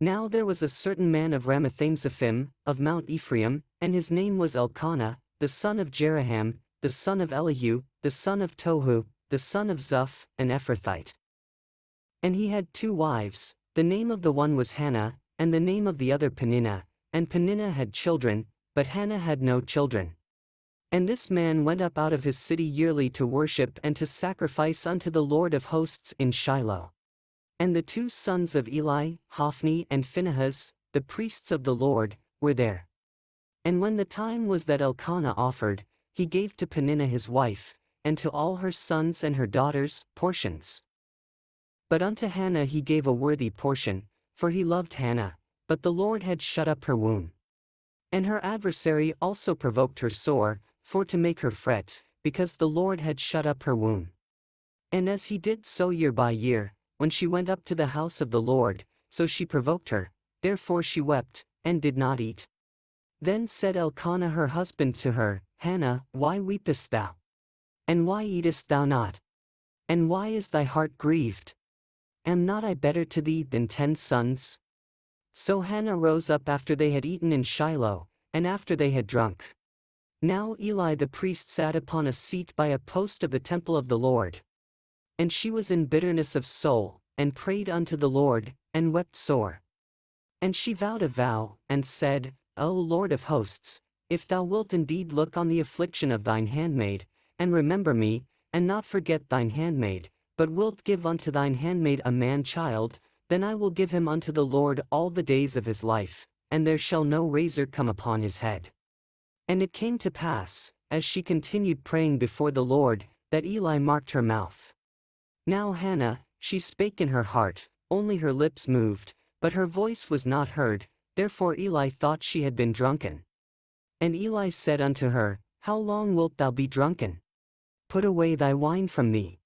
Now there was a certain man of Ramathaim-Zophim, of Mount Ephraim, and his name was Elkanah, the son of Jeraham, the son of Elihu, the son of Tohu, the son of Zuph, an Ephrathite. And he had 2 wives, the name of the one was Hannah, and the name of the other Peninnah, and Peninnah had children, but Hannah had no children. And this man went up out of his city yearly to worship and to sacrifice unto the Lord of hosts in Shiloh. And the 2 sons of Eli, Hophni and Phinehas, the priests of the Lord, were there. And when the time was that Elkanah offered, he gave to Peninnah his wife, and to all her sons and her daughters, portions. But unto Hannah he gave a worthy portion, for he loved Hannah, but the Lord had shut up her womb. And her adversary also provoked her sore, for to make her fret, because the Lord had shut up her womb. And as he did so year by year, when she went up to the house of the Lord, so she provoked her, therefore she wept, and did not eat. Then said Elkanah her husband to her, Hannah, why weepest thou? And why eatest thou not? And why is thy heart grieved? Am not I better to thee than 10 sons? So Hannah rose up after they had eaten in Shiloh, and after they had drunk. Now Eli the priest sat upon a seat by a post of the temple of the Lord. And she was in bitterness of soul, and prayed unto the Lord, and wept sore. And she vowed a vow, and said, O Lord of hosts, if thou wilt indeed look on the affliction of thine handmaid, and remember me, and not forget thine handmaid, but wilt give unto thine handmaid a man-child, then I will give him unto the Lord all the days of his life, and there shall no razor come upon his head. And it came to pass, as she continued praying before the Lord, that Eli marked her mouth. Now Hannah, she spake in her heart, only her lips moved, but her voice was not heard, therefore Eli thought she had been drunken. And Eli said unto her, How long wilt thou be drunken? Put away thy wine from thee.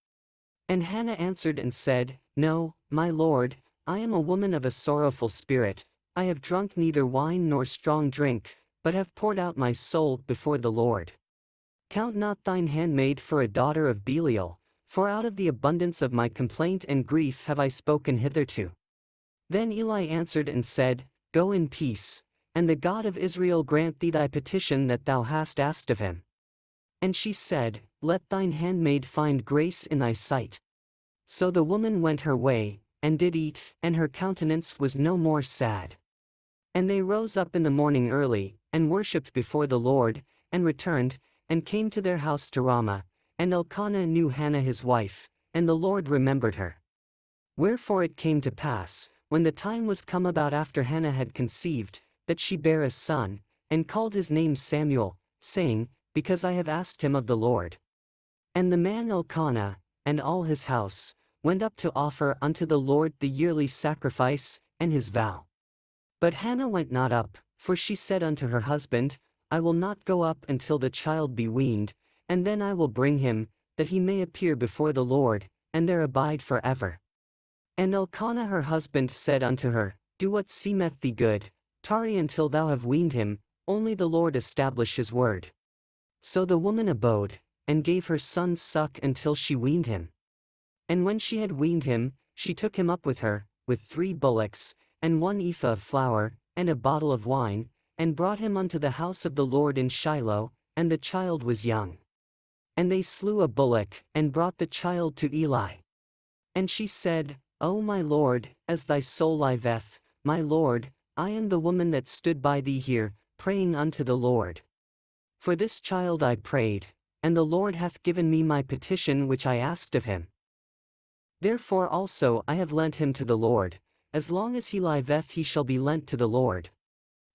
And Hannah answered and said, No, my Lord, I am a woman of a sorrowful spirit, I have drunk neither wine nor strong drink, but have poured out my soul before the Lord. Count not thine handmaid for a daughter of Belial, for out of the abundance of my complaint and grief have I spoken hitherto. Then Eli answered and said, Go in peace, and the God of Israel grant thee thy petition that thou hast asked of him. And she said, Let thine handmaid find grace in thy sight. So the woman went her way, and did eat, and her countenance was no more sad. And they rose up in the morning early, and worshipped before the Lord, and returned, and came to their house to Ramah, and Elkanah knew Hannah his wife, and the Lord remembered her. Wherefore it came to pass, when the time was come about after Hannah had conceived, that she bare a son, and called his name Samuel, saying, Because I have asked him of the Lord. And the man Elkanah, and all his house, went up to offer unto the Lord the yearly sacrifice, and his vow. But Hannah went not up, for she said unto her husband, I will not go up until the child be weaned, and then I will bring him, that he may appear before the Lord, and there abide forever. And Elkanah her husband said unto her, Do what seemeth thee good, tarry until thou have weaned him, only the Lord establish his word. So the woman abode, and gave her son suck until she weaned him. And when she had weaned him, she took him up with her, with 3 bullocks, and 1 ephah of flour, and a bottle of wine, and brought him unto the house of the Lord in Shiloh, and the child was young. And they slew a bullock, and brought the child to Eli. And she said, O my Lord, as thy soul liveth, my Lord, I am the woman that stood by thee here, praying unto the Lord. For this child I prayed, and the Lord hath given me my petition which I asked of him. Therefore also I have lent him to the Lord, as long as he liveth he shall be lent to the Lord.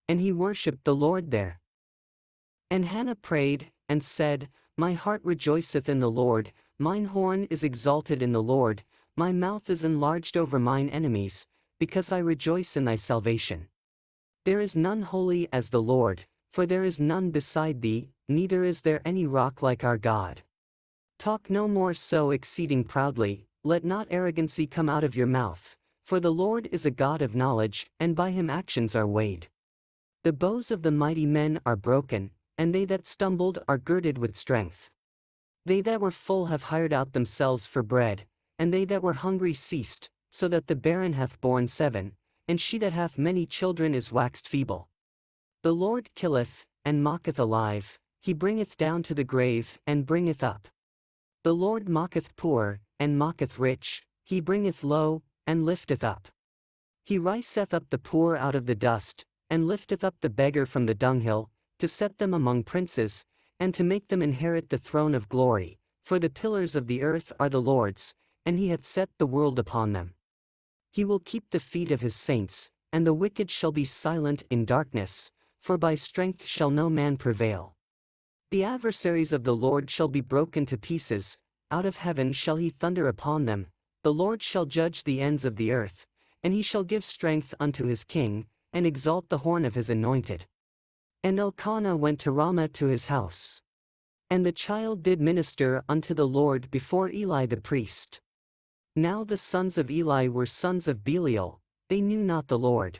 And he worshipped the Lord there. And Hannah prayed, and said, My heart rejoiceth in the Lord, mine horn is exalted in the Lord, my mouth is enlarged over mine enemies, because I rejoice in thy salvation. There is none holy as the Lord, for there is none beside thee, neither is there any rock like our God. Talk no more so exceeding proudly, let not arrogancy come out of your mouth, for the Lord is a God of knowledge, and by him actions are weighed. The bows of the mighty men are broken, and they that stumbled are girded with strength. They that were full have hired out themselves for bread, and they that were hungry ceased, so that the barren hath borne 7, and she that hath many children is waxed feeble. The Lord killeth, and mocketh alive, he bringeth down to the grave, and bringeth up. The Lord mocketh poor, and mocketh rich, he bringeth low, and lifteth up. He riseth up the poor out of the dust, and lifteth up the beggar from the dunghill, to set them among princes, and to make them inherit the throne of glory. For the pillars of the earth are the Lord's, and he hath set the world upon them. He will keep the feet of his saints, and the wicked shall be silent in darkness, for by strength shall no man prevail. The adversaries of the Lord shall be broken to pieces, out of heaven shall he thunder upon them. The Lord shall judge the ends of the earth, and he shall give strength unto his king, and exalt the horn of his anointed. And Elkanah went to Ramah to his house. And the child did minister unto the Lord before Eli the priest. Now the sons of Eli were sons of Belial, they knew not the Lord.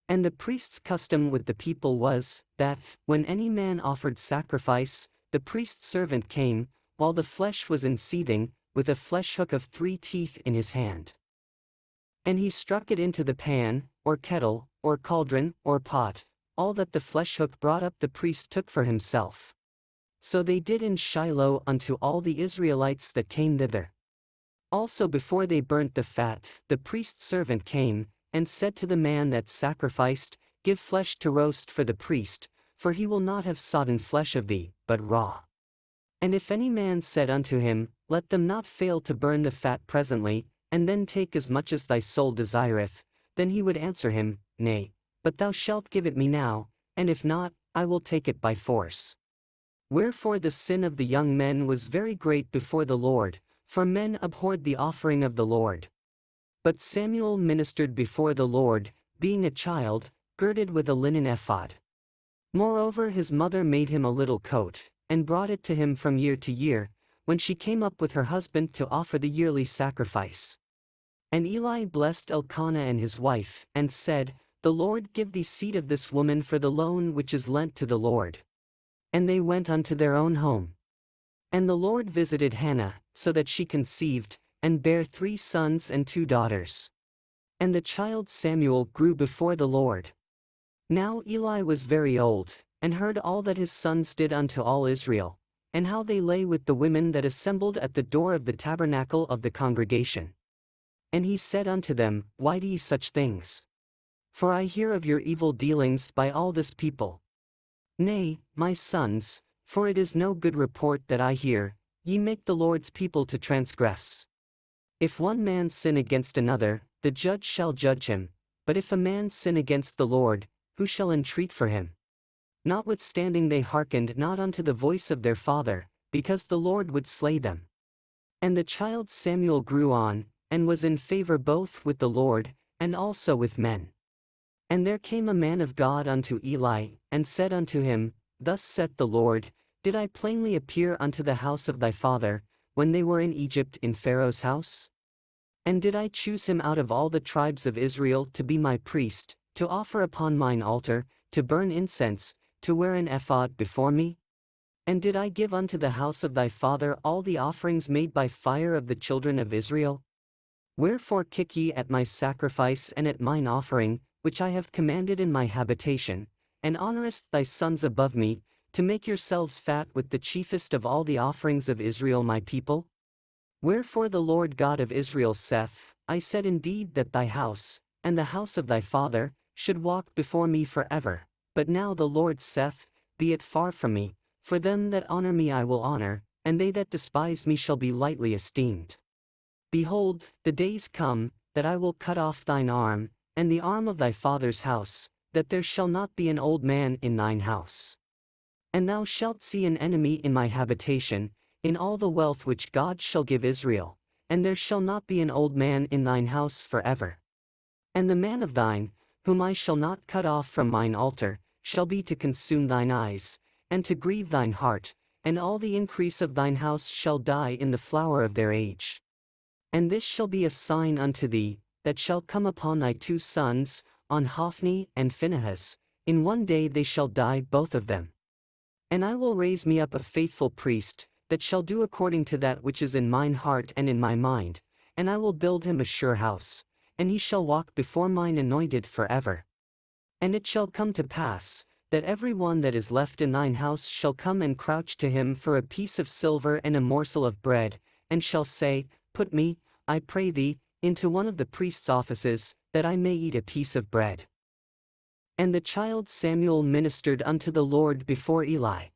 And the priest's custom with the people was, that, when any man offered sacrifice, the priest's servant came, while the flesh was in seething, with a flesh hook of 3 teeth in his hand. And he struck it into the pan, or kettle, or cauldron, or pot. All that the flesh hook brought up the priest took for himself. So they did in Shiloh unto all the Israelites that came thither. Also before they burnt the fat, the priest's servant came, and said to the man that sacrificed, Give flesh to roast for the priest, for he will not have sodden flesh of thee, but raw. And if any man said unto him, Let them not fail to burn the fat presently, and then take as much as thy soul desireth, then he would answer him, Nay, but thou shalt give it me now, and if not, I will take it by force. Wherefore the sin of the young men was very great before the Lord, for men abhorred the offering of the Lord. But Samuel ministered before the Lord, being a child, girded with a linen ephod. Moreover his mother made him a little coat, and brought it to him from year to year, when she came up with her husband to offer the yearly sacrifice. And Eli blessed Elkanah and his wife, and said, The Lord give thee seed of this woman for the loan which is lent to the Lord. And they went unto their own home. And the Lord visited Hannah, so that she conceived, and bare 3 sons and 2 daughters. And the child Samuel grew before the Lord. Now Eli was very old, and heard all that his sons did unto all Israel, and how they lay with the women that assembled at the door of the tabernacle of the congregation. And he said unto them, Why do ye such things? For I hear of your evil dealings by all this people. Nay, my sons, for it is no good report that I hear, ye make the Lord's people to transgress. If one man sin against another, the judge shall judge him, but if a man sin against the Lord, who shall entreat for him? Notwithstanding they hearkened not unto the voice of their father, because the Lord would slay them. And the child Samuel grew on, and was in favor both with the Lord, and also with men. And there came a man of God unto Eli, and said unto him, Thus saith the Lord, Did I plainly appear unto the house of thy father, when they were in Egypt in Pharaoh's house? And did I choose him out of all the tribes of Israel to be my priest, to offer upon mine altar, to burn incense, to wear an ephod before me? And did I give unto the house of thy father all the offerings made by fire of the children of Israel? Wherefore kick ye at my sacrifice and at mine offering, which I have commanded in my habitation, and honorest thy sons above me, to make yourselves fat with the chiefest of all the offerings of Israel my people? Wherefore the Lord God of Israel saith, I said indeed that thy house, and the house of thy father, should walk before me forever. But now the Lord saith, Be it far from me, for them that honor me I will honor, and they that despise me shall be lightly esteemed. Behold, the days come, that I will cut off thine arm, and the arm of thy father's house, that there shall not be an old man in thine house. And thou shalt see an enemy in my habitation, in all the wealth which God shall give Israel, and there shall not be an old man in thine house forever. And the man of thine, whom I shall not cut off from mine altar, shall be to consume thine eyes, and to grieve thine heart, and all the increase of thine house shall die in the flower of their age. And this shall be a sign unto thee, that shall come upon thy 2 sons, on Hophni and Phinehas, in one day they shall die both of them. And I will raise me up a faithful priest, that shall do according to that which is in mine heart and in my mind, and I will build him a sure house, and he shall walk before mine anointed forever. And it shall come to pass, that every one that is left in thine house shall come and crouch to him for a piece of silver and a morsel of bread, and shall say, Put me, I pray thee, into one of the priest's offices, that I may eat a piece of bread. And the child Samuel ministered unto the Lord before Eli.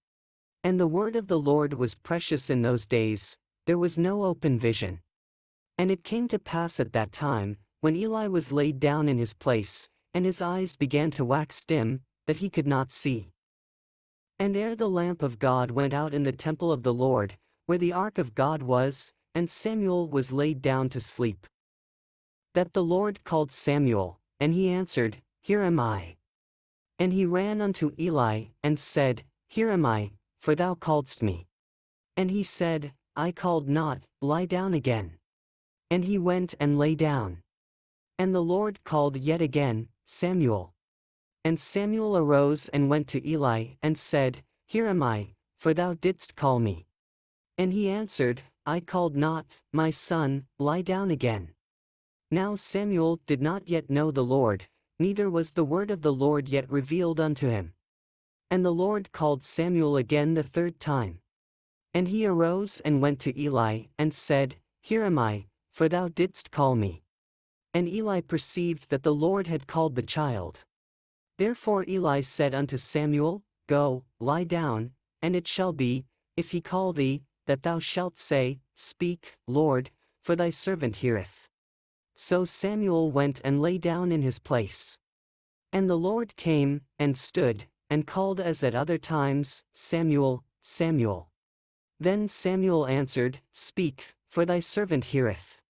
And the word of the Lord was precious in those days, there was no open vision. And it came to pass at that time, when Eli was laid down in his place, and his eyes began to wax dim, that he could not see. And ere the lamp of God went out in the temple of the Lord, where the ark of God was, and Samuel was laid down to sleep, that the Lord called Samuel, and he answered, Here am I. And he ran unto Eli, and said, Here am I, for thou calledst me. And he said, I called not, lie down again. And he went and lay down. And the Lord called yet again, Samuel. And Samuel arose and went to Eli, and said, Here am I, for thou didst call me. And he answered, I called not, my son, lie down again. Now Samuel did not yet know the Lord, neither was the word of the Lord yet revealed unto him. And the Lord called Samuel again the third time. And he arose and went to Eli, and said, Here am I, for thou didst call me. And Eli perceived that the Lord had called the child. Therefore Eli said unto Samuel, Go, lie down, and it shall be, if he call thee, that thou shalt say, Speak, Lord, for thy servant heareth. So Samuel went and lay down in his place. And the Lord came, and stood, and called as at other times, Samuel, Samuel. Then Samuel answered, Speak, for thy servant heareth.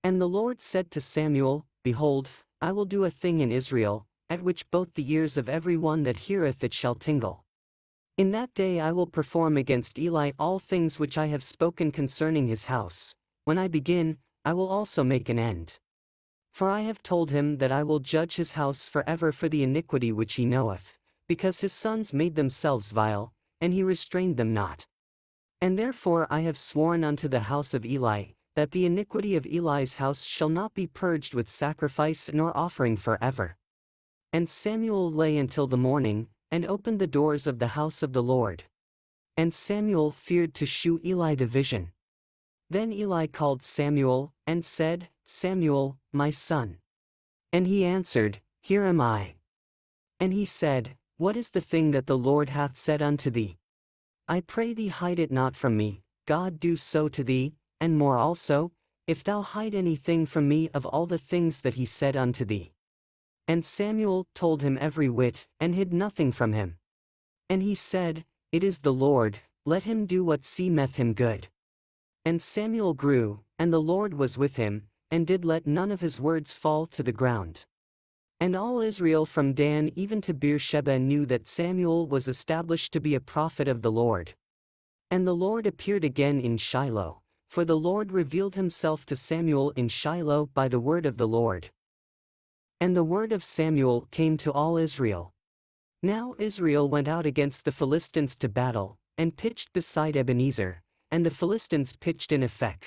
And the Lord said to Samuel, Behold, I will do a thing in Israel, at which both the ears of every one that heareth it shall tingle. In that day I will perform against Eli all things which I have spoken concerning his house. When I begin, I will also make an end. For I have told him that I will judge his house forever for the iniquity which he knoweth, because his sons made themselves vile, and he restrained them not. And therefore I have sworn unto the house of Eli, that the iniquity of Eli's house shall not be purged with sacrifice nor offering forever. And Samuel lay until the morning, and opened the doors of the house of the Lord. And Samuel feared to shew Eli the vision. Then Eli called Samuel, and said, Samuel, my son. And he answered, Here am I. And he said, What is the thing that the Lord hath said unto thee? I pray thee hide it not from me, God do so to thee, and more also, if thou hide anything from me of all the things that he said unto thee. And Samuel told him every whit, and hid nothing from him. And he said, It is the Lord, let him do what seemeth him good. And Samuel grew, and the Lord was with him, and did let none of his words fall to the ground. And all Israel from Dan even to Beersheba knew that Samuel was established to be a prophet of the Lord. And the Lord appeared again in Shiloh, for the Lord revealed himself to Samuel in Shiloh by the word of the Lord. And the word of Samuel came to all Israel. Now Israel went out against the Philistines to battle, and pitched beside Ebenezer, and the Philistines pitched in Aphek.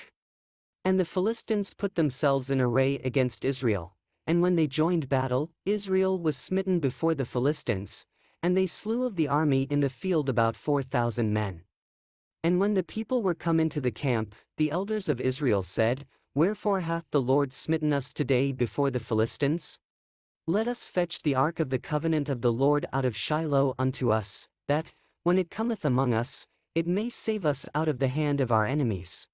And the Philistines put themselves in array against Israel, and when they joined battle, Israel was smitten before the Philistines, and they slew of the army in the field about 4,000 men. And when the people were come into the camp, the elders of Israel said, Wherefore hath the Lord smitten us today before the Philistines? Let us fetch the ark of the covenant of the Lord out of Shiloh unto us, that, when it cometh among us, it may save us out of the hand of our enemies.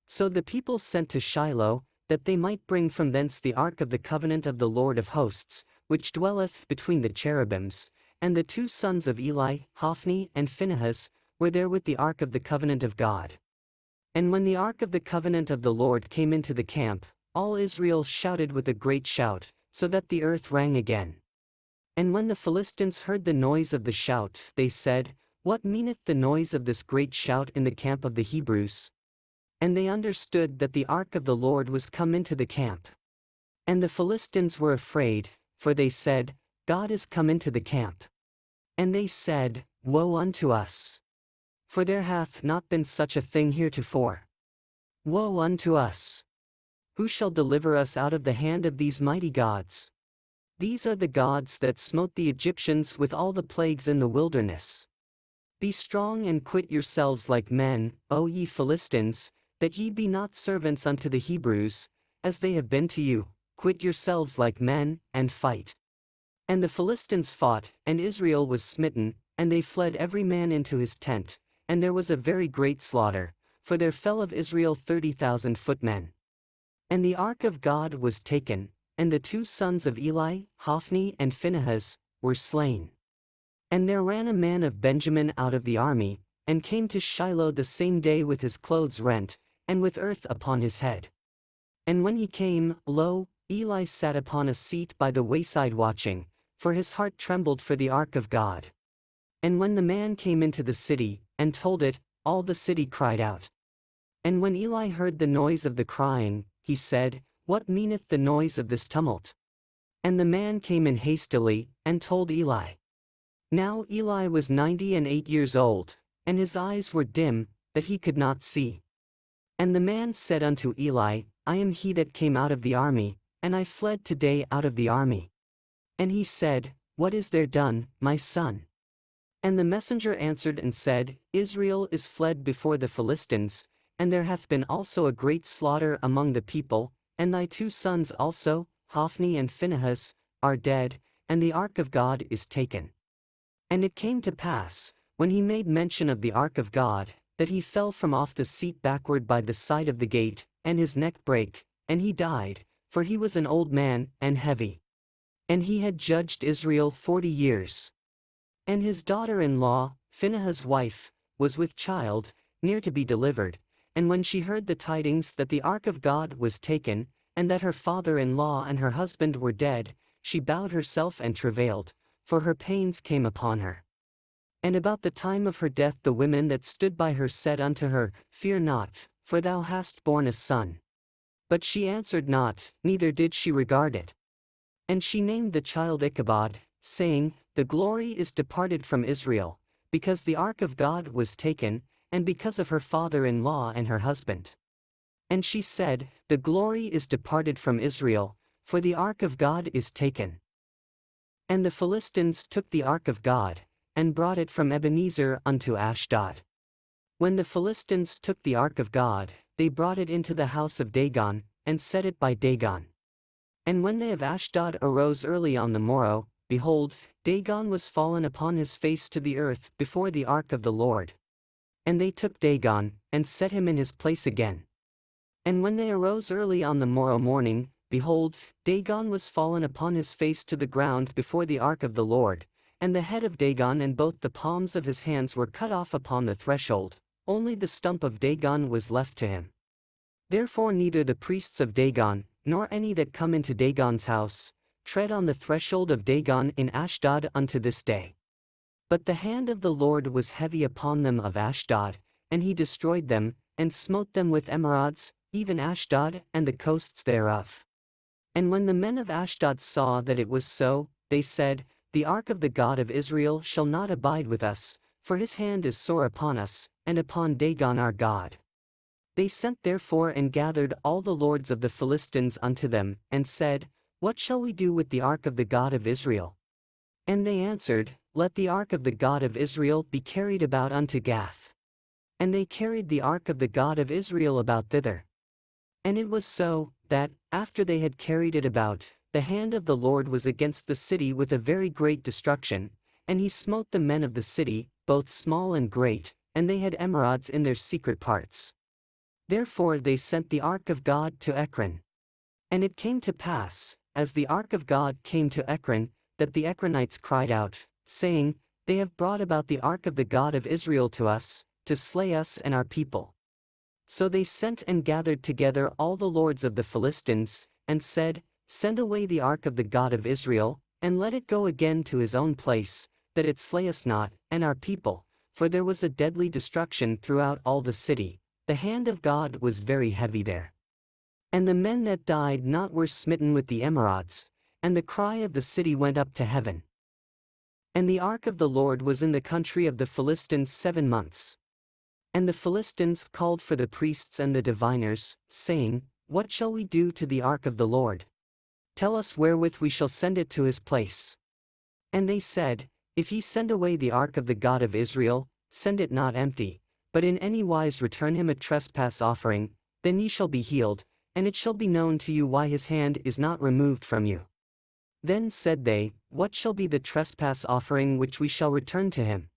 So the people sent to Shiloh, that they might bring from thence the ark of the covenant of the Lord of hosts, which dwelleth between the cherubims, and the two sons of Eli, Hophni and Phinehas, were there with the ark of the covenant of God. And when the ark of the covenant of the Lord came into the camp, all Israel shouted with a great shout, so that the earth rang again. And when the Philistines heard the noise of the shout, they said, What meaneth the noise of this great shout in the camp of the Hebrews? And they understood that the ark of the Lord was come into the camp. And the Philistines were afraid, for they said, God is come into the camp. And they said, Woe unto us! For there hath not been such a thing heretofore. Woe unto us! Who shall deliver us out of the hand of these mighty gods? These are the gods that smote the Egyptians with all the plagues in the wilderness. Be strong and quit yourselves like men, O ye Philistines, that ye be not servants unto the Hebrews, as they have been to you. Quit yourselves like men, and fight. And the Philistines fought, and Israel was smitten, and they fled every man into his tent, and there was a very great slaughter, for there fell of Israel 30,000 footmen. And the ark of God was taken, and the 2 sons of Eli, Hophni and Phinehas, were slain. And there ran a man of Benjamin out of the army, and came to Shiloh the same day with his clothes rent, and with earth upon his head. And when he came, lo, Eli sat upon a seat by the wayside watching, for his heart trembled for the ark of God. And when the man came into the city, and told it, all the city cried out. And when Eli heard the noise of the crying, he said, What meaneth the noise of this tumult? And the man came in hastily, and told Eli. Now Eli was 98 years old, and his eyes were dim, that he could not see. And the man said unto Eli, I am he that came out of the army, and I fled today out of the army. And he said, What is there done, my son? And the messenger answered and said, Israel is fled before the Philistines, and there hath been also a great slaughter among the people, and thy 2 sons also, Hophni and Phinehas, are dead, and the ark of God is taken. And it came to pass, when he made mention of the ark of God, that he fell from off the seat backward by the side of the gate, and his neck brake, and he died, for he was an old man, and heavy. And he had judged Israel 40 years. And his daughter-in-law, Phinehas' wife, was with child, near to be delivered, and when she heard the tidings that the ark of God was taken, and that her father-in-law and her husband were dead, she bowed herself and travailed, for her pains came upon her. And about the time of her death the women that stood by her said unto her, Fear not, for thou hast borne a son. But she answered not, neither did she regard it. And she named the child Ichabod, saying, The glory is departed from Israel, because the ark of God was taken, and because of her father-in-law and her husband. And she said, The glory is departed from Israel, for the ark of God is taken. And the Philistines took the ark of God, and brought it from Ebenezer unto Ashdod. When the Philistines took the ark of God, they brought it into the house of Dagon, and set it by Dagon. And when they of Ashdod arose early on the morrow, behold, Dagon was fallen upon his face to the earth before the ark of the Lord. And they took Dagon, and set him in his place again. And when they arose early on the morrow morning, behold, Dagon was fallen upon his face to the ground before the ark of the Lord, and the head of Dagon and both the palms of his hands were cut off upon the threshold, only the stump of Dagon was left to him. Therefore neither the priests of Dagon, nor any that come into Dagon's house, tread on the threshold of Dagon in Ashdod unto this day. But the hand of the Lord was heavy upon them of Ashdod, and he destroyed them, and smote them with emerods, even Ashdod and the coasts thereof. And when the men of Ashdod saw that it was so, they said, The ark of the God of Israel shall not abide with us, for his hand is sore upon us, and upon Dagon our God. They sent therefore and gathered all the lords of the Philistines unto them, and said, What shall we do with the ark of the God of Israel? And they answered, Let the ark of the God of Israel be carried about unto Gath. And they carried the ark of the God of Israel about thither. And it was so, that, after they had carried it about, the hand of the Lord was against the city with a very great destruction, and he smote the men of the city, both small and great, and they had emerods in their secret parts. Therefore they sent the ark of God to Ekron. And it came to pass, as the ark of God came to Ekron, that the Ekronites cried out, saying, They have brought about the ark of the God of Israel to us, to slay us and our people. So they sent and gathered together all the lords of the Philistines, and said, Send away the ark of the God of Israel, and let it go again to his own place, that it slay us not, and our people, for there was a deadly destruction throughout all the city, the hand of God was very heavy there. And the men that died not were smitten with the emerods, and the cry of the city went up to heaven. And the ark of the Lord was in the country of the Philistines 7 months. And the Philistines called for the priests and the diviners, saying, "What shall we do to the ark of the Lord? Tell us wherewith we shall send it to his place." And they said, "If ye send away the ark of the God of Israel, send it not empty, but in any wise return him a trespass offering, then ye shall be healed, and it shall be known to you why his hand is not removed from you." Then said they, "What shall be the trespass offering which we shall return to him?"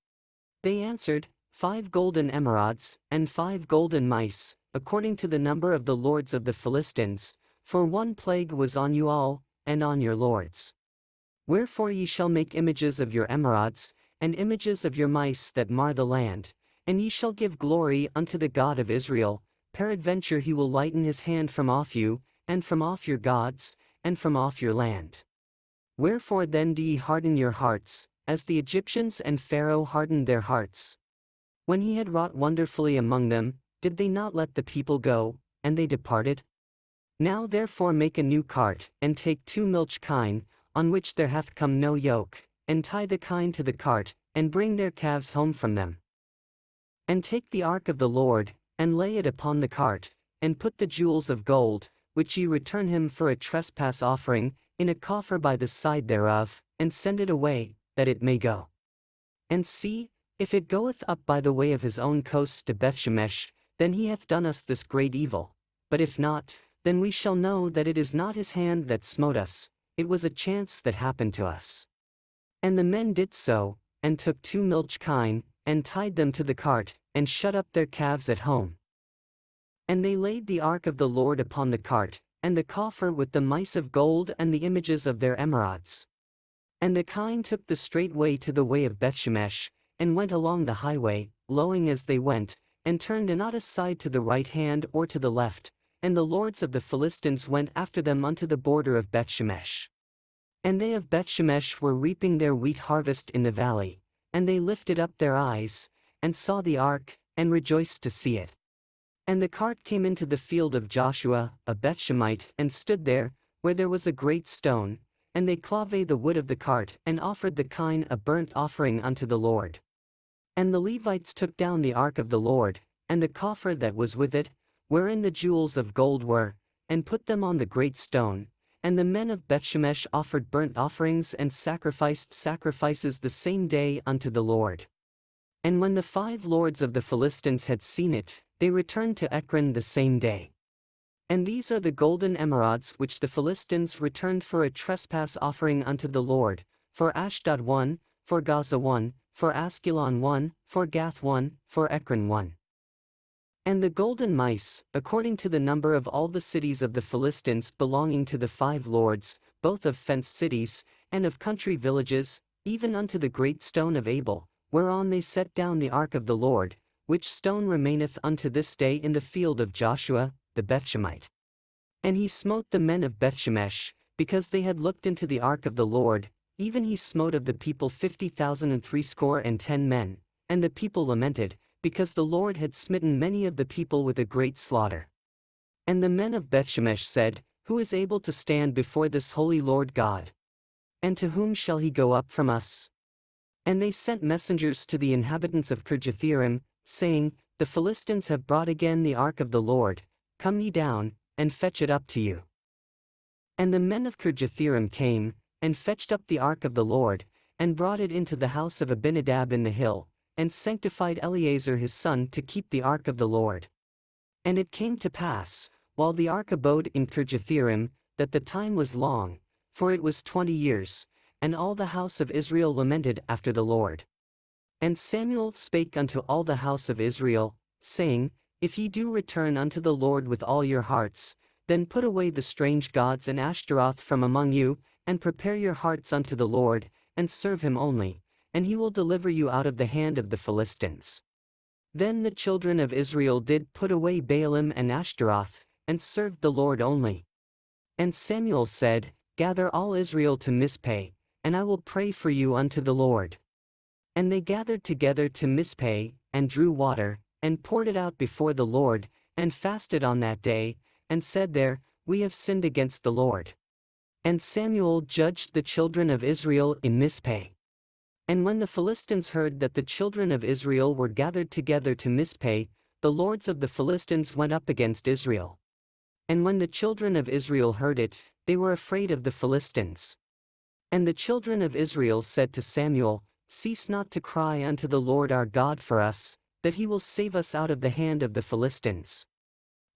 They answered, 5 golden emerods, and 5 golden mice, according to the number of the lords of the Philistines, for one plague was on you all, and on your lords. Wherefore ye shall make images of your emerods, and images of your mice that mar the land, and ye shall give glory unto the God of Israel, peradventure he will lighten his hand from off you, and from off your gods, and from off your land. Wherefore then do ye harden your hearts, as the Egyptians and Pharaoh hardened their hearts? When he had wrought wonderfully among them, did they not let the people go, and they departed? Now therefore make a new cart, and take 2 milch kine, on which there hath come no yoke, and tie the kine to the cart, and bring their calves home from them. And take the ark of the Lord, and lay it upon the cart, and put the jewels of gold, which ye return him for a trespass offering, in a coffer by the side thereof, and send it away, that it may go. And see, if it goeth up by the way of his own coasts to Bethshemesh, then he hath done us this great evil. But if not, then we shall know that it is not his hand that smote us, it was a chance that happened to us. And the men did so, and took 2 milch kine, and tied them to the cart, and shut up their calves at home. And they laid the ark of the Lord upon the cart, and the coffer with the mice of gold and the images of their emerods. And the kine took the straight way to the way of Bethshemesh, and went along the highway, lowing as they went, and turned not aside to the right hand or to the left, and the lords of the Philistines went after them unto the border of Bethshemesh. And they of Bethshemesh were reaping their wheat harvest in the valley, and they lifted up their eyes, and saw the ark, and rejoiced to see it. And the cart came into the field of Joshua, a Bethshemite, and stood there, where there was a great stone, and they clave the wood of the cart, and offered the kine a burnt offering unto the Lord. And the Levites took down the ark of the Lord, and the coffer that was with it, wherein the jewels of gold were, and put them on the great stone, and the men of Bethshemesh offered burnt offerings and sacrificed sacrifices the same day unto the Lord. And when the 5 lords of the Philistines had seen it, they returned to Ekron the same day. And these are the golden emerods which the Philistines returned for a trespass offering unto the Lord, for Ashdod 1, for Gaza 1, for Askelon 1, for Gath 1, for Ekron 1. And the golden mice, according to the number of all the cities of the Philistines belonging to the 5 lords, both of fenced cities, and of country villages, even unto the great stone of Abel, whereon they set down the ark of the Lord, which stone remaineth unto this day in the field of Joshua, the Bethshemite. And he smote the men of Bethshemesh, because they had looked into the ark of the Lord, even he smote of the people 50,060 men, and the people lamented, because the Lord had smitten many of the people with a great slaughter. And the men of Bethshemesh said, Who is able to stand before this holy Lord God? And to whom shall he go up from us? And they sent messengers to the inhabitants of Kirjathjearim, saying, The Philistines have brought again the ark of the Lord, come ye down, and fetch it up to you. And the men of Kirjathjearim came, and fetched up the ark of the Lord, and brought it into the house of Abinadab in the hill, and sanctified Eleazar his son to keep the ark of the Lord. And it came to pass, while the ark abode in Kirjathjearim, that the time was long, for it was 20 years, and all the house of Israel lamented after the Lord. And Samuel spake unto all the house of Israel, saying, If ye do return unto the Lord with all your hearts, then put away the strange gods and Ashtaroth from among you, and prepare your hearts unto the Lord, and serve him only, and he will deliver you out of the hand of the Philistines. Then the children of Israel did put away Baalim and Ashtaroth, and served the Lord only. And Samuel said, Gather all Israel to Mizpeh, and I will pray for you unto the Lord. And they gathered together to Mizpeh, and drew water, and poured it out before the Lord, and fasted on that day, and said there, We have sinned against the Lord. And Samuel judged the children of Israel in Mizpeh. And when the Philistines heard that the children of Israel were gathered together to Mizpeh, the lords of the Philistines went up against Israel. And when the children of Israel heard it, they were afraid of the Philistines. And the children of Israel said to Samuel, "Cease not to cry unto the Lord our God for us, that he will save us out of the hand of the Philistines."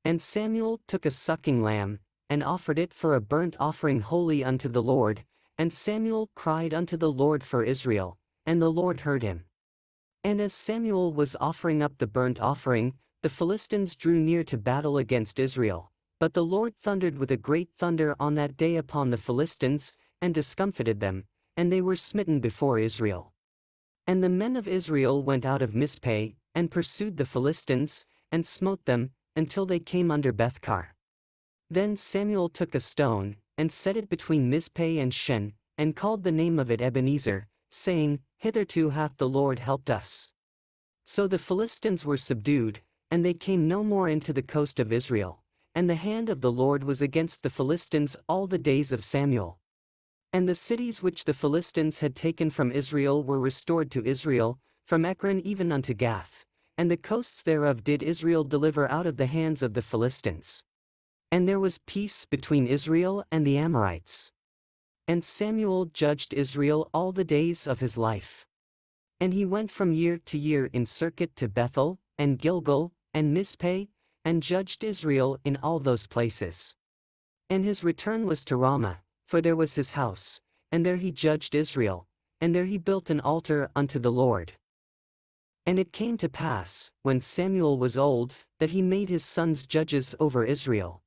And Samuel took a sucking lamb, and offered it for a burnt offering wholly unto the Lord, and Samuel cried unto the Lord for Israel, and the Lord heard him. And as Samuel was offering up the burnt offering, the Philistines drew near to battle against Israel. But the Lord thundered with a great thunder on that day upon the Philistines, and discomfited them, and they were smitten before Israel. And the men of Israel went out of Mizpeh, and pursued the Philistines, and smote them, until they came under Bethkar. Then Samuel took a stone, and set it between Mizpeh and Shen, and called the name of it Ebenezer, saying, "Hitherto hath the Lord helped us." So the Philistines were subdued, and they came no more into the coast of Israel. And the hand of the Lord was against the Philistines all the days of Samuel. And the cities which the Philistines had taken from Israel were restored to Israel, from Ekron even unto Gath, and the coasts thereof did Israel deliver out of the hands of the Philistines. And there was peace between Israel and the Amorites. And Samuel judged Israel all the days of his life. And he went from year to year in circuit to Bethel, and Gilgal, and Mizpeh, and judged Israel in all those places. And his return was to Ramah, for there was his house, and there he judged Israel, and there he built an altar unto the Lord. And it came to pass, when Samuel was old, that he made his sons judges over Israel.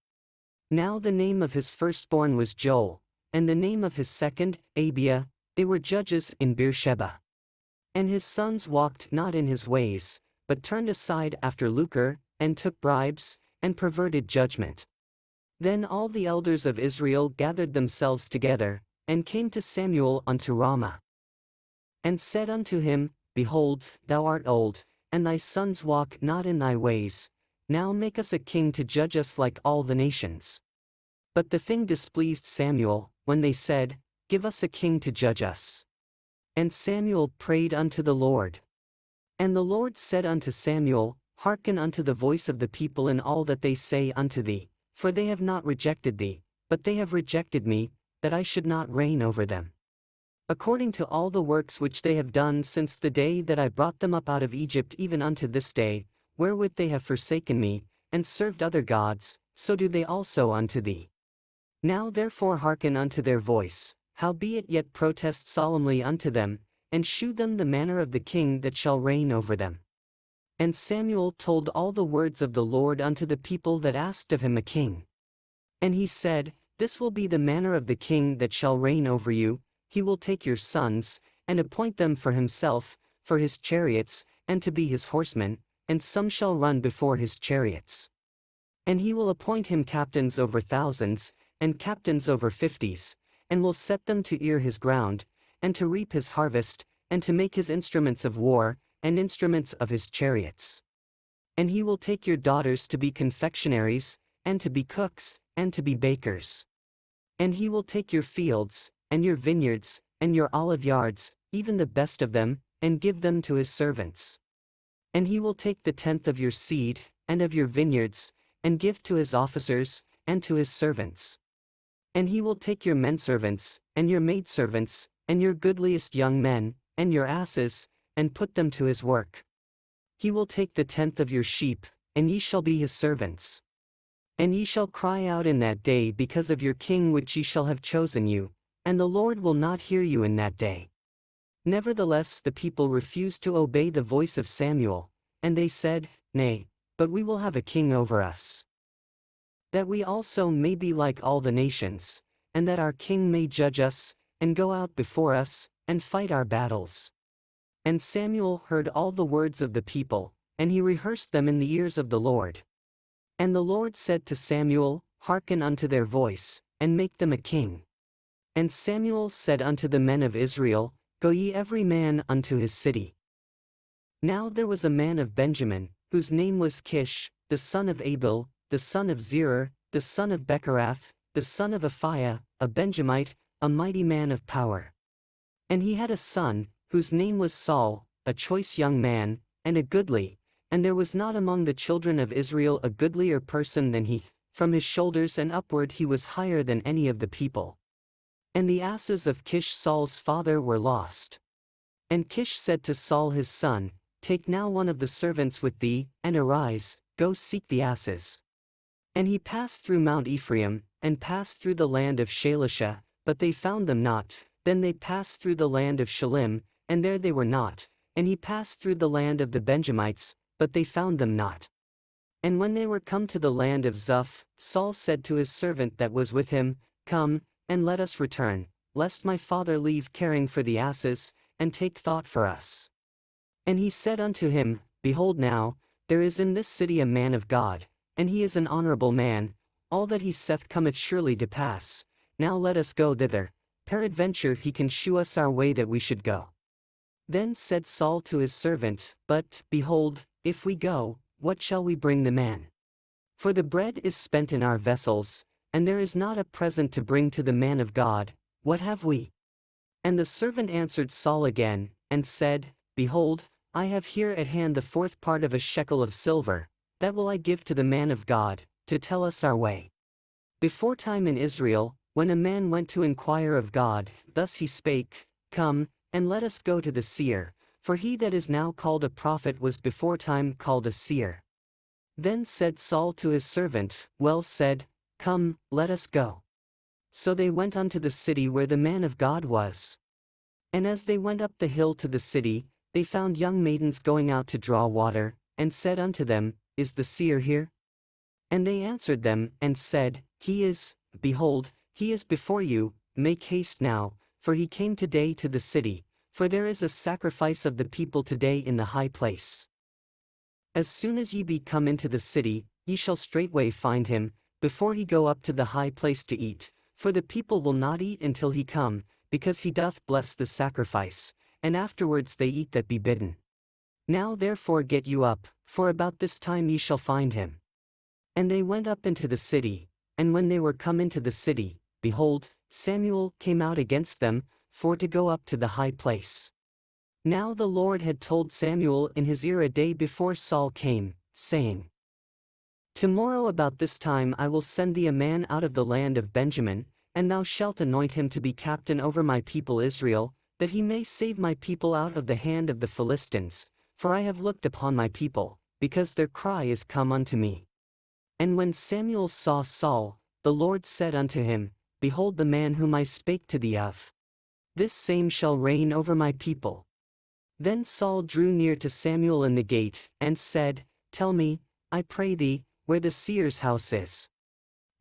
Now the name of his firstborn was Joel, and the name of his second, Abiah. They were judges in Beersheba. And his sons walked not in his ways, but turned aside after lucre, and took bribes, and perverted judgment. Then all the elders of Israel gathered themselves together, and came to Samuel unto Ramah. And said unto him, Behold, thou art old, and thy sons walk not in thy ways. Now make us a king to judge us like all the nations. But the thing displeased Samuel, when they said, Give us a king to judge us. And Samuel prayed unto the Lord. And the Lord said unto Samuel, Hearken unto the voice of the people in all that they say unto thee, for they have not rejected thee, but they have rejected me, that I should not reign over them. According to all the works which they have done since the day that I brought them up out of Egypt even unto this day, wherewith they have forsaken me, and served other gods, so do they also unto thee. Now therefore hearken unto their voice, howbeit yet protest solemnly unto them, and shew them the manner of the king that shall reign over them. And Samuel told all the words of the Lord unto the people that asked of him a king. And he said, This will be the manner of the king that shall reign over you. He will take your sons, and appoint them for himself, for his chariots, and to be his horsemen, and some shall run before his chariots. And he will appoint him captains over thousands, and captains over fifties, and will set them to ear his ground, and to reap his harvest, and to make his instruments of war, and instruments of his chariots. And he will take your daughters to be confectionaries, and to be cooks, and to be bakers. And he will take your fields, and your vineyards, and your olive yards, even the best of them, and give them to his servants. And he will take the tenth of your seed, and of your vineyards, and give to his officers, and to his servants. And he will take your menservants, and your maidservants, and your goodliest young men, and your asses, and put them to his work. He will take the tenth of your sheep, and ye shall be his servants. And ye shall cry out in that day because of your king which ye shall have chosen you, and the Lord will not hear you in that day. Nevertheless the people refused to obey the voice of Samuel, and they said, Nay, but we will have a king over us, that we also may be like all the nations, and that our king may judge us, and go out before us, and fight our battles. And Samuel heard all the words of the people, and he rehearsed them in the ears of the Lord. And the Lord said to Samuel, Hearken unto their voice, and make them a king. And Samuel said unto the men of Israel, Go ye every man unto his city. Now there was a man of Benjamin, whose name was Kish, the son of Abel, the son of Zerah, the son of Bechorath, the son of Aphiah, a Benjamite, a mighty man of power. And he had a son, whose name was Saul, a choice young man, and a goodly, and there was not among the children of Israel a goodlier person than he. from his shoulders and upward he was higher than any of the people. And the asses of Kish Saul's father were lost. And Kish said to Saul his son, Take now one of the servants with thee, and arise, go seek the asses. And he passed through Mount Ephraim, and passed through the land of Shalisha, but they found them not. Then they passed through the land of Shalim, and there they were not. And he passed through the land of the Benjamites, but they found them not. And when they were come to the land of Zuph, Saul said to his servant that was with him, Come, and let us return, lest my father leave caring for the asses, and take thought for us. And he said unto him, Behold now, there is in this city a man of God, and he is an honorable man, all that he saith cometh surely to pass. Now let us go thither, peradventure he can shew us our way that we should go. Then said Saul to his servant, But, behold, if we go, what shall we bring the man? For the bread is spent in our vessels, and there is not a present to bring to the man of God. What have we? And the servant answered Saul again, and said, Behold, I have here at hand the fourth part of a shekel of silver, that will I give to the man of God, to tell us our way. Beforetime in Israel, when a man went to inquire of God, thus he spake, Come, and let us go to the seer, for he that is now called a prophet was beforetime called a seer. Then said Saul to his servant, Well said, Come, let us go. So they went unto the city where the man of God was. And as they went up the hill to the city, they found young maidens going out to draw water, and said unto them, Is the seer here? And they answered them, and said, He is, behold, he is before you, make haste now, for he came today to the city, for there is a sacrifice of the people today in the high place. As soon as ye be come into the city, ye shall straightway find him, before he go up to the high place to eat, for the people will not eat until he come, because he doth bless the sacrifice, and afterwards they eat that be bidden. Now therefore get you up, for about this time ye shall find him. And they went up into the city, and when they were come into the city, behold, Samuel came out against them, for to go up to the high place. Now the Lord had told Samuel in his ear a day before Saul came, saying, Tomorrow about this time I will send thee a man out of the land of Benjamin, and thou shalt anoint him to be captain over my people Israel, that he may save my people out of the hand of the Philistines, for I have looked upon my people, because their cry is come unto me. And when Samuel saw Saul, the Lord said unto him, Behold the man whom I spake to thee of. This same shall reign over my people. Then Saul drew near to Samuel in the gate, and said, Tell me, I pray thee, where the seer's house is.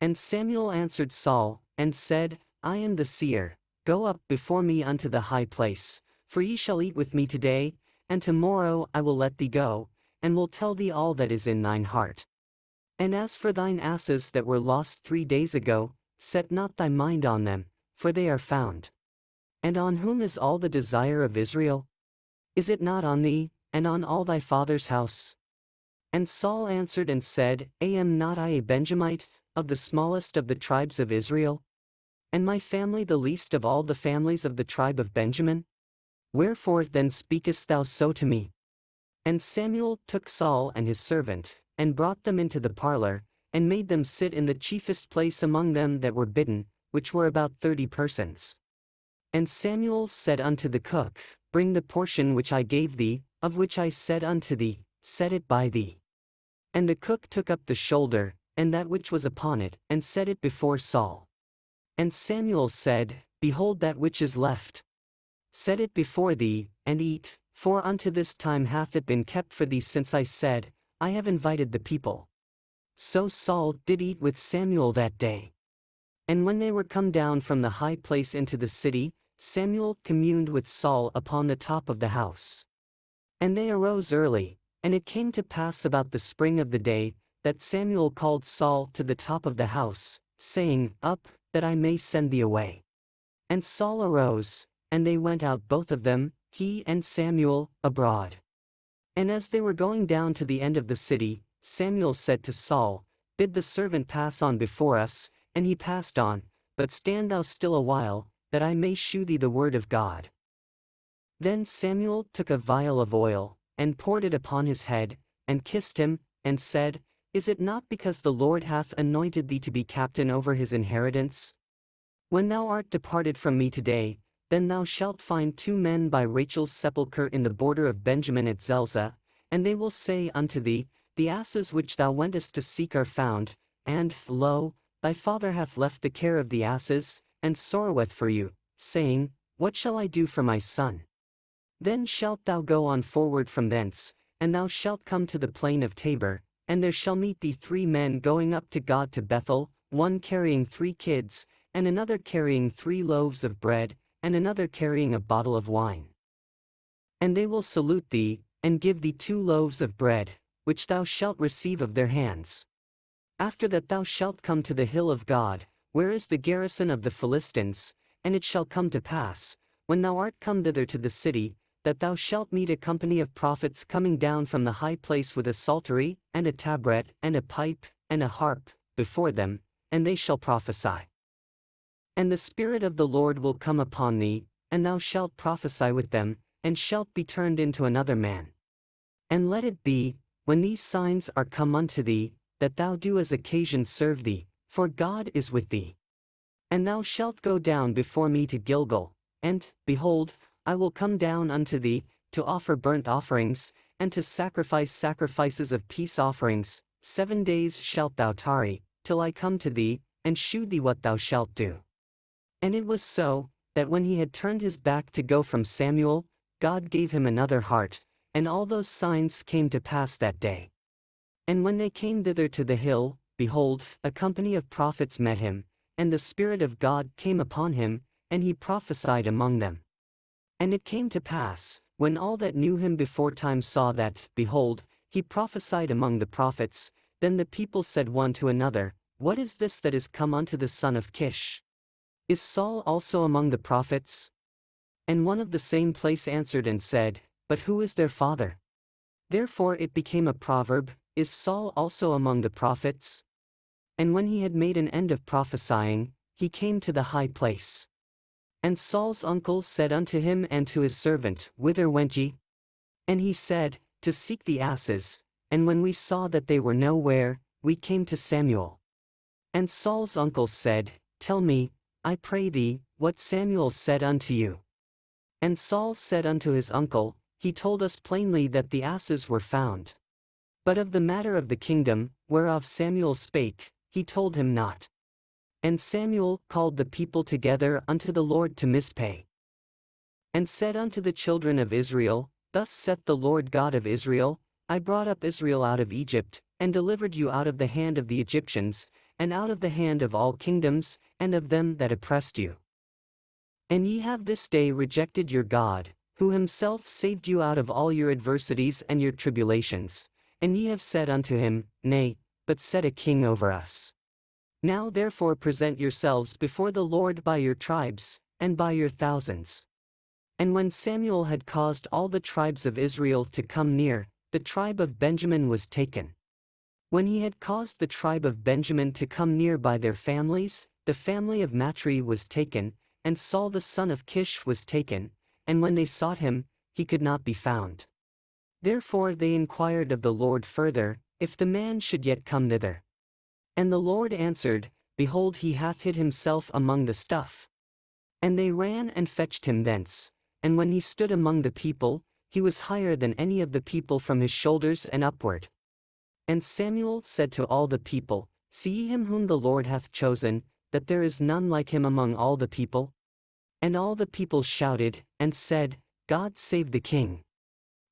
And Samuel answered Saul, and said, I am the seer, go up before me unto the high place, for ye shall eat with me today, and tomorrow I will let thee go, and will tell thee all that is in thine heart. And as for thine asses that were lost 3 days ago, set not thy mind on them, for they are found. And on whom is all the desire of Israel? Is it not on thee, and on all thy father's house? And Saul answered and said, Am not I a Benjamite, of the smallest of the tribes of Israel? And my family the least of all the families of the tribe of Benjamin? Wherefore then speakest thou so to me? And Samuel took Saul and his servant, and brought them into the parlor, and made them sit in the chiefest place among them that were bidden, which were about 30 persons. And Samuel said unto the cook, Bring the portion which I gave thee, of which I said unto thee, Set it by thee. And the cook took up the shoulder, and that which was upon it, and set it before Saul. And Samuel said, Behold that which is left. Set it before thee, and eat, for unto this time hath it been kept for thee since I said, I have invited the people. So Saul did eat with Samuel that day. And when they were come down from the high place into the city, Samuel communed with Saul upon the top of the house. And they arose early, and it came to pass about the spring of the day, that Samuel called Saul to the top of the house, saying, Up, that I may send thee away. And Saul arose, and they went out both of them, he and Samuel, abroad. And as they were going down to the end of the city, Samuel said to Saul, Bid the servant pass on before us, and he passed on, but stand thou still a while, that I may shew thee the word of God. Then Samuel took a vial of oil, and poured it upon his head, and kissed him, and said, Is it not because the Lord hath anointed thee to be captain over his inheritance? When thou art departed from me today, then thou shalt find 2 men by Rachel's sepulchre in the border of Benjamin at Zelzah, and they will say unto thee, The asses which thou wentest to seek are found, and, lo, thy father hath left the care of the asses, and sorroweth for you, saying, What shall I do for my son? Then shalt thou go on forward from thence, and thou shalt come to the plain of Tabor, and there shall meet thee 3 men going up to God to Bethel, one carrying 3 kids, and another carrying 3 loaves of bread, and another carrying a bottle of wine. And they will salute thee, and give thee 2 loaves of bread, which thou shalt receive of their hands. After that thou shalt come to the hill of God, where is the garrison of the Philistines, and it shall come to pass, when thou art come thither to the city, that thou shalt meet a company of prophets coming down from the high place with a psaltery, and a tabret, and a pipe, and a harp, before them, and they shall prophesy. And the Spirit of the Lord will come upon thee, and thou shalt prophesy with them, and shalt be turned into another man. And let it be, when these signs are come unto thee, that thou do as occasion serve thee, for God is with thee. And thou shalt go down before me to Gilgal, and, behold, I will come down unto thee, to offer burnt offerings, and to sacrifice sacrifices of peace offerings. 7 days shalt thou tarry, till I come to thee, and shew thee what thou shalt do. And it was so, that when he had turned his back to go from Samuel, God gave him another heart, and all those signs came to pass that day. And when they came thither to the hill, behold, a company of prophets met him, and the Spirit of God came upon him, and he prophesied among them. And it came to pass, when all that knew him beforetime saw that, behold, he prophesied among the prophets, then the people said one to another, What is this that is come unto the son of Kish? Is Saul also among the prophets? And one of the same place answered and said, But who is their father? Therefore it became a proverb, Is Saul also among the prophets? And when he had made an end of prophesying, he came to the high place. And Saul's uncle said unto him and to his servant, Whither went ye? And he said, To seek the asses, and when we saw that they were nowhere, we came to Samuel. And Saul's uncle said, Tell me, I pray thee, what Samuel said unto you. And Saul said unto his uncle, He told us plainly that the asses were found. But of the matter of the kingdom, whereof Samuel spake, he told him not. And Samuel called the people together unto the Lord to Mizpeh. And said unto the children of Israel, Thus saith the Lord God of Israel, I brought up Israel out of Egypt, and delivered you out of the hand of the Egyptians, and out of the hand of all kingdoms, and of them that oppressed you. And ye have this day rejected your God, who himself saved you out of all your adversities and your tribulations, and ye have said unto him, Nay, but set a king over us. Now therefore present yourselves before the Lord by your tribes, and by your thousands. And when Samuel had caused all the tribes of Israel to come near, the tribe of Benjamin was taken. When he had caused the tribe of Benjamin to come near by their families, the family of Matri was taken, and Saul the son of Kish was taken, and when they sought him, he could not be found. Therefore they inquired of the Lord further, if the man should yet come thither. And the Lord answered, Behold, he hath hid himself among the stuff. And they ran and fetched him thence, and when he stood among the people, he was higher than any of the people from his shoulders and upward. And Samuel said to all the people, See ye him whom the Lord hath chosen, that there is none like him among all the people? And all the people shouted, and said, God save the king.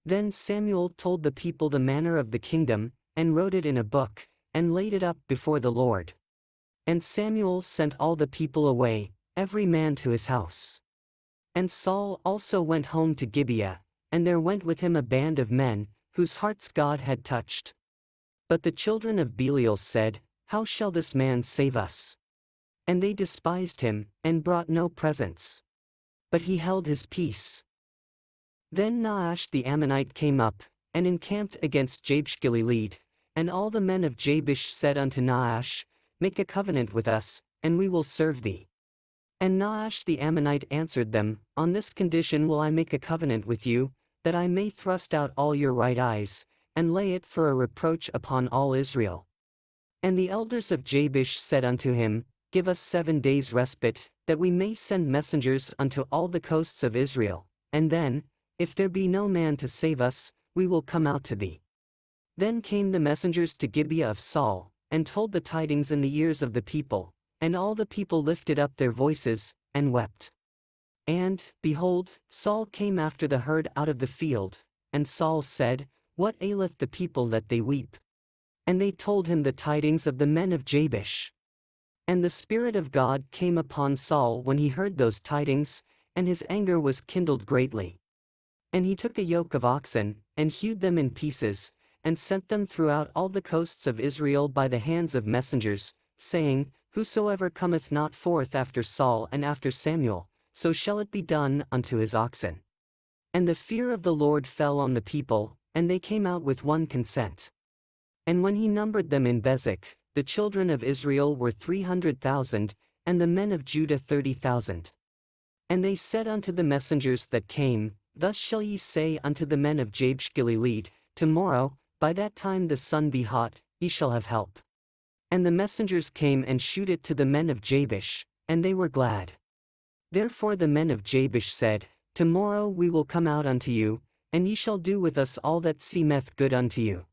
Then Samuel told the people the manner of the kingdom, and wrote it in a book, and laid it up before the Lord. And Samuel sent all the people away, every man to his house. And Saul also went home to Gibeah, and there went with him a band of men, whose hearts God had touched. But the children of Belial said, How shall this man save us? And they despised him, and brought no presents. But he held his peace. Then Naash the Ammonite came up, and encamped against Jabesh-Gilead, and all the men of Jabesh said unto Naash, Make a covenant with us, and we will serve thee. And Naash the Ammonite answered them, On this condition will I make a covenant with you, that I may thrust out all your right eyes, and lay it for a reproach upon all Israel. And the elders of Jabesh said unto him, Give us 7 days' respite, that we may send messengers unto all the coasts of Israel, and then, if there be no man to save us, we will come out to thee. Then came the messengers to Gibeah of Saul, and told the tidings in the ears of the people, and all the people lifted up their voices, and wept. And, behold, Saul came after the herd out of the field, and Saul said, What aileth the people that they weep? And they told him the tidings of the men of Jabesh. And the Spirit of God came upon Saul when he heard those tidings, and his anger was kindled greatly. And he took a yoke of oxen, and hewed them in pieces, and sent them throughout all the coasts of Israel by the hands of messengers, saying, Whosoever cometh not forth after Saul and after Samuel, so shall it be done unto his oxen. And the fear of the Lord fell on the people, and they came out with one consent. And when he numbered them in Bezek, the children of Israel were 300,000, and the men of Judah 30,000. And they said unto the messengers that came, Thus shall ye say unto the men of Jabesh Gilead, Tomorrow, by that time the sun be hot, ye shall have help. And the messengers came and shewed it to the men of Jabesh, and they were glad. Therefore the men of Jabesh said, Tomorrow we will come out unto you, and ye shall do with us all that seemeth good unto you.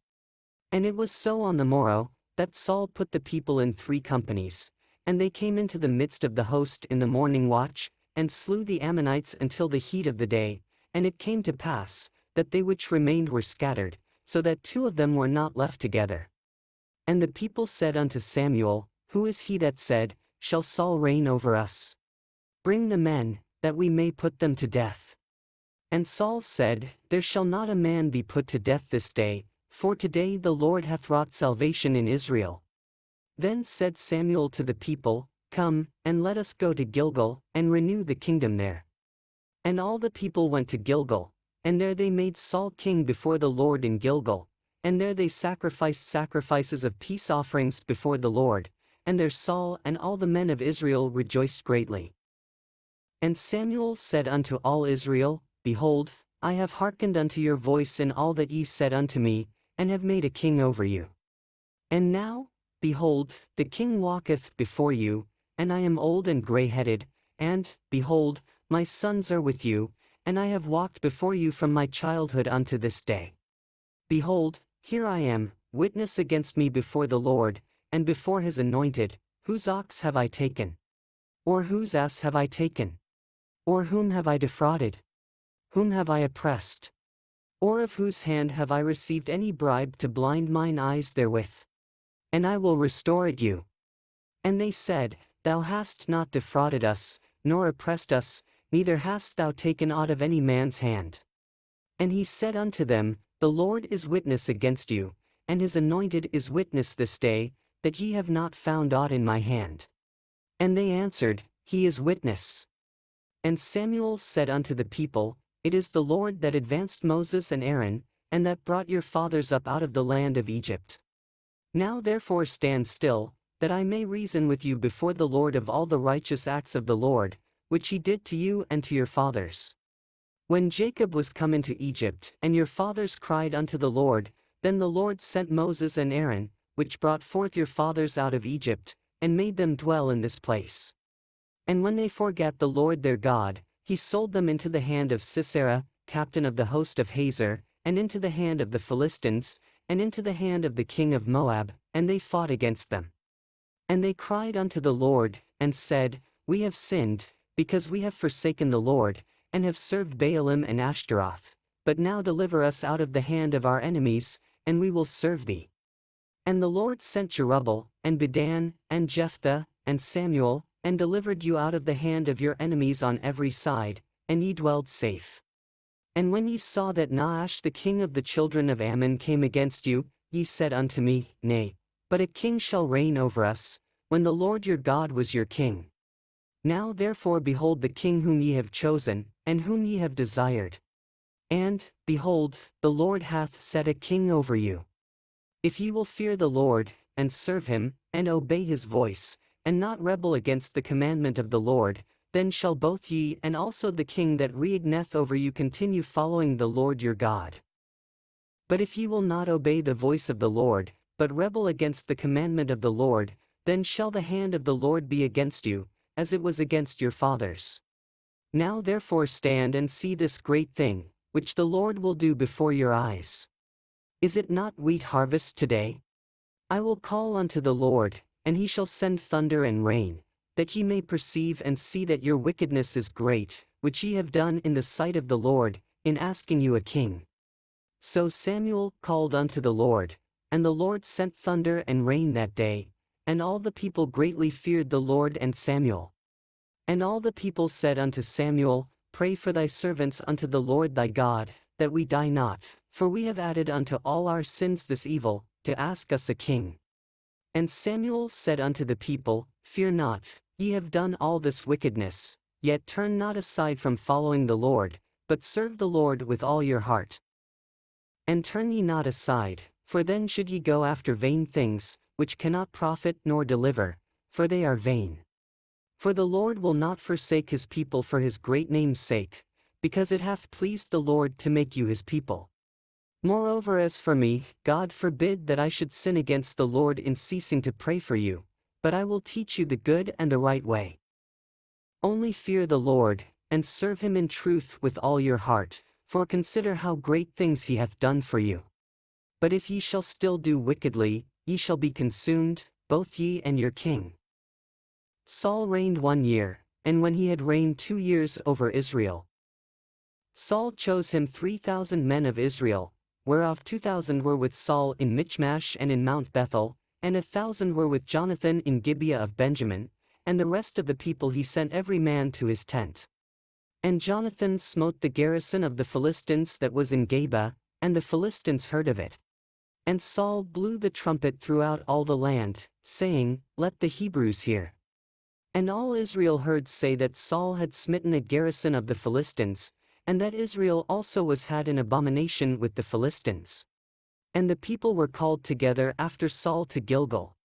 And it was so on the morrow, that Saul put the people in 3 companies, and they came into the midst of the host in the morning watch, and slew the Ammonites until the heat of the day, and it came to pass, that they which remained were scattered, so that 2 of them were not left together. And the people said unto Samuel, Who is he that said, Shall Saul reign over us? Bring the men, that we may put them to death. And Saul said, There shall not a man be put to death this day, for today the Lord hath wrought salvation in Israel. Then said Samuel to the people, Come, and let us go to Gilgal, and renew the kingdom there. And all the people went to Gilgal, and there they made Saul king before the Lord in Gilgal, and there they sacrificed sacrifices of peace offerings before the Lord, and there Saul and all the men of Israel rejoiced greatly. And Samuel said unto all Israel, Behold, I have hearkened unto your voice in all that ye said unto me, and have made a king over you. And now, behold, the king walketh before you, and I am old and grey-headed, and, behold, my sons are with you, and I have walked before you from my childhood unto this day. Behold, here I am, witness against me before the Lord, and before his anointed, whose ox have I taken? Or whose ass have I taken? Or whom have I defrauded? Whom have I oppressed? Or of whose hand have I received any bribe to blind mine eyes therewith? And I will restore it you. And they said, Thou hast not defrauded us, nor oppressed us, neither hast thou taken aught of any man's hand. And he said unto them, The Lord is witness against you, and his anointed is witness this day, that ye have not found aught in my hand. And they answered, He is witness. And Samuel said unto the people, It is the Lord that advanced Moses and Aaron, and that brought your fathers up out of the land of Egypt. Now therefore stand still, that I may reason with you before the Lord of all the righteous acts of the Lord, which he did to you and to your fathers. When Jacob was come into Egypt, and your fathers cried unto the Lord, then the Lord sent Moses and Aaron, which brought forth your fathers out of Egypt, and made them dwell in this place. And when they forgat the Lord their God, he sold them into the hand of Sisera, captain of the host of Hazor, and into the hand of the Philistines, and into the hand of the king of Moab, and they fought against them. And they cried unto the Lord, and said, We have sinned, because we have forsaken the Lord, and have served Baalim and Ashtaroth. But now deliver us out of the hand of our enemies, and we will serve thee. And the Lord sent Jerubbaal, and Bedan, and Jephthah, and Samuel, and delivered you out of the hand of your enemies on every side, and ye dwelled safe. And when ye saw that Naash the king of the children of Ammon came against you, ye said unto me, Nay, but a king shall reign over us, when the Lord your God was your king. Now therefore behold the king whom ye have chosen, and whom ye have desired. And, behold, the Lord hath set a king over you. If ye will fear the Lord, and serve him, and obey his voice, and not rebel against the commandment of the Lord, then shall both ye and also the king that reigneth over you continue following the Lord your God. But if ye will not obey the voice of the Lord, but rebel against the commandment of the Lord, then shall the hand of the Lord be against you, as it was against your fathers. Now therefore stand and see this great thing, which the Lord will do before your eyes. Is it not wheat harvest today? I will call unto the Lord, and he shall send thunder and rain, that ye may perceive and see that your wickedness is great, which ye have done in the sight of the Lord, in asking you a king. So Samuel called unto the Lord, and the Lord sent thunder and rain that day, and all the people greatly feared the Lord and Samuel. And all the people said unto Samuel, Pray for thy servants unto the Lord thy God, that we die not, for we have added unto all our sins this evil, to ask us a king. And Samuel said unto the people, Fear not, ye have done all this wickedness, yet turn not aside from following the Lord, but serve the Lord with all your heart. And turn ye not aside, for then should ye go after vain things, which cannot profit nor deliver, for they are vain. For the Lord will not forsake his people for his great name's sake, because it hath pleased the Lord to make you his people. Moreover, as for me, God forbid that I should sin against the Lord in ceasing to pray for you, but I will teach you the good and the right way. Only fear the Lord, and serve him in truth with all your heart, for consider how great things he hath done for you. But if ye shall still do wickedly, ye shall be consumed, both ye and your king. Saul reigned 1 year, and when he had reigned 2 years over Israel, Saul chose him 3,000 men of Israel, whereof 2,000 were with Saul in Michmash and in Mount Bethel, and 1,000 were with Jonathan in Gibeah of Benjamin, and the rest of the people he sent every man to his tent. And Jonathan smote the garrison of the Philistines that was in Geba, and the Philistines heard of it. And Saul blew the trumpet throughout all the land, saying, Let the Hebrews hear. And all Israel heard say that Saul had smitten a garrison of the Philistines, and that Israel also was had in abomination with the Philistines. And the people were called together after Saul to Gilgal.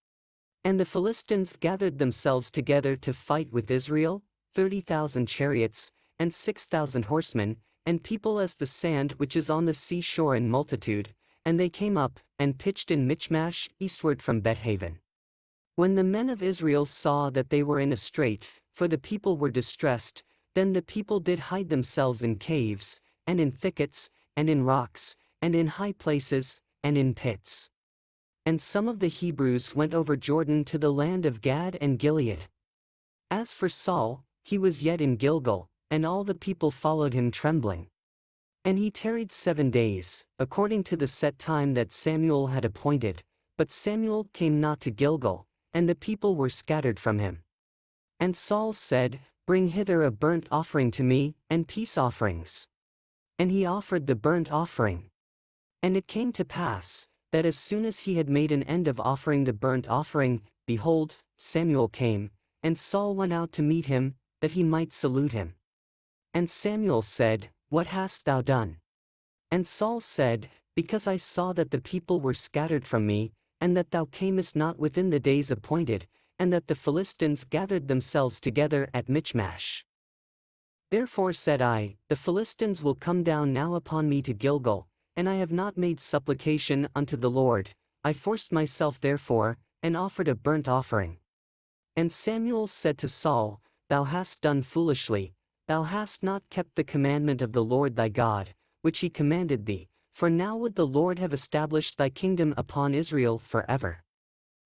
And the Philistines gathered themselves together to fight with Israel, 30,000 chariots, and 6,000 horsemen, and people as the sand which is on the sea shore in multitude, and they came up, and pitched in Michmash eastward from Bethaven. When the men of Israel saw that they were in a strait, for the people were distressed, then the people did hide themselves in caves, and in thickets, and in rocks, and in high places, and in pits. And some of the Hebrews went over Jordan to the land of Gad and Gilead. As for Saul, he was yet in Gilgal, and all the people followed him trembling. And he tarried 7 days, according to the set time that Samuel had appointed, but Samuel came not to Gilgal, and the people were scattered from him. And Saul said, Bring hither a burnt offering to me, and peace offerings. And he offered the burnt offering. And it came to pass, that as soon as he had made an end of offering the burnt offering, behold, Samuel came, and Saul went out to meet him, that he might salute him. And Samuel said, What hast thou done? And Saul said, Because I saw that the people were scattered from me, and that thou camest not within the days appointed, and that the Philistines gathered themselves together at Michmash. Therefore said I, The Philistines will come down now upon me to Gilgal, and I have not made supplication unto the Lord. I forced myself therefore, and offered a burnt offering. And Samuel said to Saul, Thou hast done foolishly, thou hast not kept the commandment of the Lord thy God, which he commanded thee, for now would the Lord have established thy kingdom upon Israel forever.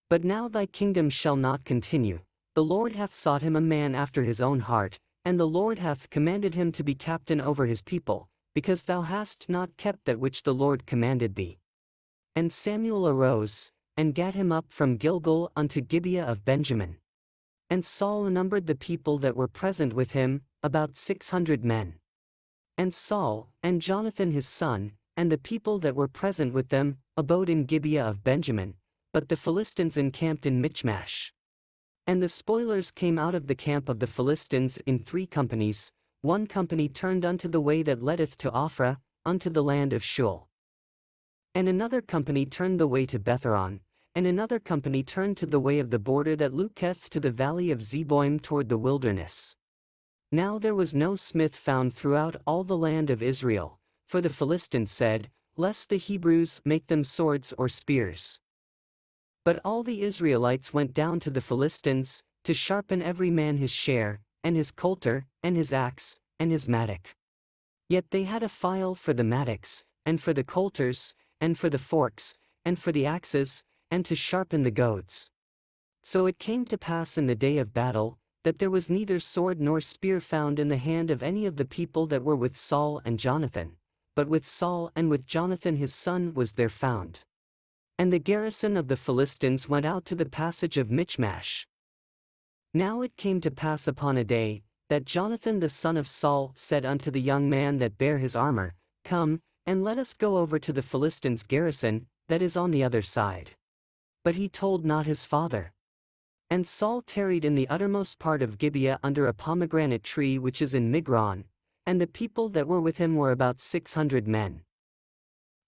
But now thy kingdom shall not continue. The Lord hath sought him a man after his own heart, and the Lord hath commanded him to be captain over his people, because thou hast not kept that which the Lord commanded thee. And Samuel arose, and gat him up from Gilgal unto Gibeah of Benjamin. And Saul numbered the people that were present with him, about 600 men. And Saul, and Jonathan his son, and the people that were present with them, abode in Gibeah of Benjamin, but the Philistines encamped in Michmash. And the spoilers came out of the camp of the Philistines in 3 companies, 1 company turned unto the way that leadeth to Ophrah, unto the land of Shul. And another company turned the way to Betharon, and another company turned to the way of the border that looketh to the valley of Zeboim toward the wilderness. Now there was no smith found throughout all the land of Israel, for the Philistines said, Lest the Hebrews make them swords or spears. But all the Israelites went down to the Philistines, to sharpen every man his share, and his coulter, and his axe, and his mattock. Yet they had a file for the mattocks, and for the coulters, and for the forks, and for the axes, and to sharpen the goads. So it came to pass in the day of battle, that there was neither sword nor spear found in the hand of any of the people that were with Saul and Jonathan, but with Saul and with Jonathan his son was there found. And the garrison of the Philistines went out to the passage of Michmash. Now it came to pass upon a day, that Jonathan the son of Saul said unto the young man that bare his armor, Come, and let us go over to the Philistines' garrison, that is on the other side. But he told not his father. And Saul tarried in the uttermost part of Gibeah under a pomegranate tree which is in Migron, and the people that were with him were about 600 men.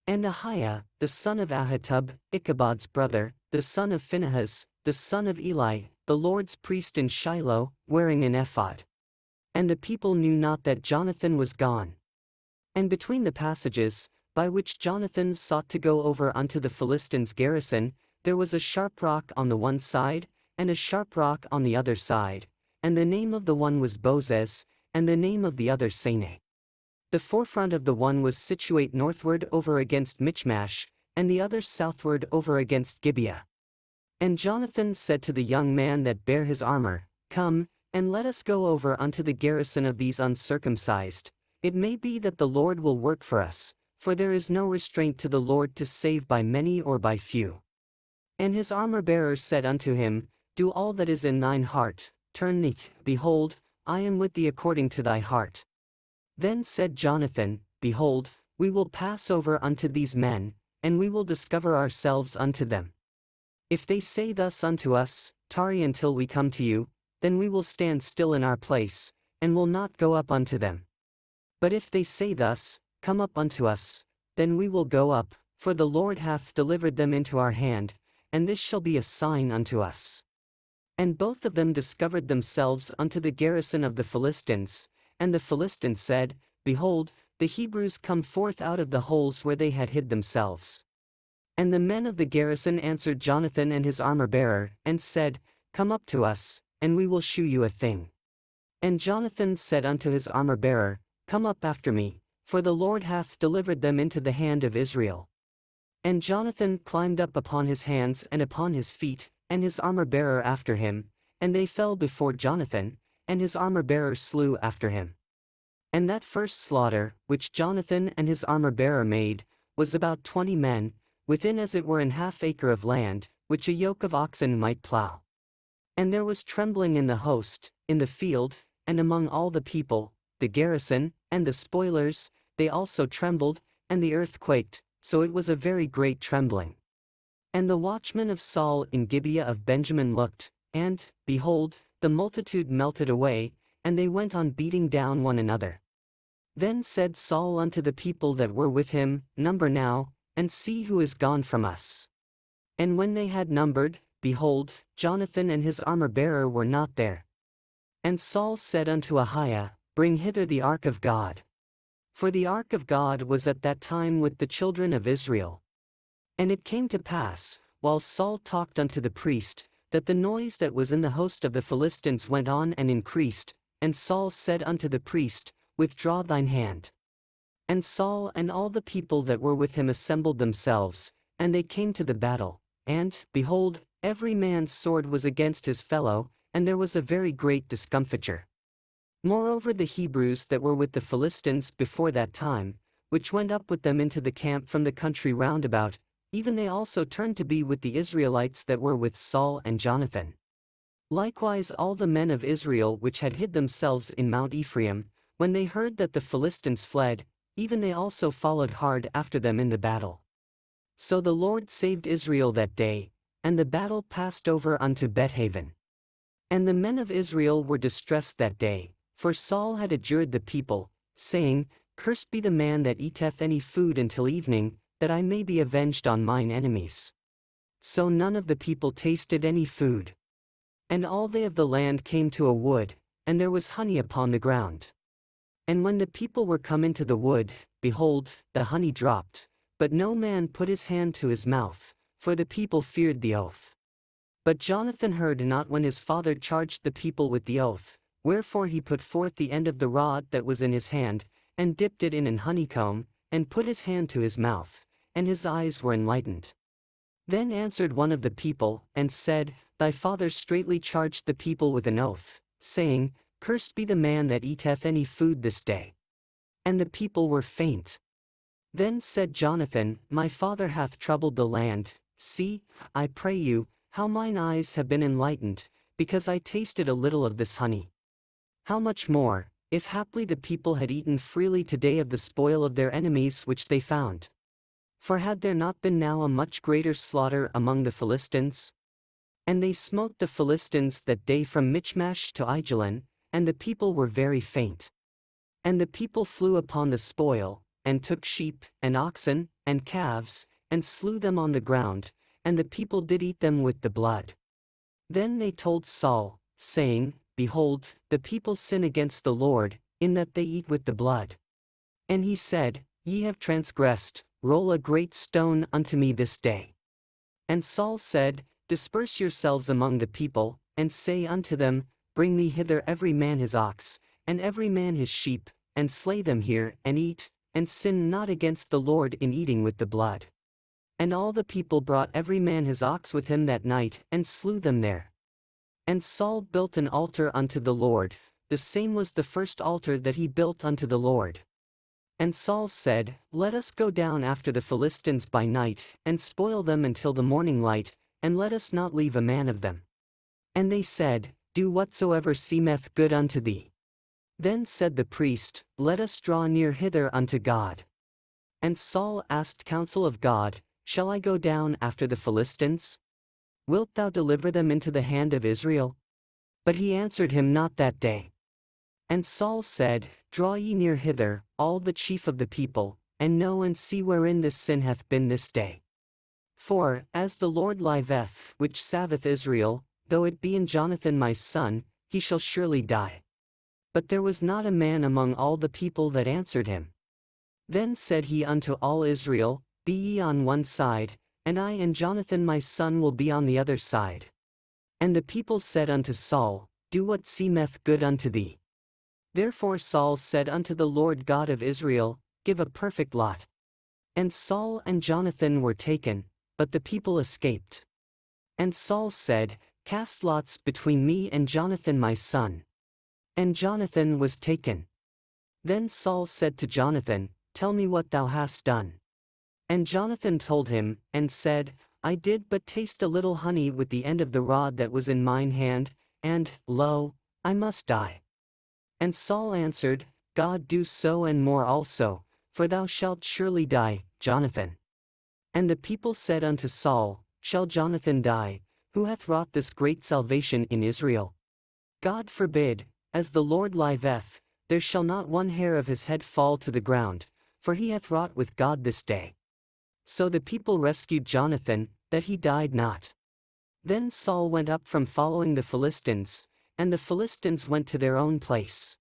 And Ahiah, the son of Ahitub, Ichabod's brother, the son of Phinehas, the son of Eli, the Lord's priest in Shiloh, wearing an ephod. And the people knew not that Jonathan was gone. And between the passages, by which Jonathan sought to go over unto the Philistines' garrison, there was a sharp rock on the one side, and a sharp rock on the other side, and the name of the one was Bozez, and the name of the other Sene. The forefront of the one was situate northward over against Michmash, and the other southward over against Gibeah. And Jonathan said to the young man that bare his armor, Come, and let us go over unto the garrison of these uncircumcised. It may be that the Lord will work for us, for there is no restraint to the Lord to save by many or by few. And his armor-bearer said unto him, Do all that is in thine heart, turn thee, behold, I am with thee according to thy heart. Then said Jonathan, Behold, we will pass over unto these men, and we will discover ourselves unto them. If they say thus unto us, Tarry until we come to you, then we will stand still in our place, and will not go up unto them. But if they say thus, Come up unto us, then we will go up, for the Lord hath delivered them into our hand, and this shall be a sign unto us. And both of them discovered themselves unto the garrison of the Philistines, and the Philistines said, Behold, the Hebrews come forth out of the holes where they had hid themselves. And the men of the garrison answered Jonathan and his armor-bearer, and said, Come up to us, and we will shew you a thing. And Jonathan said unto his armor-bearer, Come up after me, for the Lord hath delivered them into the hand of Israel. And Jonathan climbed up upon his hands and upon his feet, and his armor-bearer after him, and they fell before Jonathan, and his armor-bearer slew after him. And that first slaughter, which Jonathan and his armor-bearer made, was about 20 men, within as it were an half-acre of land, which a yoke of oxen might plow. And there was trembling in the host, in the field, and among all the people, the garrison, and the spoilers, they also trembled, and the earth quaked, so it was a very great trembling. And the watchmen of Saul in Gibeah of Benjamin looked, and, behold, the multitude melted away, and they went on beating down one another. Then said Saul unto the people that were with him, Number now, and see who is gone from us. And when they had numbered, behold, Jonathan and his armor-bearer were not there. And Saul said unto Ahiah, Bring hither the ark of God. For the ark of God was at that time with the children of Israel. And it came to pass, while Saul talked unto the priest, that the noise that was in the host of the Philistines went on and increased, and Saul said unto the priest, Withdraw thine hand. And Saul and all the people that were with him assembled themselves, and they came to the battle, and, behold, every man's sword was against his fellow, and there was a very great discomfiture. Moreover the Hebrews that were with the Philistines before that time, which went up with them into the camp from the country round about, even they also turned to be with the Israelites that were with Saul and Jonathan. Likewise all the men of Israel which had hid themselves in Mount Ephraim, when they heard that the Philistines fled, even they also followed hard after them in the battle. So the Lord saved Israel that day, and the battle passed over unto Bethaven. And the men of Israel were distressed that day, for Saul had adjured the people, saying, Cursed be the man that eateth any food until evening, that I may be avenged on mine enemies. So none of the people tasted any food. And all they of the land came to a wood, and there was honey upon the ground. And when the people were come into the wood, behold, the honey dropped, but no man put his hand to his mouth, for the people feared the oath. But Jonathan heard not when his father charged the people with the oath, wherefore he put forth the end of the rod that was in his hand, and dipped it in an honeycomb, and put his hand to his mouth, and his eyes were enlightened. Then answered one of the people, and said, Thy father straitly charged the people with an oath, saying, Cursed be the man that eateth any food this day. And the people were faint. Then said Jonathan, My father hath troubled the land. See, I pray you, how mine eyes have been enlightened, because I tasted a little of this honey. How much more, if haply the people had eaten freely today of the spoil of their enemies which they found? For had there not been now a much greater slaughter among the Philistines? And they smote the Philistines that day from Michmash to Aijalon, and the people were very faint. And the people flew upon the spoil, and took sheep, and oxen, and calves, and slew them on the ground, and the people did eat them with the blood. Then they told Saul, saying, Behold, the people sin against the Lord, in that they eat with the blood. And he said, Ye have transgressed, roll a great stone unto me this day. And Saul said, Disperse yourselves among the people, and say unto them, Bring me hither every man his ox, and every man his sheep, and slay them here, and eat, and sin not against the Lord in eating with the blood. And all the people brought every man his ox with him that night, and slew them there. And Saul built an altar unto the Lord, the same was the first altar that he built unto the Lord. And Saul said, Let us go down after the Philistines by night, and spoil them until the morning light, and let us not leave a man of them. And they said, Do whatsoever seemeth good unto thee. Then said the priest, Let us draw near hither unto God. And Saul asked counsel of God, Shall I go down after the Philistines? Wilt thou deliver them into the hand of Israel? But he answered him not that day. And Saul said, Draw ye near hither, all the chief of the people, and know and see wherein this sin hath been this day. For, as the Lord liveth, which saveth Israel, though it be in Jonathan my son, he shall surely die. But there was not a man among all the people that answered him. Then said he unto all Israel, Be ye on one side, and I and Jonathan my son will be on the other side. And the people said unto Saul, Do what seemeth good unto thee. Therefore Saul said unto the Lord God of Israel, Give a perfect lot. And Saul and Jonathan were taken, but the people escaped. And Saul said, Cast lots between me and Jonathan my son. And Jonathan was taken. Then Saul said to Jonathan, Tell me what thou hast done. And Jonathan told him, and said, I did but taste a little honey with the end of the rod that was in mine hand, and, lo, I must die. And Saul answered, God do so and more also, for thou shalt surely die, Jonathan. And the people said unto Saul, Shall Jonathan die, who hath wrought this great salvation in Israel? God forbid, as the Lord liveth, there shall not one hair of his head fall to the ground, for he hath wrought with God this day. So the people rescued Jonathan, that he died not. Then Saul went up from following the Philistines, and the Philistines went to their own place.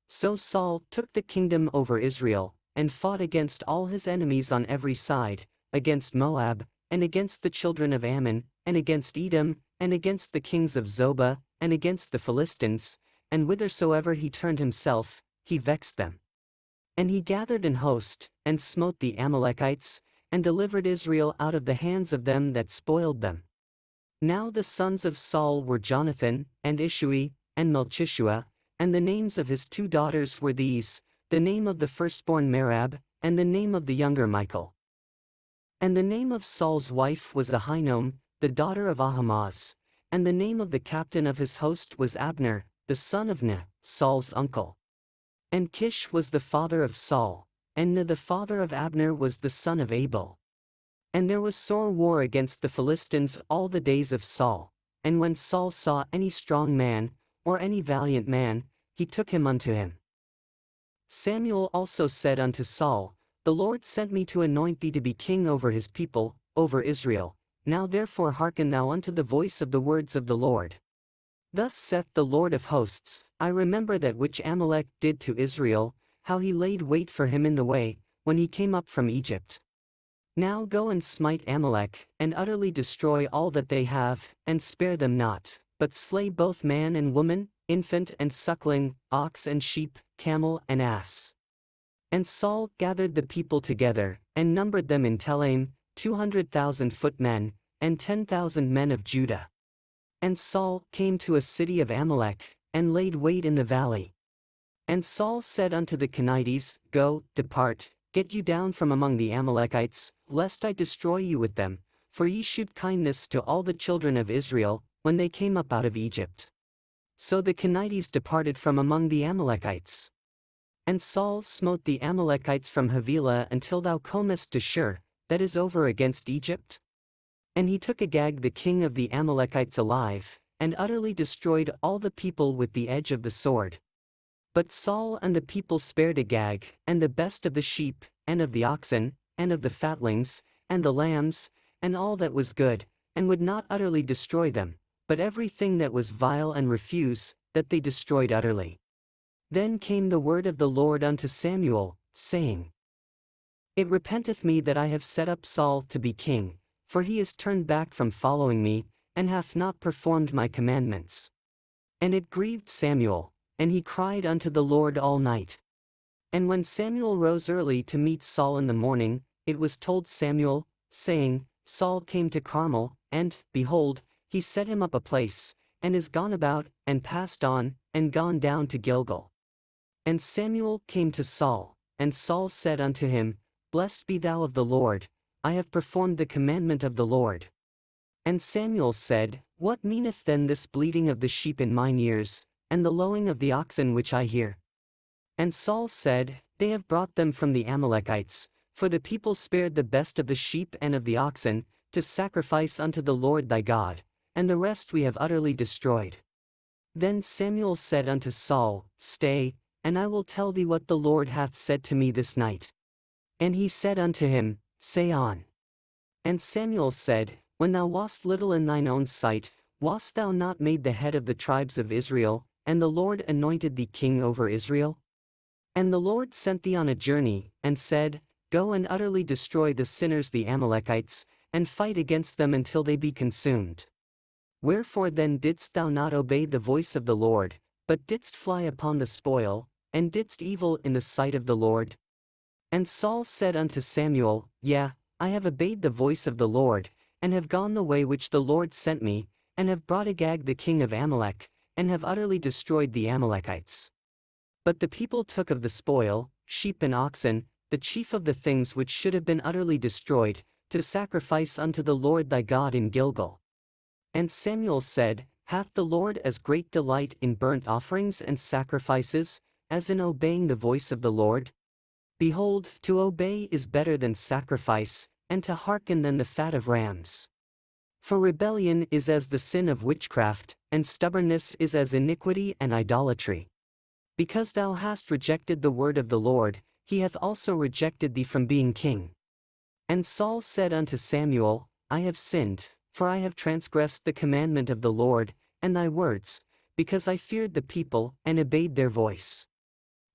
So Saul took the kingdom over Israel, and fought against all his enemies on every side, against Moab, and against the children of Ammon, and against Edom, and against the kings of Zobah, and against the Philistines, and whithersoever he turned himself, he vexed them. And he gathered an host, and smote the Amalekites, and delivered Israel out of the hands of them that spoiled them. Now the sons of Saul were Jonathan, and Ishui, and Melchishua, and the names of his 2 daughters were these, the name of the firstborn Merab, and the name of the younger Michal. And the name of Saul's wife was Ahinoam, the daughter of Ahimaaz, and the name of the captain of his host was Abner, the son of Ner, Saul's uncle. And Kish was the father of Saul, and Ner the father of Abner was the son of Abel. And there was sore war against the Philistines all the days of Saul, and when Saul saw any strong man, or any valiant man, he took him unto him. Samuel also said unto Saul, The Lord sent me to anoint thee to be king over his people, over Israel. Now therefore hearken thou unto the voice of the words of the Lord. Thus saith the Lord of hosts, I remember that which Amalek did to Israel, how he laid wait for him in the way, when he came up from Egypt. Now go and smite Amalek, and utterly destroy all that they have, and spare them not, but slay both man and woman, infant and suckling, ox and sheep, camel and ass. And Saul gathered the people together, and numbered them in Telaim, 200,000 footmen, and 10,000 men of Judah. And Saul came to a city of Amalek, and laid wait in the valley. And Saul said unto the Kenites, Go, depart, get you down from among the Amalekites, lest I destroy you with them, for ye shewed kindness to all the children of Israel, when they came up out of Egypt. So the Kenites departed from among the Amalekites. And Saul smote the Amalekites from Havilah until thou comest to Shur, that is over against Egypt. And he took Agag the king of the Amalekites alive, and utterly destroyed all the people with the edge of the sword. But Saul and the people spared Agag, and the best of the sheep, and of the oxen, and of the fatlings, and the lambs, and all that was good, and would not utterly destroy them, but everything that was vile and refuse, that they destroyed utterly. Then came the word of the Lord unto Samuel, saying, It repenteth me that I have set up Saul to be king, for he is turned back from following me, and hath not performed my commandments. And it grieved Samuel, and he cried unto the Lord all night. And when Samuel rose early to meet Saul in the morning, it was told Samuel, saying, Saul came to Carmel, and, behold, he set him up a place, and is gone about, and passed on, and gone down to Gilgal. And Samuel came to Saul, and Saul said unto him, Blessed be thou of the Lord, I have performed the commandment of the Lord. And Samuel said, What meaneth then this bleating of the sheep in mine ears, and the lowing of the oxen which I hear? And Saul said, They have brought them from the Amalekites, for the people spared the best of the sheep and of the oxen, to sacrifice unto the Lord thy God, and the rest we have utterly destroyed. Then Samuel said unto Saul, Stay, and I will tell thee what the Lord hath said to me this night. And he said unto him, Say on. And Samuel said, When thou wast little in thine own sight, wast thou not made the head of the tribes of Israel, and the Lord anointed thee king over Israel? And the Lord sent thee on a journey, and said, Go and utterly destroy the sinners the Amalekites, and fight against them until they be consumed. Wherefore then didst thou not obey the voice of the Lord, but didst fly upon the spoil, and didst evil in the sight of the Lord? And Saul said unto Samuel, Yea, I have obeyed the voice of the Lord, and have gone the way which the Lord sent me, and have brought Agag the king of Amalek, and have utterly destroyed the Amalekites. But the people took of the spoil, sheep and oxen, the chief of the things which should have been utterly destroyed, to sacrifice unto the Lord thy God in Gilgal. And Samuel said, Hath the Lord as great delight in burnt offerings and sacrifices, as in obeying the voice of the Lord? Behold, to obey is better than sacrifice, and to hearken than the fat of rams. For rebellion is as the sin of witchcraft, and stubbornness is as iniquity and idolatry. Because thou hast rejected the word of the Lord, he hath also rejected thee from being king. And Saul said unto Samuel, I have sinned, for I have transgressed the commandment of the Lord, and thy words, because I feared the people, and obeyed their voice.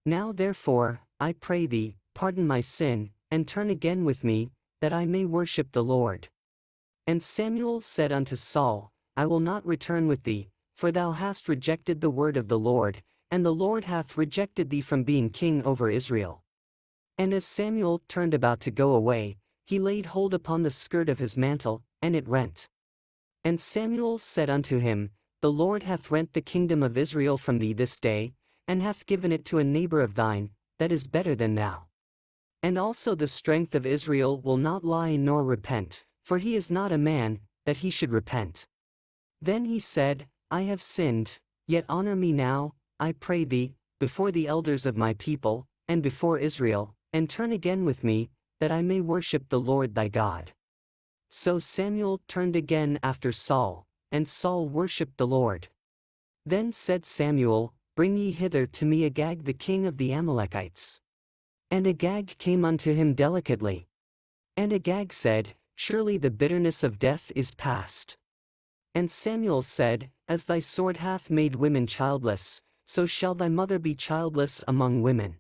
Now therefore, I pray thee, pardon my sin, and turn again with me, that I may worship the Lord. And Samuel said unto Saul, I will not return with thee, for thou hast rejected the word of the Lord, and the Lord hath rejected thee from being king over Israel. And as Samuel turned about to go away, he laid hold upon the skirt of his mantle, and it rent. And Samuel said unto him, The Lord hath rent the kingdom of Israel from thee this day, and hath given it to a neighbor of thine, that is better than thou. And also the strength of Israel will not lie nor repent, for he is not a man, that he should repent. Then he said, I have sinned, yet honor me now, I pray thee, before the elders of my people, and before Israel, and turn again with me, that I may worship the Lord thy God. So Samuel turned again after Saul, and Saul worshipped the Lord. Then said Samuel, Bring ye hither to me Agag the king of the Amalekites. And Agag came unto him delicately. And Agag said, Surely the bitterness of death is past. And Samuel said, As thy sword hath made women childless, so shall thy mother be childless among women.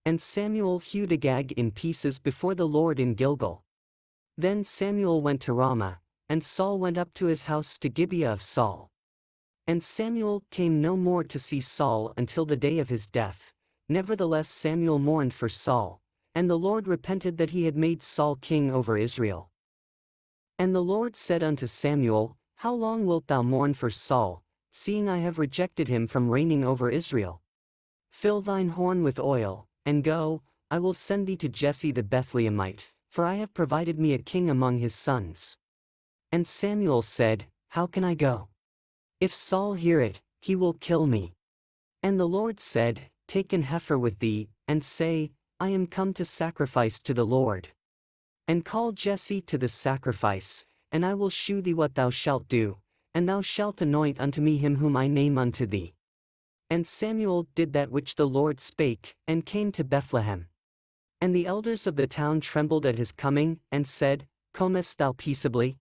And Samuel hewed Agag in pieces before the Lord in Gilgal. Then Samuel went to Ramah, and Saul went up to his house to Gibeah of Saul. And Samuel came no more to see Saul until the day of his death. Nevertheless Samuel mourned for Saul, and the Lord repented that he had made Saul king over Israel. And the Lord said unto Samuel, How long wilt thou mourn for Saul, seeing I have rejected him from reigning over Israel? Fill thine horn with oil, and go, I will send thee to Jesse the Bethlehemite, for I have provided me a king among his sons. And Samuel said, How can I go? If Saul hear it, he will kill me. And the Lord said, Take an heifer with thee, and say, I am come to sacrifice to the Lord. And call Jesse to the sacrifice, and I will shew thee what thou shalt do, and thou shalt anoint unto me him whom I name unto thee. And Samuel did that which the Lord spake, and came to Bethlehem. And the elders of the town trembled at his coming, and said, Comest thou peaceably?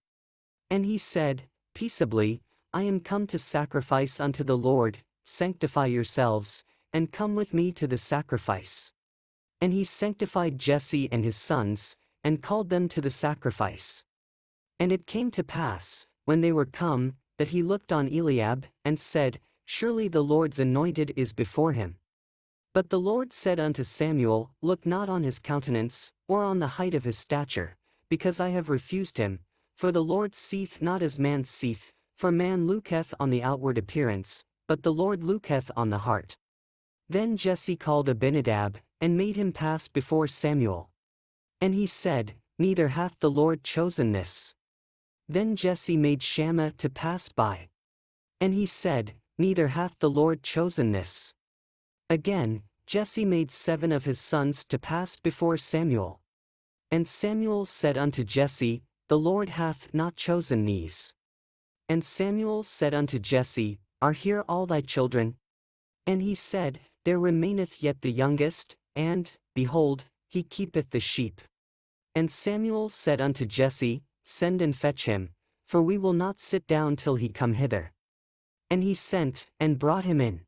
And he said, Peaceably, I am come to sacrifice unto the Lord. Sanctify yourselves, and come with me to the sacrifice. And he sanctified Jesse and his sons, and called them to the sacrifice. And it came to pass, when they were come, that he looked on Eliab, and said, Surely the Lord's anointed is before him. But the Lord said unto Samuel, Look not on his countenance, or on the height of his stature, because I have refused him, for the Lord seeth not as man seeth, for man looketh on the outward appearance, but the Lord looketh on the heart. Then Jesse called Abinadab, and made him pass before Samuel. And he said, Neither hath the Lord chosen this. Then Jesse made Shammah to pass by. And he said, Neither hath the Lord chosen this. Again, Jesse made 7 of his sons to pass before Samuel. And Samuel said unto Jesse, The Lord hath not chosen these. And Samuel said unto Jesse, Are here all thy children? And he said, There remaineth yet the youngest, and, behold, he keepeth the sheep. And Samuel said unto Jesse, Send and fetch him, for we will not sit down till he come hither. And he sent, and brought him in.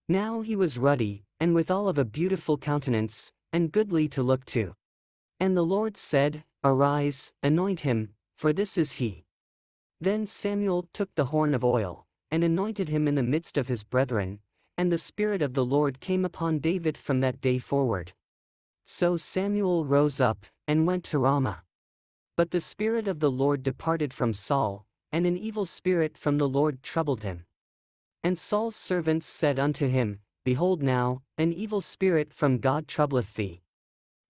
Now he was ruddy, and withal of a beautiful countenance, and goodly to look to. And the Lord said, Arise, anoint him, for this is he. Then Samuel took the horn of oil, and anointed him in the midst of his brethren, and the Spirit of the Lord came upon David from that day forward. So Samuel rose up, and went to Ramah. But the Spirit of the Lord departed from Saul, and an evil spirit from the Lord troubled him. And Saul's servants said unto him, Behold now, an evil spirit from God troubleth thee.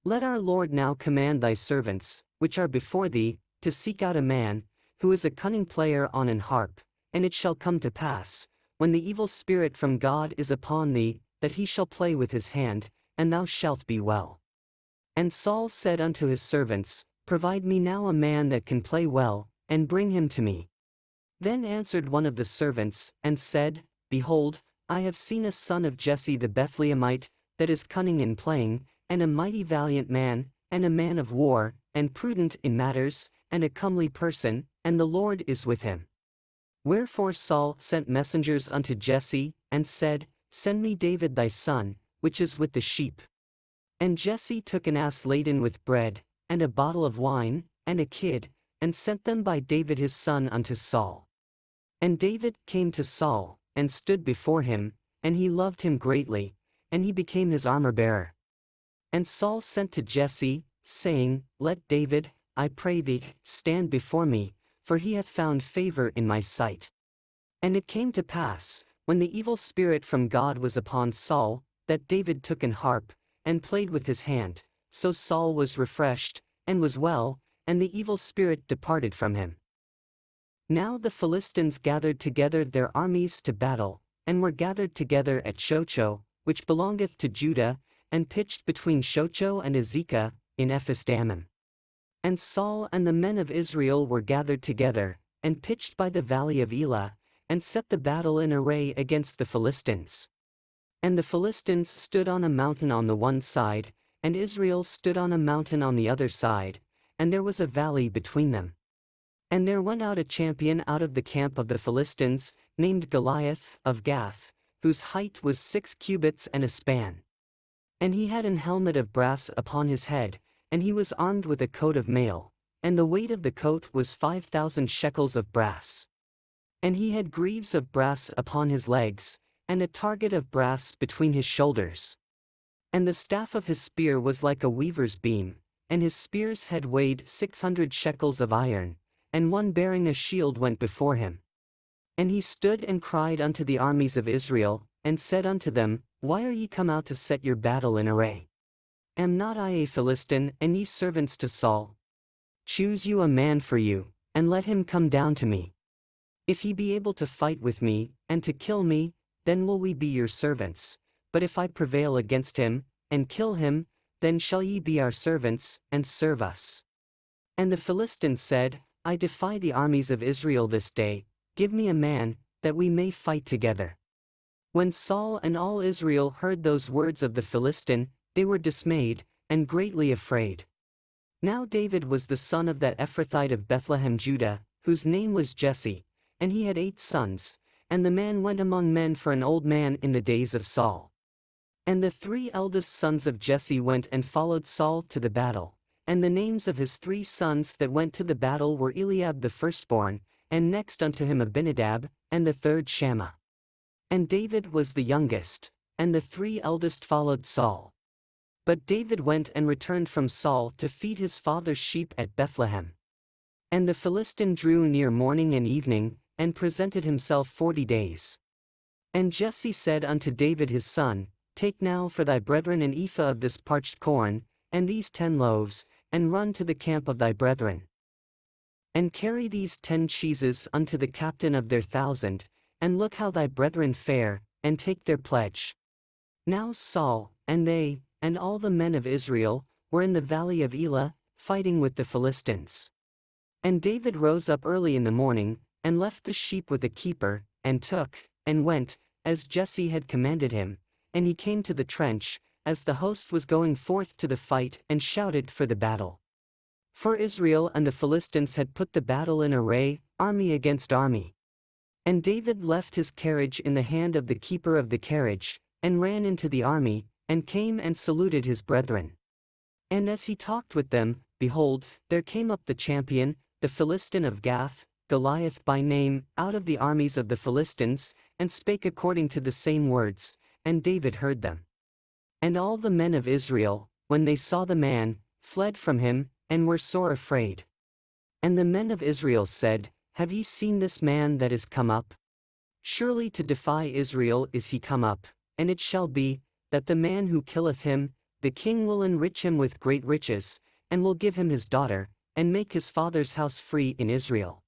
Let our Lord now command thy servants, which are before thee, to seek out a man, who is a cunning player on an harp, and it shall come to pass, when the evil spirit from God is upon thee, that he shall play with his hand, and thou shalt be well. And Saul said unto his servants, Provide me now a man that can play well, and bring him to me. Then answered one of the servants, and said, Behold, I have seen a son of Jesse the Bethlehemite, that is cunning in playing, and a mighty valiant man, and a man of war, and prudent in matters, and a comely person, and the Lord is with him. Wherefore Saul sent messengers unto Jesse, and said, Send me David thy son, which is with the sheep. And Jesse took an ass laden with bread, and a bottle of wine, and a kid, and sent them by David his son unto Saul. And David came to Saul, and stood before him, and he loved him greatly, and he became his armor-bearer. And Saul sent to Jesse, saying, Let David, I pray thee, stand before me, for he hath found favor in my sight. And it came to pass, when the evil spirit from God was upon Saul, that David took an harp, and played with his hand, so Saul was refreshed, and was well, and the evil spirit departed from him. Now the Philistines gathered together their armies to battle, and were gathered together at Shochoh, which belongeth to Judah, and pitched between Shochoh and Azekah, in Ephes-dammim. And Saul and the men of Israel were gathered together, and pitched by the valley of Elah, and set the battle in array against the Philistines. And the Philistines stood on a mountain on the one side, and Israel stood on a mountain on the other side, and there was a valley between them. And there went out a champion out of the camp of the Philistines, named Goliath, of Gath, whose height was 6 cubits and a span. And he had an helmet of brass upon his head, and he was armed with a coat of mail, and the weight of the coat was 5,000 shekels of brass. And he had greaves of brass upon his legs, and a target of brass between his shoulders. And the staff of his spear was like a weaver's beam, and his spear's head weighed 600 shekels of iron, and one bearing a shield went before him. And he stood and cried unto the armies of Israel, and said unto them, Why are ye come out to set your battle in array? Am not I a Philistine, and ye servants to Saul? Choose you a man for you, and let him come down to me. If he be able to fight with me, and to kill me, then will we be your servants. But if I prevail against him, and kill him, then shall ye be our servants, and serve us. And the Philistines said, I defy the armies of Israel this day, give me a man, that we may fight together. When Saul and all Israel heard those words of the Philistine, they were dismayed, and greatly afraid. Now David was the son of that Ephrathite of Bethlehem Judah, whose name was Jesse, and he had 8 sons, and the man went among men for an old man in the days of Saul. And the 3 eldest sons of Jesse went and followed Saul to the battle, and the names of his 3 sons that went to the battle were Eliab the firstborn, and next unto him Abinadab, and the third Shammah. And David was the youngest, and the 3 eldest followed Saul. But David went and returned from Saul to feed his father's sheep at Bethlehem. And the Philistine drew near morning and evening, and presented himself 40 days. And Jesse said unto David his son, Take now for thy brethren an ephah of this parched corn, and these 10 loaves, and run to the camp of thy brethren. And carry these 10 cheeses unto the captain of their 1,000, and look how thy brethren fare, and take their pledge. Now Saul, and they, and all the men of Israel, were in the valley of Elah, fighting with the Philistines. And David rose up early in the morning, and left the sheep with the keeper, and took, and went, as Jesse had commanded him, and he came to the trench, as the host was going forth to the fight, and shouted for the battle. For Israel and the Philistines had put the battle in array, army against army. And David left his carriage in the hand of the keeper of the carriage, and ran into the army, and came and saluted his brethren. And as he talked with them, behold, there came up the champion, the Philistine of Gath, Goliath by name, out of the armies of the Philistines, and spake according to the same words, and David heard them. And all the men of Israel, when they saw the man, fled from him, and were sore afraid. And the men of Israel said, Have ye seen this man that is come up? Surely to defy Israel is he come up, and it shall be, that the man who killeth him, the king will enrich him with great riches, and will give him his daughter, and make his father's house free in Israel.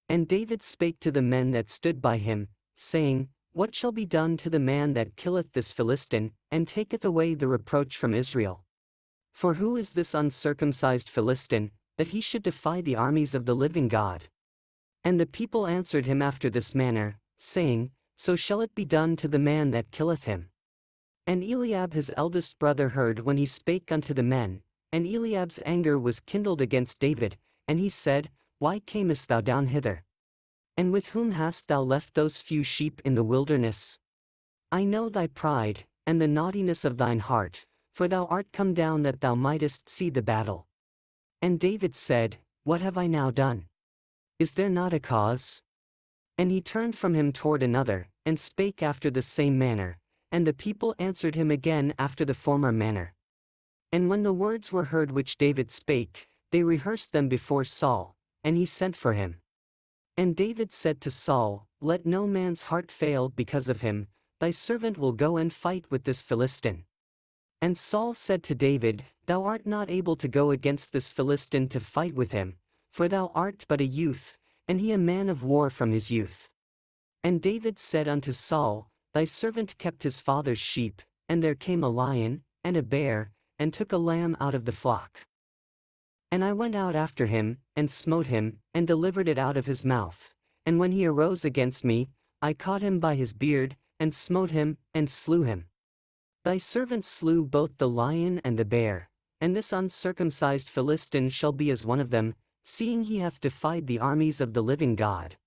And David spake to the men that stood by him, saying, What shall be done to the man that killeth this Philistine, and taketh away the reproach from Israel? For who is this uncircumcised Philistine, that he should defy the armies of the living God? And the people answered him after this manner, saying, So shall it be done to the man that killeth him. And Eliab his eldest brother heard when he spake unto the men, and Eliab's anger was kindled against David, and he said, Why camest thou down hither? And with whom hast thou left those few sheep in the wilderness? I know thy pride, and the naughtiness of thine heart, for thou art come down that thou mightest see the battle. And David said, What have I now done? Is there not a cause? And he turned from him toward another, and spake after the same manner, and the people answered him again after the former manner. And when the words were heard which David spake, they rehearsed them before Saul, and he sent for him. And David said to Saul, Let no man's heart fail because of him, thy servant will go and fight with this Philistine. And Saul said to David, Thou art not able to go against this Philistine to fight with him, for thou art but a youth, and he a man of war from his youth. And David said unto Saul, Thy servant kept his father's sheep, and there came a lion, and a bear, and took a lamb out of the flock. And I went out after him, and smote him, and delivered it out of his mouth. And when he arose against me, I caught him by his beard, and smote him, and slew him. Thy servant slew both the lion and the bear, and this uncircumcised Philistine shall be as one of them, seeing he hath defied the armies of the living God.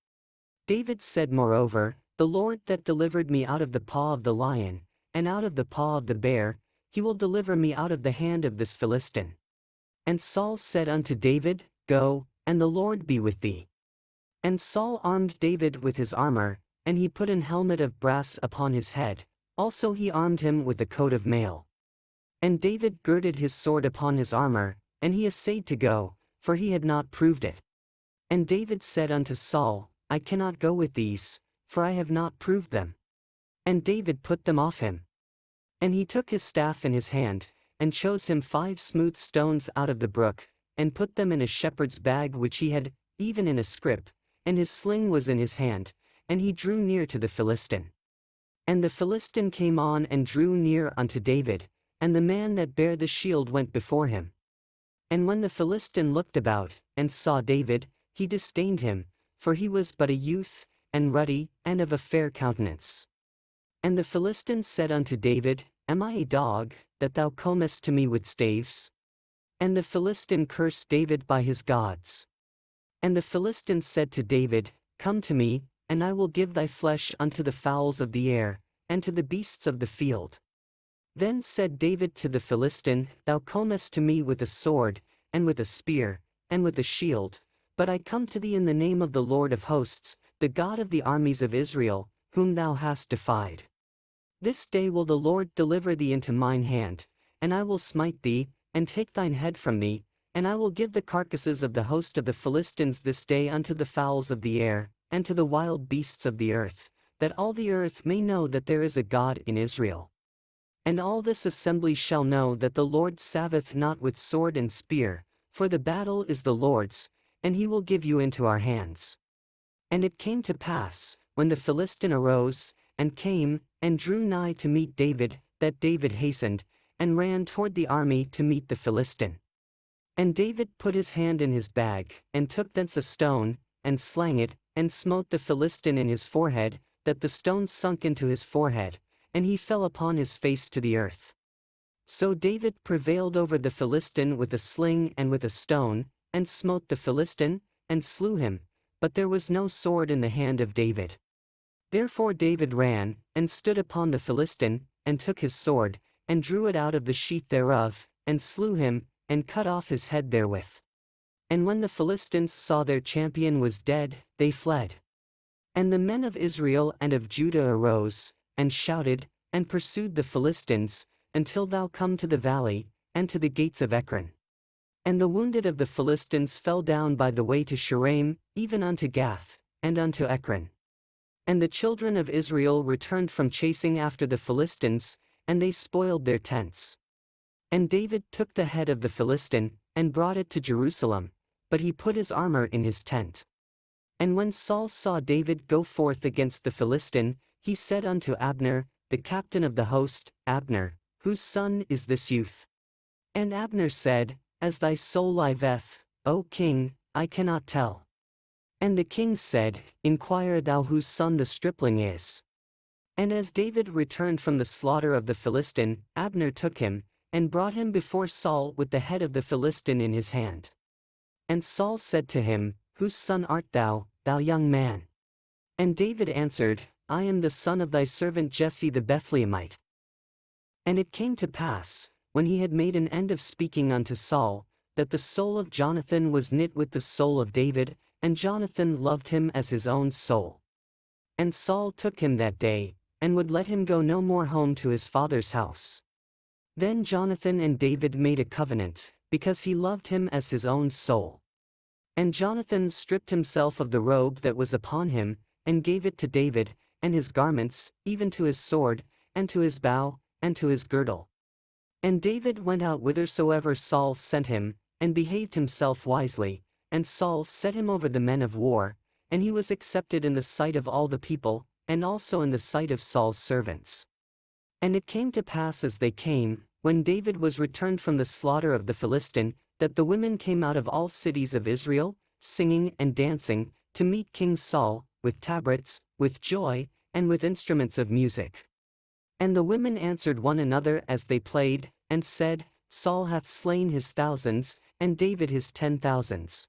David said moreover, The Lord that delivered me out of the paw of the lion, and out of the paw of the bear, he will deliver me out of the hand of this Philistine. And Saul said unto David, Go, and the Lord be with thee. And Saul armed David with his armor, and he put an helmet of brass upon his head, also he armed him with a coat of mail. And David girded his sword upon his armor, and he essayed to go, for he had not proved it. And David said unto Saul, I cannot go with these, for I have not proved them. And David put them off him. And he took his staff in his hand, and chose him 5 smooth stones out of the brook, and put them in a shepherd's bag which he had, even in a scrip, and his sling was in his hand, and he drew near to the Philistine. And the Philistine came on and drew near unto David, and the man that bare the shield went before him. And when the Philistine looked about, and saw David, he disdained him, for he was but a youth, and ruddy, and of a fair countenance. And the Philistine said unto David, Am I a dog, that thou comest to me with staves? And the Philistine cursed David by his gods. And the Philistine said to David, Come to me, and I will give thy flesh unto the fowls of the air, and to the beasts of the field. Then said David to the Philistine, Thou comest to me with a sword, and with a spear, and with a shield, but I come to thee in the name of the Lord of hosts, the God of the armies of Israel, whom thou hast defied. This day will the Lord deliver thee into mine hand, and I will smite thee, and take thine head from thee, and I will give the carcasses of the host of the Philistines this day unto the fowls of the air, and to the wild beasts of the earth, that all the earth may know that there is a God in Israel. And all this assembly shall know that the Lord saveth not with sword and spear, for the battle is the Lord's, and he will give you into our hands. And it came to pass, when the Philistine arose, and came, and drew nigh to meet David, that David hastened, and ran toward the army to meet the Philistine. And David put his hand in his bag, and took thence a stone, and slang it, and smote the Philistine in his forehead, that the stone sunk into his forehead, and he fell upon his face to the earth. So David prevailed over the Philistine with a sling and with a stone, and smote the Philistine, and slew him, but there was no sword in the hand of David. Therefore David ran, and stood upon the Philistine, and took his sword, and drew it out of the sheath thereof, and slew him, and cut off his head therewith. And when the Philistines saw their champion was dead, they fled. And the men of Israel and of Judah arose, and shouted, and pursued the Philistines, until thou come to the valley, and to the gates of Ekron. And the wounded of the Philistines fell down by the way to Shaaraim, even unto Gath, and unto Ekron. And the children of Israel returned from chasing after the Philistines, and they spoiled their tents. And David took the head of the Philistine, and brought it to Jerusalem, but he put his armor in his tent. And when Saul saw David go forth against the Philistine, he said unto Abner, the captain of the host, Abner, whose son is this youth? And Abner said, As thy soul liveth, O king, I cannot tell. And the king said, Inquire thou whose son the stripling is. And as David returned from the slaughter of the Philistine, Abner took him, and brought him before Saul with the head of the Philistine in his hand. And Saul said to him, Whose son art thou, thou young man? And David answered, I am the son of thy servant Jesse the Bethlehemite. And it came to pass, when he had made an end of speaking unto Saul, that the soul of Jonathan was knit with the soul of David, and Jonathan loved him as his own soul. And Saul took him that day, and would let him go no more home to his father's house. Then Jonathan and David made a covenant, because he loved him as his own soul. And Jonathan stripped himself of the robe that was upon him, and gave it to David, and his garments, even to his sword, and to his bow, and to his girdle. And David went out whithersoever Saul sent him, and behaved himself wisely, and Saul set him over the men of war, and he was accepted in the sight of all the people, and also in the sight of Saul's servants. And it came to pass as they came, when David was returned from the slaughter of the Philistine, that the women came out of all cities of Israel, singing and dancing, to meet King Saul, with tabrets, with joy, and with instruments of music. And the women answered one another as they played, and said, Saul hath slain his thousands, and David his 10,000s.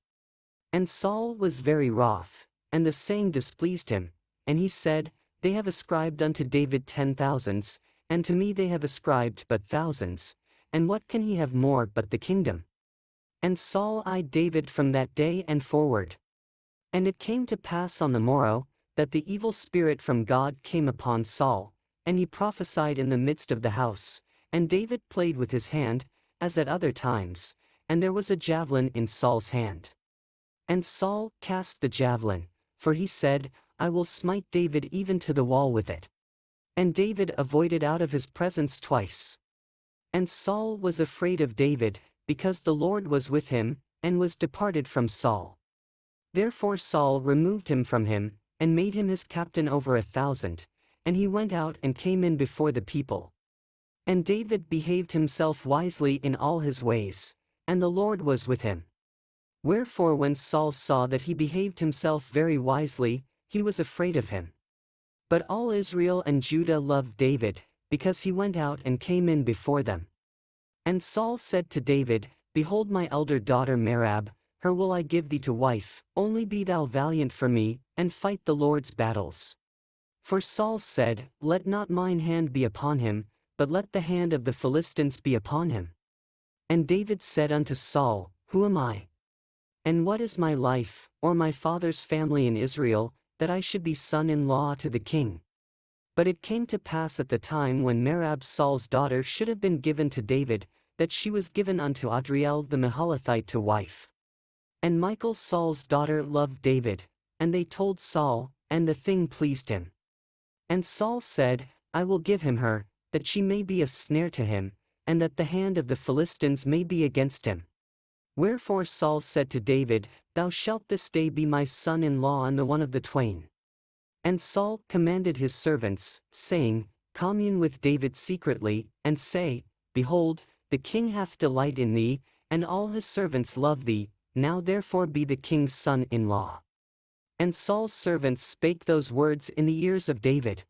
And Saul was very wroth, and the saying displeased him, and he said, They have ascribed unto David 10,000s, and to me they have ascribed but thousands, and what can he have more but the kingdom? And Saul eyed David from that day and forward. And it came to pass on the morrow, that the evil spirit from God came upon Saul, and he prophesied in the midst of the house, and David played with his hand, as at other times, and there was a javelin in Saul's hand. And Saul cast the javelin, for he said, I will smite David even to the wall with it. And David avoided out of his presence twice. And Saul was afraid of David, because the Lord was with him, and was departed from Saul. Therefore Saul removed him from him, and made him his captain over 1,000, and he went out and came in before the people. And David behaved himself wisely in all his ways, and the Lord was with him. Wherefore when Saul saw that he behaved himself very wisely, he was afraid of him. But all Israel and Judah loved David, because he went out and came in before them. And Saul said to David, Behold my elder daughter Merab, her will I give thee to wife, only be thou valiant for me, and fight the Lord's battles. For Saul said, Let not mine hand be upon him, but let the hand of the Philistines be upon him. And David said unto Saul, Who am I? And what is my life, or my father's family in Israel, that I should be son-in-law to the king? But it came to pass at the time when Merab Saul's daughter should have been given to David, that she was given unto Adriel the Mahalathite to wife. And Michal Saul's daughter loved David, and they told Saul, and the thing pleased him. And Saul said, I will give him her, that she may be a snare to him, and that the hand of the Philistines may be against him. Wherefore Saul said to David, Thou shalt this day be my son-in-law and the one of the twain. And Saul commanded his servants, saying, Commune with David secretly, and say, Behold, the king hath delight in thee, and all his servants love thee, now therefore be the king's son-in-law. And Saul's servants spake those words in the ears of David.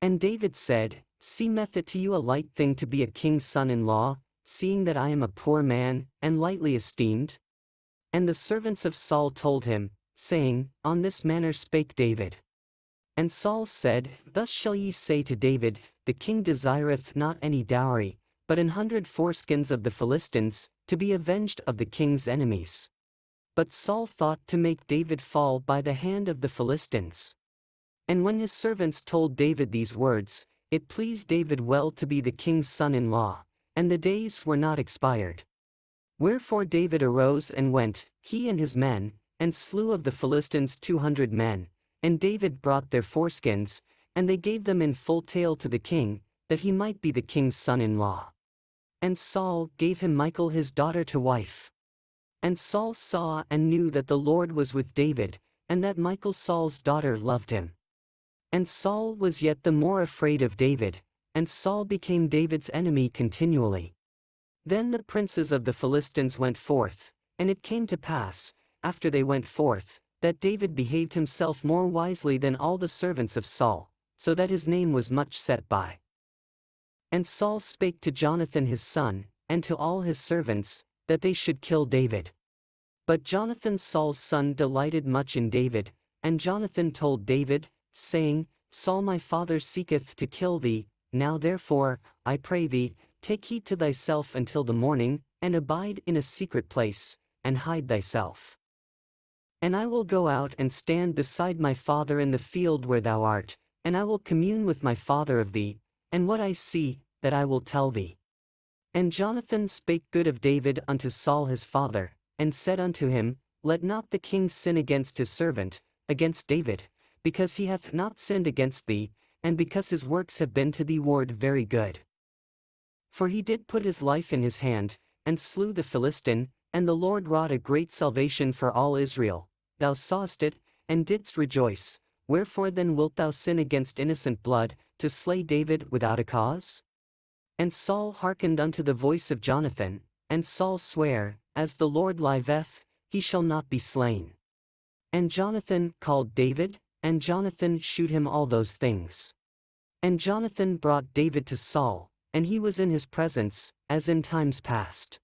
And David said, Seemeth it to you a light thing to be a king's son-in-law, seeing that I am a poor man, and lightly esteemed? And the servants of Saul told him, saying, On this manner spake David. And Saul said, Thus shall ye say to David, The king desireth not any dowry, but 100 foreskins of the Philistines, to be avenged of the king's enemies. But Saul thought to make David fall by the hand of the Philistines. And when his servants told David these words, it pleased David well to be the king's son-in-law, and the days were not expired. Wherefore David arose and went, he and his men, and slew of the Philistines 200 men, and David brought their foreskins, and they gave them in full tale to the king, that he might be the king's son-in-law. And Saul gave him Michal his daughter to wife. And Saul saw and knew that the Lord was with David, and that Michal Saul's daughter loved him. And Saul was yet the more afraid of David, and Saul became David's enemy continually. Then the princes of the Philistines went forth, and it came to pass, after they went forth, that David behaved himself more wisely than all the servants of Saul, so that his name was much set by. And Saul spake to Jonathan his son, and to all his servants, that they should kill David. But Jonathan Saul's son delighted much in David, and Jonathan told David, saying, Saul my father seeketh to kill thee, now therefore, I pray thee, take heed to thyself until the morning, and abide in a secret place, and hide thyself. And I will go out and stand beside my father in the field where thou art, and I will commune with my father of thee, and what I see, that I will tell thee. And Jonathan spake good of David unto Saul his father, and said unto him, Let not the king sin against his servant, against David, because he hath not sinned against thee, and because his works have been to thee ward very good. For he did put his life in his hand, and slew the Philistine, and the Lord wrought a great salvation for all Israel. Thou sawest it, and didst rejoice, wherefore then wilt thou sin against innocent blood, to slay David without a cause? And Saul hearkened unto the voice of Jonathan, and Saul sware, As the Lord liveth, he shall not be slain. And Jonathan called David, and Jonathan shewed him all those things. And Jonathan brought David to Saul, and he was in his presence, as in times past.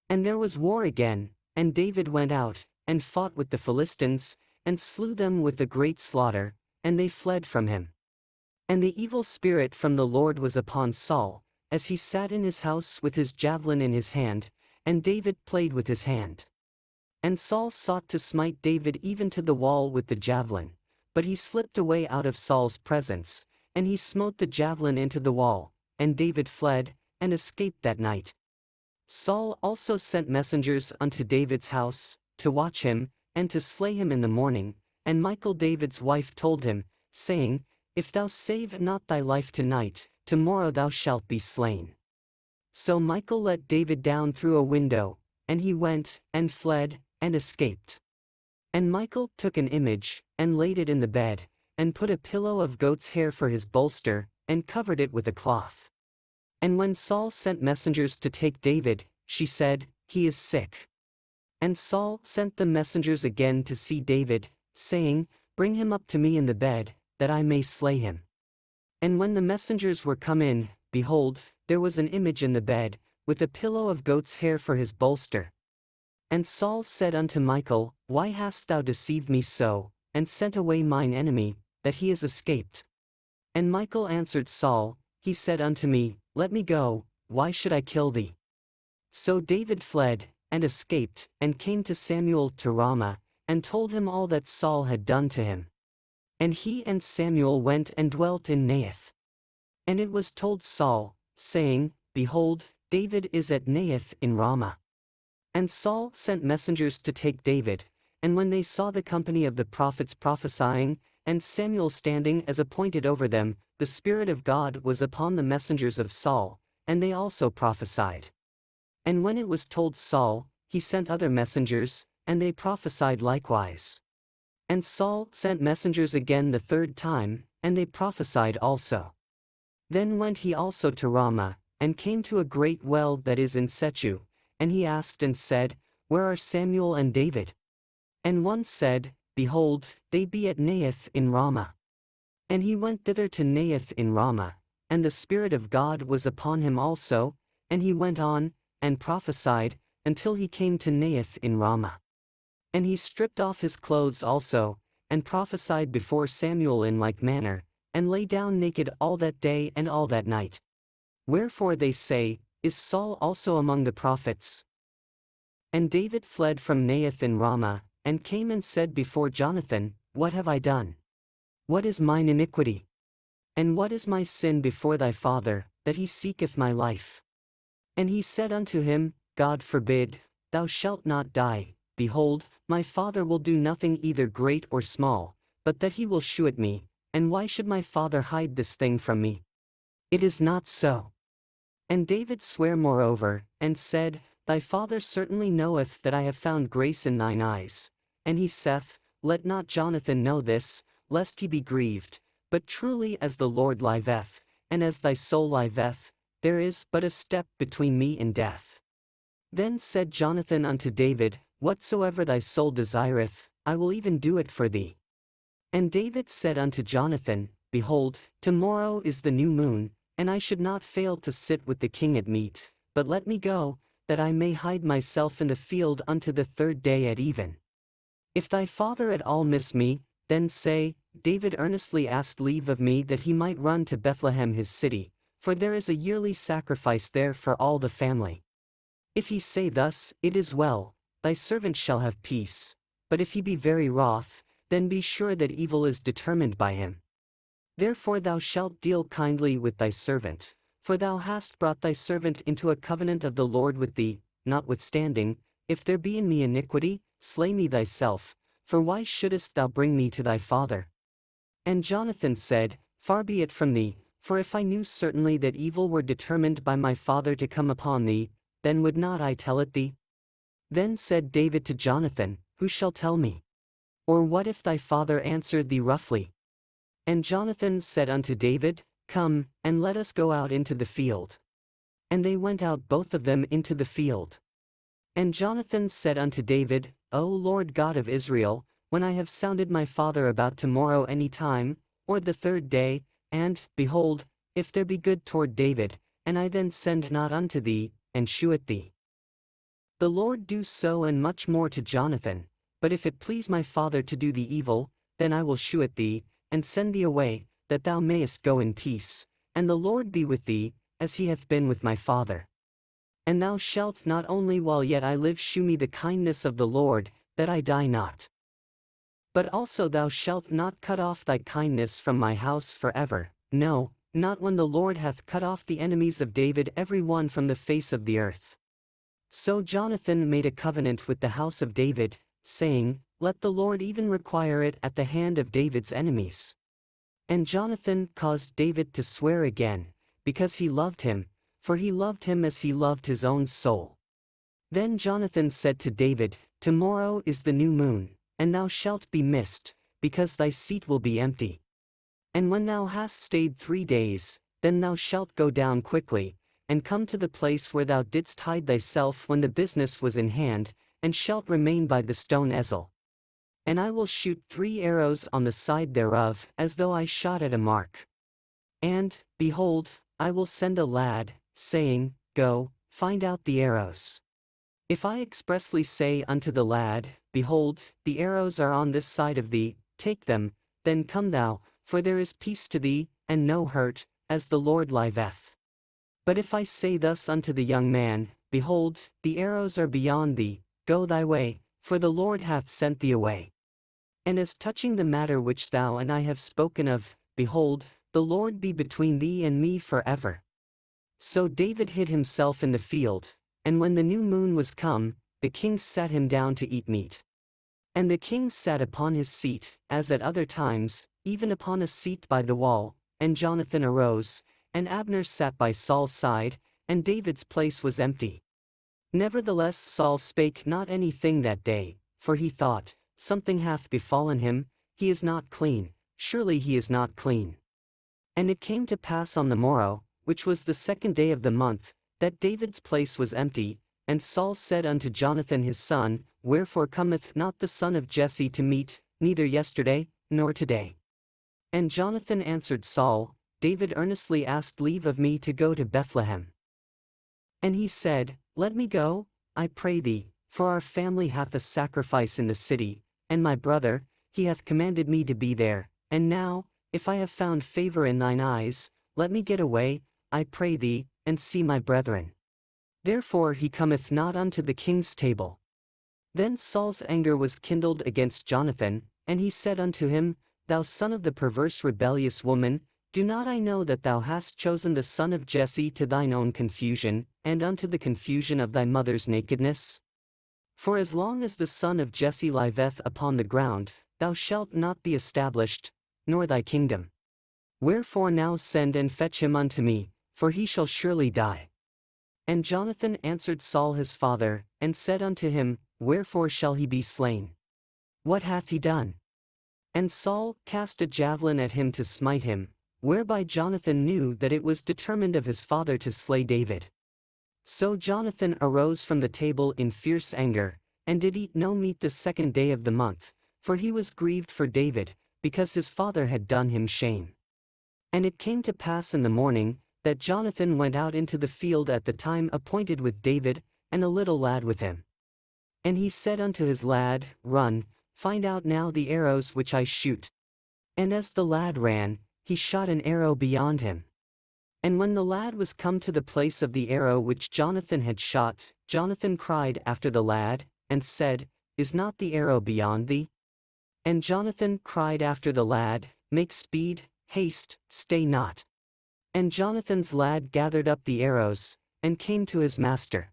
And there was war again, and David went out, and fought with the Philistines, and slew them with a great slaughter, and they fled from him. And the evil spirit from the Lord was upon Saul, as he sat in his house with his javelin in his hand, and David played with his hand. And Saul sought to smite David even to the wall with the javelin, but he slipped away out of Saul's presence, and he smote the javelin into the wall, and David fled, and escaped that night. Saul also sent messengers unto David's house, to watch him, and to slay him in the morning, and Michal David's wife told him, saying, If thou save not thy life tonight, tomorrow thou shalt be slain. So Michal let David down through a window, and he went, and fled, and escaped. And Michal took an image, and laid it in the bed, and put a pillow of goat's hair for his bolster, and covered it with a cloth. And when Saul sent messengers to take David, she said, He is sick. And Saul sent the messengers again to see David, saying, Bring him up to me in the bed, that I may slay him. And when the messengers were come in, behold, there was an image in the bed, with a pillow of goat's hair for his bolster. And Saul said unto Michal, Why hast thou deceived me so, and sent away mine enemy, that he is escaped? And Michal answered Saul, He said unto me, Let me go, why should I kill thee? So David fled, and escaped, and came to Samuel to Ramah, and told him all that Saul had done to him. And he and Samuel went and dwelt in Naioth. And it was told Saul, saying, Behold, David is at Naioth in Ramah. And Saul sent messengers to take David, and when they saw the company of the prophets prophesying, and Samuel standing as appointed over them, the Spirit of God was upon the messengers of Saul, and they also prophesied. And when it was told Saul, he sent other messengers, and they prophesied likewise. And Saul sent messengers again the third time, and they prophesied also. Then went he also to Ramah, and came to a great well that is in Sechu, and he asked and said, Where are Samuel and David? And one said, Behold, they be at Naioth in Ramah. And he went thither to Naioth in Ramah, and the Spirit of God was upon him also, and he went on, and prophesied, until he came to Naioth in Ramah. And he stripped off his clothes also, and prophesied before Samuel in like manner, and lay down naked all that day and all that night. Wherefore they say, Is Saul also among the prophets? And David fled from Naioth in Ramah, and came and said before Jonathan, What have I done? What is mine iniquity? And what is my sin before thy father, that he seeketh my life? And he said unto him, God forbid, thou shalt not die. Behold, my father will do nothing either great or small, but that he will shew it me, and why should my father hide this thing from me? It is not so. And David sware moreover, and said, Thy father certainly knoweth that I have found grace in thine eyes. And he saith, Let not Jonathan know this, lest he be grieved, but truly as the Lord liveth, and as thy soul liveth, there is but a step between me and death. Then said Jonathan unto David, Whatsoever thy soul desireth, I will even do it for thee. And David said unto Jonathan, Behold, tomorrow is the new moon, and I should not fail to sit with the king at meat, but let me go, that I may hide myself in the field unto the third day at even. If thy father at all miss me, then say, David earnestly asked leave of me that he might run to Bethlehem his city, for there is a yearly sacrifice there for all the family. If he say thus, It is well, thy servant shall have peace, but if he be very wroth, then be sure that evil is determined by him. Therefore thou shalt deal kindly with thy servant, for thou hast brought thy servant into a covenant of the Lord with thee. Notwithstanding, if there be in me iniquity, slay me thyself, for why shouldest thou bring me to thy father? And Jonathan said, Far be it from thee, for if I knew certainly that evil were determined by my father to come upon thee, then would not I tell it thee? Then said David to Jonathan, Who shall tell me? Or what if thy father answer thee roughly? And Jonathan said unto David, Come, and let us go out into the field. And they went out both of them into the field. And Jonathan said unto David, O Lord God of Israel, when I have sounded my father about tomorrow any time, or the third day, and, behold, if there be good toward David, and I then send not unto thee, and shew it thee. The Lord do so and much more to Jonathan, but if it please my father to do thee evil, then I will shew it thee, and send thee away, that thou mayest go in peace, and the Lord be with thee, as he hath been with my father. And thou shalt not only while yet I live shew me the kindness of the Lord, that I die not. But also thou shalt not cut off thy kindness from my house forever, no, not when the Lord hath cut off the enemies of David every one from the face of the earth. So Jonathan made a covenant with the house of David, saying, Let the Lord even require it at the hand of David's enemies. And Jonathan caused David to swear again, because he loved him, for he loved him as he loved his own soul. Then Jonathan said to David, Tomorrow is the new moon, and thou shalt be missed, because thy seat will be empty. And when thou hast stayed 3 days, then thou shalt go down quickly, and come to the place where thou didst hide thyself when the business was in hand, and shalt remain by the stone Ezel. And I will shoot 3 arrows on the side thereof, as though I shot at a mark. And, behold, I will send a lad, saying, Go, find out the arrows. If I expressly say unto the lad, Behold, the arrows are on this side of thee, take them, then come thou, for there is peace to thee, and no hurt, as the Lord liveth. But if I say thus unto the young man, Behold, the arrows are beyond thee, go thy way, for the Lord hath sent thee away. And as touching the matter which thou and I have spoken of, behold, the Lord be between thee and me forever. So David hid himself in the field, and when the new moon was come, the king sat him down to eat meat. And the king sat upon his seat, as at other times, even upon a seat by the wall, and Jonathan arose, and Abner sat by Saul's side, and David's place was empty. Nevertheless Saul spake not anything that day, for he thought, Something hath befallen him, he is not clean, surely he is not clean. And it came to pass on the morrow, which was the 2nd day of the month, that David's place was empty, and Saul said unto Jonathan his son, Wherefore cometh not the son of Jesse to meat, neither yesterday, nor today? And Jonathan answered Saul, David earnestly asked leave of me to go to Bethlehem. And he said, Let me go, I pray thee, for our family hath a sacrifice in the city, and my brother, he hath commanded me to be there, and now, if I have found favor in thine eyes, let me get away, I pray thee, and see my brethren. Therefore he cometh not unto the king's table. Then Saul's anger was kindled against Jonathan, and he said unto him, Thou son of the perverse rebellious woman, do not I know that thou hast chosen the son of Jesse to thine own confusion, and unto the confusion of thy mother's nakedness? For as long as the son of Jesse liveth upon the ground, thou shalt not be established, nor thy kingdom. Wherefore now send and fetch him unto me, for he shall surely die. And Jonathan answered Saul his father, and said unto him, Wherefore shall he be slain? What hath he done? And Saul cast a javelin at him to smite him, whereby Jonathan knew that it was determined of his father to slay David. So Jonathan arose from the table in fierce anger, and did eat no meat the 2nd day of the month, for he was grieved for David, because his father had done him shame. And it came to pass in the morning, that Jonathan went out into the field at the time appointed with David, and a little lad with him. And he said unto his lad, Run, find out now the arrows which I shoot. And as the lad ran, he shot an arrow beyond him. And when the lad was come to the place of the arrow which Jonathan had shot, Jonathan cried after the lad, and said, Is not the arrow beyond thee? And Jonathan cried after the lad, Make speed, haste, stay not. And Jonathan's lad gathered up the arrows, and came to his master.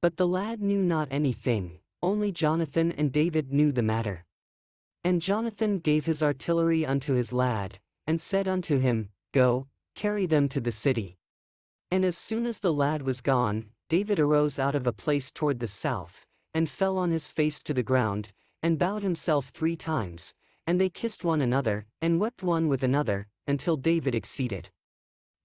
But the lad knew not anything, only Jonathan and David knew the matter. And Jonathan gave his artillery unto his lad, and said unto him, Go, carry them to the city. And as soon as the lad was gone, David arose out of a place toward the south, and fell on his face to the ground, and bowed himself 3 times, and they kissed one another, and wept one with another, until David exceeded.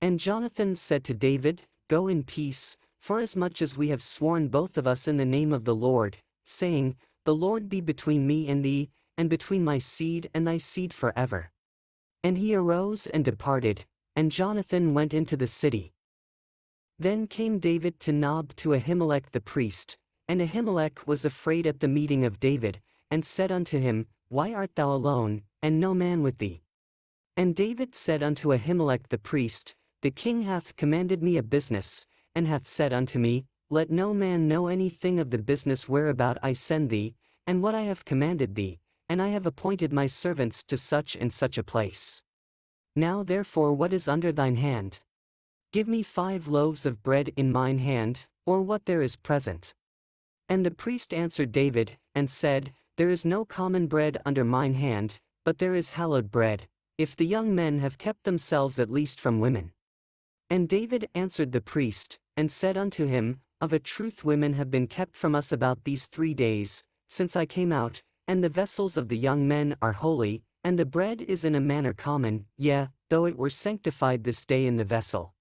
And Jonathan said to David, Go in peace, forasmuch as we have sworn both of us in the name of the Lord, saying, The Lord be between me and thee, and between my seed and thy seed forever. And he arose and departed, and Jonathan went into the city. Then came David to Nob to Ahimelech the priest, and Ahimelech was afraid at the meeting of David, and said unto him, Why art thou alone, and no man with thee? And David said unto Ahimelech the priest, The king hath commanded me a business, and hath said unto me, let no man know anything of the business whereabout I send thee, and what I have commanded thee, and I have appointed my servants to such and such a place. Now therefore what is under thine hand? Give me 5 loaves of bread in mine hand, or what there is present. And the priest answered David, and said, There is no common bread under mine hand, but there is hallowed bread, if the young men have kept themselves at least from women. And David answered the priest, and said unto him, Of a truth women have been kept from us about these 3 days, since I came out, and the vessels of the young men are holy, and the bread is in a manner common, yea, though it were sanctified this day in the vessel.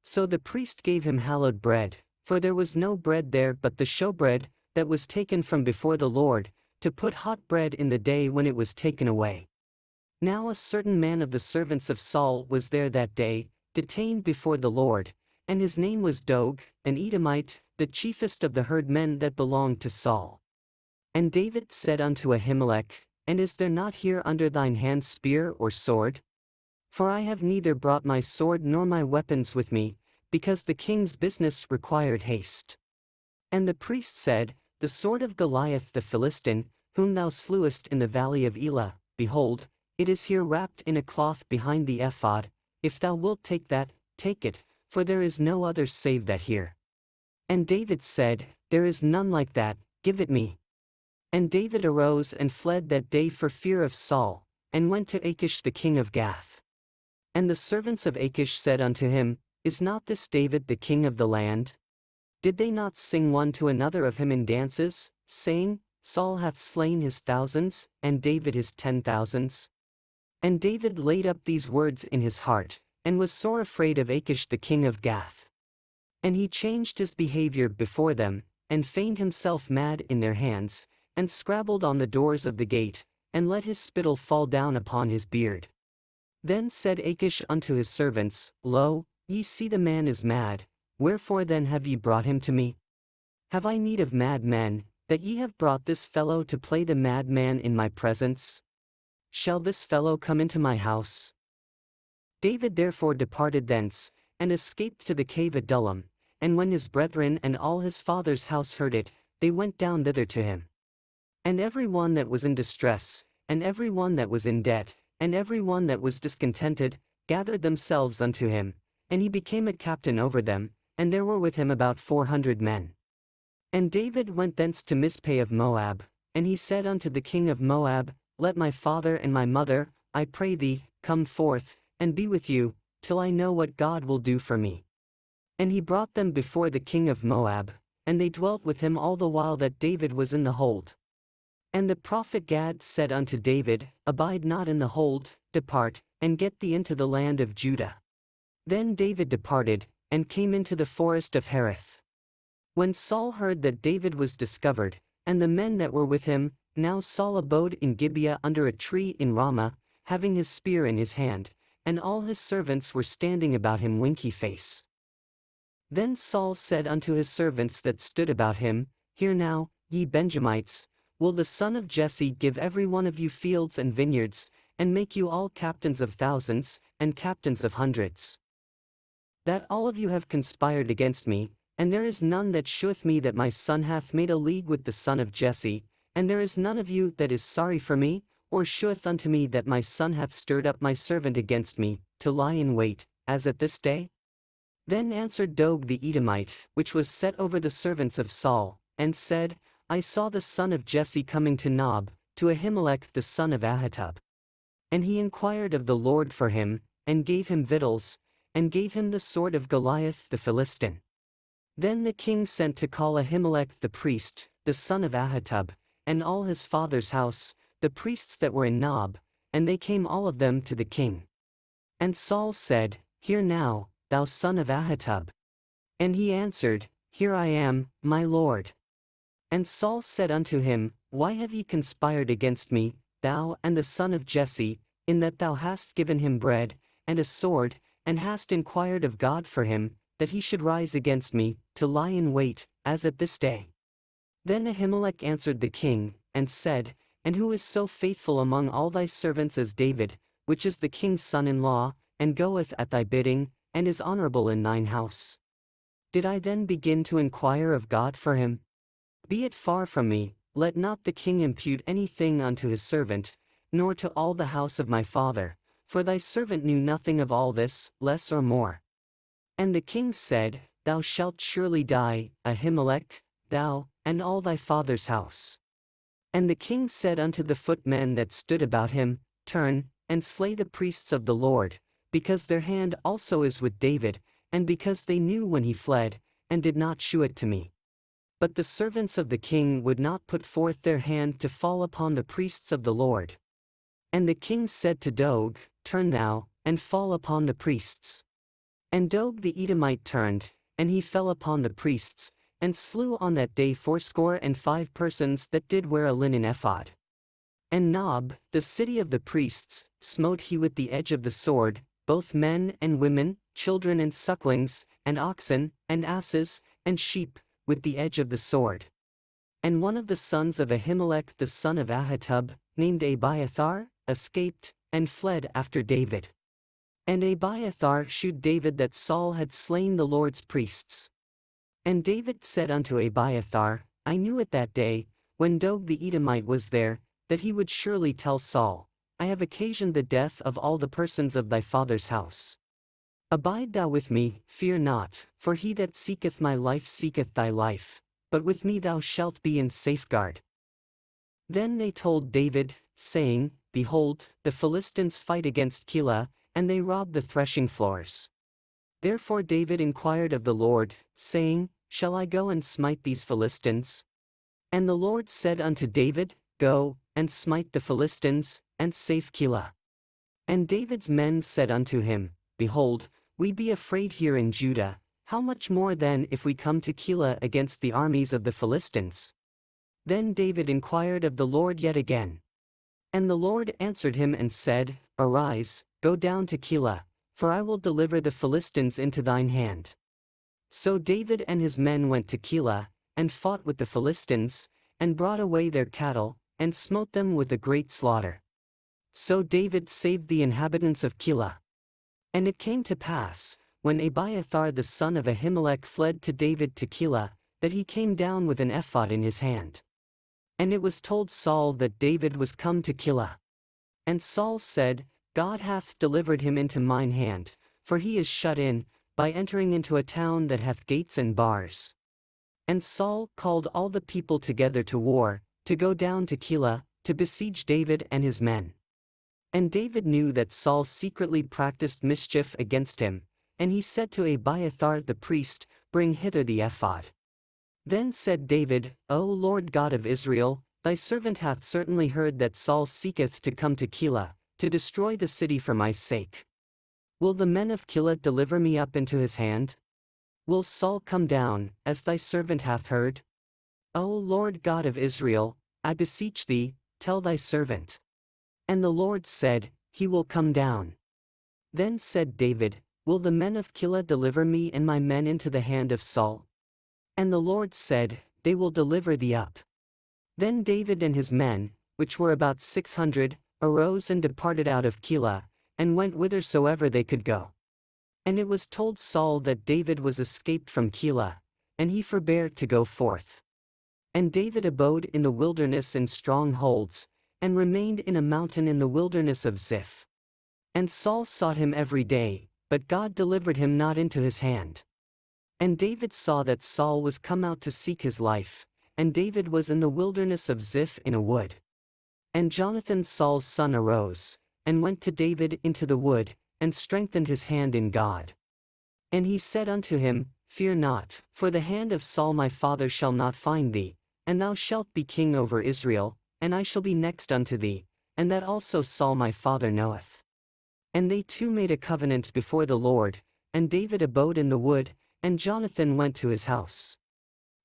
So the priest gave him hallowed bread, for there was no bread there but the showbread, that was taken from before the Lord, to put hot bread in the day when it was taken away. Now a certain man of the servants of Saul was there that day, detained before the Lord, and his name was Doeg, an Edomite, the chiefest of the herdmen that belonged to Saul. And David said unto Ahimelech, And is there not here under thine hand spear or sword? For I have neither brought my sword nor my weapons with me, because the king's business required haste. And the priest said, The sword of Goliath the Philistine, whom thou slewest in the valley of Elah, behold, it is here wrapped in a cloth behind the ephod. If thou wilt take that, take it, for there is no other save that here. And David said, There is none like that, give it me. And David arose and fled that day for fear of Saul, and went to Achish the king of Gath. And the servants of Achish said unto him, Is not this David the king of the land? Did they not sing one to another of him in dances, saying, Saul hath slain his thousands, and David his 10,000s? And David laid up these words in his heart, and was sore afraid of Achish the king of Gath. And he changed his behavior before them, and feigned himself mad in their hands, and scrabbled on the doors of the gate, and let his spittle fall down upon his beard. Then said Achish unto his servants, Lo, ye see the man is mad, wherefore then have ye brought him to me? Have I need of mad men, that ye have brought this fellow to play the madman in my presence? Shall this fellow come into my house? David therefore departed thence, and escaped to the cave Adullam, and when his brethren and all his father's house heard it, they went down thither to him. And every one that was in distress, and every one that was in debt, and every one that was discontented, gathered themselves unto him, and he became a captain over them, and there were with him about 400 men. And David went thence to Mizpeh of Moab, and he said unto the king of Moab, Let my father and my mother, I pray thee, come forth, and be with you, till I know what God will do for me. And he brought them before the king of Moab, and they dwelt with him all the while that David was in the hold. And the prophet Gad said unto David, Abide not in the hold, depart, and get thee into the land of Judah. Then David departed, and came into the forest of Hereth. When Saul heard that David was discovered, and the men that were with him, now Saul abode in Gibeah under a tree in Ramah, having his spear in his hand, and all his servants were standing about him winky face. Then Saul said unto his servants that stood about him, Hear now, ye Benjamites, will the son of Jesse give every one of you fields and vineyards, and make you all captains of thousands, and captains of hundreds? That all of you have conspired against me, and there is none that sheweth me that my son hath made a league with the son of Jesse, and there is none of you that is sorry for me, or sheweth unto me that my son hath stirred up my servant against me, to lie in wait, as at this day? Then answered Doeg the Edomite, which was set over the servants of Saul, and said, I saw the son of Jesse coming to Nob, to Ahimelech the son of Ahitub. And he inquired of the Lord for him, and gave him victuals, and gave him the sword of Goliath the Philistine. Then the king sent to call Ahimelech the priest, the son of Ahitub, and all his father's house, the priests that were in Nob, and they came all of them to the king. And Saul said, Hear now, thou son of Ahitub. And he answered, Here I am, my lord. And Saul said unto him, Why have ye conspired against me, thou and the son of Jesse, in that thou hast given him bread, and a sword, and hast inquired of God for him, that he should rise against me, to lie in wait, as at this day? Then Ahimelech answered the king, and said, And who is so faithful among all thy servants as David, which is the king's son-in-law, and goeth at thy bidding, and is honorable in thine house? Did I then begin to inquire of God for him? Be it far from me, let not the king impute anything unto his servant, nor to all the house of my father, for thy servant knew nothing of all this, less or more. And the king said, Thou shalt surely die, Ahimelech, thou, and all thy father's house. And the king said unto the footmen that stood about him, Turn, and slay the priests of the Lord, because their hand also is with David, and because they knew when he fled, and did not shew it to me. But the servants of the king would not put forth their hand to fall upon the priests of the Lord. And the king said to Doeg, Turn thou, and fall upon the priests. And Doeg the Edomite turned, and he fell upon the priests, and slew on that day 75 persons that did wear a linen ephod. And Nob, the city of the priests, smote he with the edge of the sword, both men and women, children and sucklings, and oxen, and asses, and sheep, with the edge of the sword. And one of the sons of Ahimelech the son of Ahitub, named Abiathar, escaped, and fled after David. And Abiathar shewed David that Saul had slain the Lord's priests. And David said unto Abiathar, I knew it that day, when Doeg the Edomite was there, that he would surely tell Saul, I have occasioned the death of all the persons of thy father's house. Abide thou with me, fear not, for he that seeketh my life seeketh thy life, but with me thou shalt be in safeguard. Then they told David, saying, Behold, the Philistines fight against Keilah, and they rob the threshing floors. Therefore David inquired of the Lord, saying, Shall I go and smite these Philistines? And the Lord said unto David, Go, and smite the Philistines, and save Keilah. And David's men said unto him, Behold, we be afraid here in Judah, how much more then if we come to Keilah against the armies of the Philistines? Then David inquired of the Lord yet again. And the Lord answered him and said, Arise, go down to Keilah, for I will deliver the Philistines into thine hand. So David and his men went to Keilah, and fought with the Philistines, and brought away their cattle, and smote them with a great slaughter. So David saved the inhabitants of Keilah. And it came to pass, when Abiathar the son of Ahimelech fled to David to Keilah, that he came down with an ephod in his hand. And it was told Saul that David was come to Keilah. And Saul said, God hath delivered him into mine hand, for he is shut in, by entering into a town that hath gates and bars. And Saul called all the people together to war, to go down to Keilah, to besiege David and his men. And David knew that Saul secretly practiced mischief against him, and he said to Abiathar the priest, Bring hither the ephod. Then said David, O Lord God of Israel, thy servant hath certainly heard that Saul seeketh to come to Keilah, to destroy the city for my sake. Will the men of Keilah deliver me up into his hand? Will Saul come down, as thy servant hath heard? O Lord God of Israel, I beseech thee, tell thy servant. And the Lord said, He will come down. Then said David, Will the men of Keilah deliver me and my men into the hand of Saul? And the Lord said, They will deliver thee up. Then David and his men, which were about 600, arose and departed out of Keilah, and went whithersoever they could go. And it was told Saul that David was escaped from Keilah, and he forbare to go forth. And David abode in the wilderness in strongholds, and remained in a mountain in the wilderness of Ziph. And Saul sought him every day, but God delivered him not into his hand. And David saw that Saul was come out to seek his life, and David was in the wilderness of Ziph in a wood. And Jonathan Saul's son arose, and went to David into the wood, and strengthened his hand in God. And he said unto him, Fear not, for the hand of Saul my father shall not find thee, and thou shalt be king over Israel, and I shall be next unto thee, and that also Saul my father knoweth. And they two made a covenant before the Lord, and David abode in the wood, and Jonathan went to his house.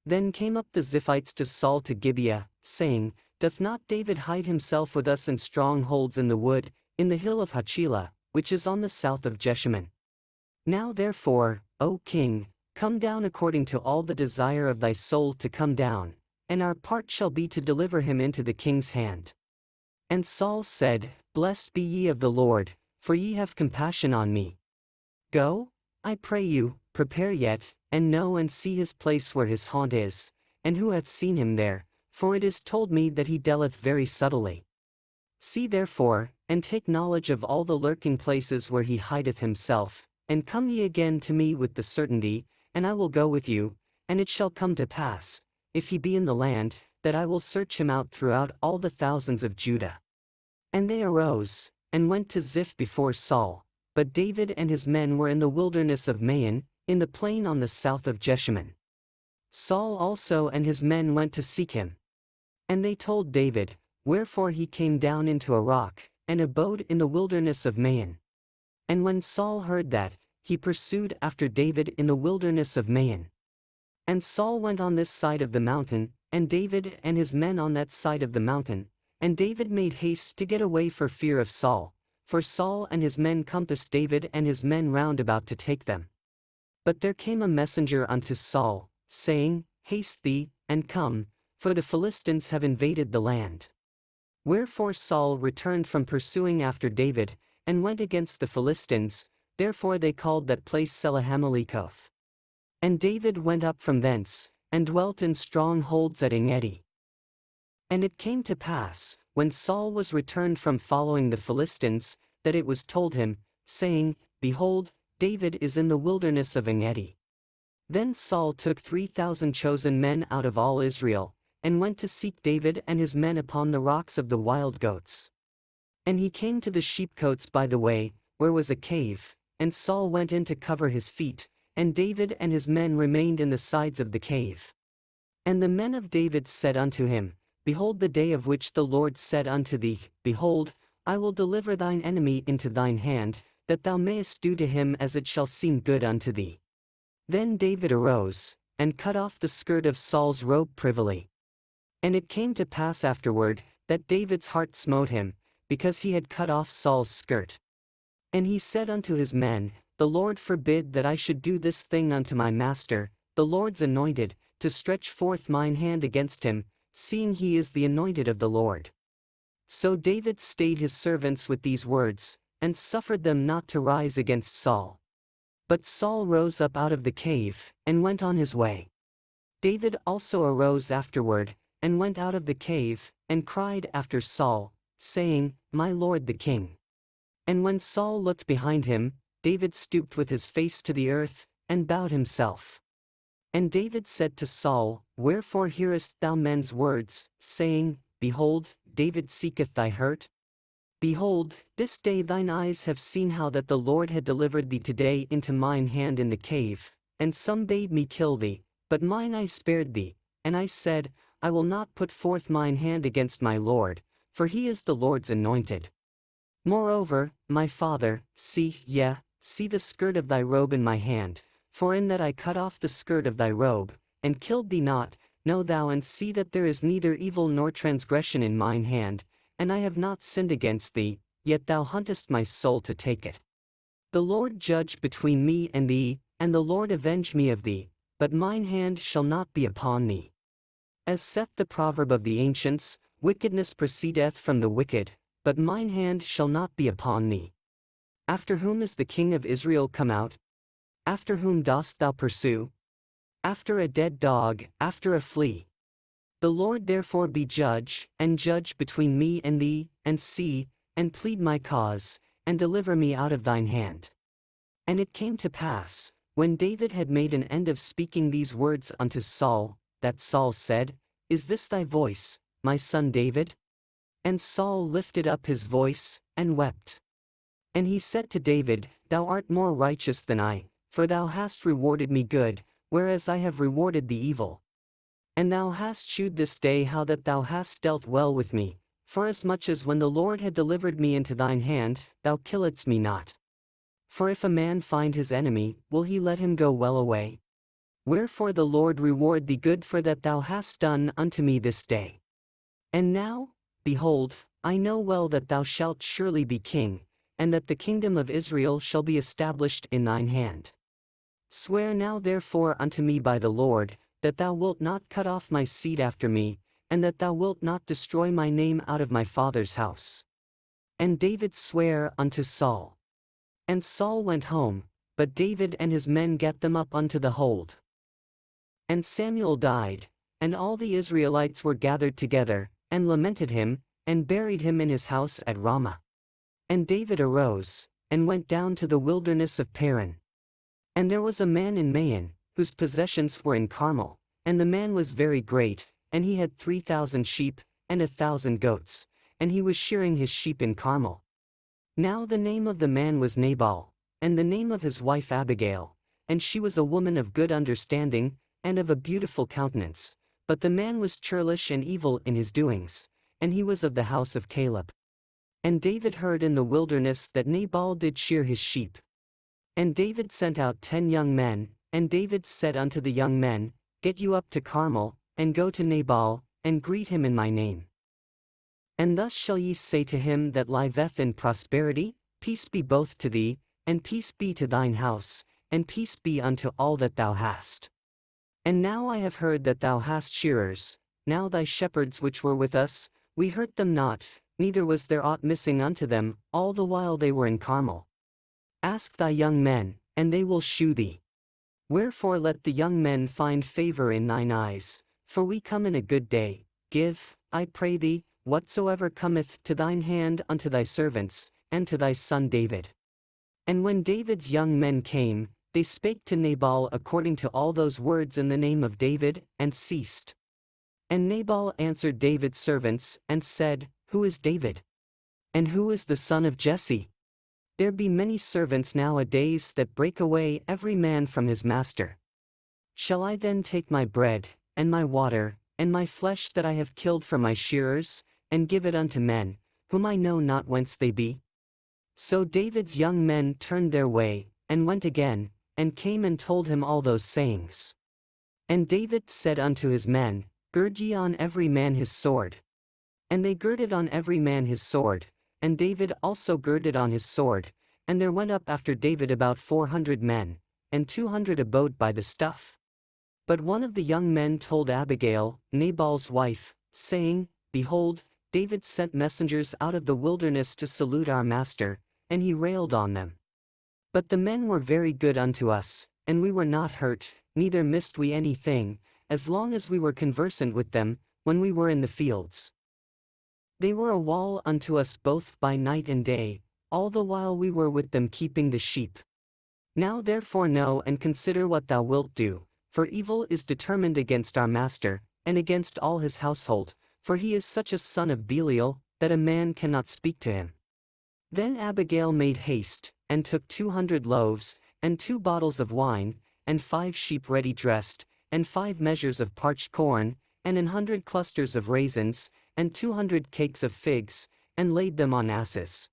Then came up the Ziphites to Saul to Gibeah, saying, Doth not David hide himself with us in strongholds in the wood, in the hill of Hachilah, which is on the south of Jeshimon? Now therefore, O king, come down according to all the desire of thy soul to come down, and our part shall be to deliver him into the king's hand. And Saul said, Blessed be ye of the Lord, for ye have compassion on me. Go, I pray you, prepare yet, and know and see his place where his haunt is, and who hath seen him there, for it is told me that he dwelleth very subtly. See therefore, and take knowledge of all the lurking places where he hideth himself, and come ye again to me with the certainty, and I will go with you, and it shall come to pass, if he be in the land, that I will search him out throughout all the thousands of Judah. And they arose, and went to Ziph before Saul, but David and his men were in the wilderness of Maon, in the plain on the south of Jeshimon. Saul also and his men went to seek him. And they told David, wherefore he came down into a rock, and abode in the wilderness of Maon. And when Saul heard that, he pursued after David in the wilderness of Maon. And Saul went on this side of the mountain, and David and his men on that side of the mountain, and David made haste to get away for fear of Saul, for Saul and his men compassed David and his men round about to take them. But there came a messenger unto Saul, saying, Haste thee, and come, for the Philistines have invaded the land. Wherefore Saul returned from pursuing after David, and went against the Philistines, therefore they called that place Selahammalekoth. And David went up from thence, and dwelt in strongholds at Engedi. And it came to pass, when Saul was returned from following the Philistines, that it was told him, saying, Behold, David is in the wilderness of Engedi. Then Saul took 3,000 chosen men out of all Israel, and went to seek David and his men upon the rocks of the wild goats. And he came to the sheepcotes by the way, where was a cave, and Saul went in to cover his feet, and David and his men remained in the sides of the cave. And the men of David said unto him, Behold, the day of which the Lord said unto thee, Behold, I will deliver thine enemy into thine hand, that thou mayest do to him as it shall seem good unto thee. Then David arose, and cut off the skirt of Saul's robe privily. And it came to pass afterward, that David's heart smote him, because he had cut off Saul's skirt. And he said unto his men, The Lord forbid that I should do this thing unto my master, the Lord's anointed, to stretch forth mine hand against him, seeing he is the anointed of the Lord. So David stayed his servants with these words, and suffered them not to rise against Saul. But Saul rose up out of the cave, and went on his way. David also arose afterward, and went out of the cave, and cried after Saul, saying, My lord the king. And when Saul looked behind him, David stooped with his face to the earth, and bowed himself. And David said to Saul, Wherefore hearest thou men's words, saying, Behold, David seeketh thy hurt? Behold, this day thine eyes have seen how that the Lord had delivered thee today into mine hand in the cave, and some bade me kill thee, but mine eye spared thee, and I said, I will not put forth mine hand against my Lord, for he is the Lord's anointed. Moreover, my father, see the skirt of thy robe in my hand, for in that I cut off the skirt of thy robe, and killed thee not, know thou and see that there is neither evil nor transgression in mine hand, and I have not sinned against thee, yet thou huntest my soul to take it. The Lord judge between me and thee, and the Lord avenge me of thee, but mine hand shall not be upon thee. As saith the proverb of the ancients, Wickedness proceedeth from the wicked, but mine hand shall not be upon thee. After whom is the king of Israel come out? After whom dost thou pursue? After a dead dog, after a flea. The Lord therefore be judge, and judge between me and thee, and see, and plead my cause, and deliver me out of thine hand. And it came to pass, when David had made an end of speaking these words unto Saul, that Saul said, Is this thy voice, my son David? And Saul lifted up his voice, and wept. And he said to David, Thou art more righteous than I, for thou hast rewarded me good, whereas I have rewarded thee evil. And thou hast shewed this day how that thou hast dealt well with me, forasmuch as when the Lord had delivered me into thine hand, thou killedst me not. For if a man find his enemy, will he let him go well away? Wherefore the Lord reward thee good for that thou hast done unto me this day. And now, behold, I know well that thou shalt surely be king, and that the kingdom of Israel shall be established in thine hand. Swear now therefore unto me by the Lord, that thou wilt not cut off my seed after me, and that thou wilt not destroy my name out of my father's house. And David sware unto Saul. And Saul went home, but David and his men gat them up unto the hold. And Samuel died, and all the Israelites were gathered together, and lamented him, and buried him in his house at Ramah. And David arose, and went down to the wilderness of Paran. And there was a man in Maon, whose possessions were in Carmel, and the man was very great, and he had 3,000 sheep, and 1,000 goats, and he was shearing his sheep in Carmel. Now the name of the man was Nabal, and the name of his wife Abigail, and she was a woman of good understanding, and of a beautiful countenance, but the man was churlish and evil in his doings, and he was of the house of Caleb. And David heard in the wilderness that Nabal did shear his sheep. And David sent out 10 young men, and David said unto the young men, Get you up to Carmel, and go to Nabal, and greet him in my name. And thus shall ye say to him that liveth in prosperity, Peace be both to thee, and peace be to thine house, and peace be unto all that thou hast. And now I have heard that thou hast shearers. Now thy shepherds which were with us, we hurt them not, neither was there aught missing unto them, all the while they were in Carmel. Ask thy young men, and they will shew thee. Wherefore let the young men find favor in thine eyes, for we come in a good day. Give, I pray thee, whatsoever cometh to thine hand unto thy servants, and to thy son David. And when David's young men came, they spake to Nabal according to all those words in the name of David, and ceased. And Nabal answered David's servants, and said, Who is David? And who is the son of Jesse? There be many servants nowadays that break away every man from his master. Shall I then take my bread, and my water, and my flesh that I have killed from my shearers, and give it unto men, whom I know not whence they be? So David's young men turned their way, and went again, and came and told him all those sayings. And David said unto his men, Gird ye on every man his sword. And they girded on every man his sword, and David also girded on his sword, and there went up after David about 400 men, and 200 abode by the stuff. But one of the young men told Abigail, Nabal's wife, saying, Behold, David sent messengers out of the wilderness to salute our master, and he railed on them. But the men were very good unto us, and we were not hurt, neither missed we anything, as long as we were conversant with them, when we were in the fields. They were a wall unto us both by night and day, all the while we were with them keeping the sheep. Now therefore know and consider what thou wilt do, for evil is determined against our master, and against all his household, for he is such a son of Belial, that a man cannot speak to him. Then Abigail made haste, and took 200 loaves, and 2 bottles of wine, and 5 sheep ready dressed, and 5 measures of parched corn, and 100 clusters of raisins, and 200 cakes of figs, and laid them on asses.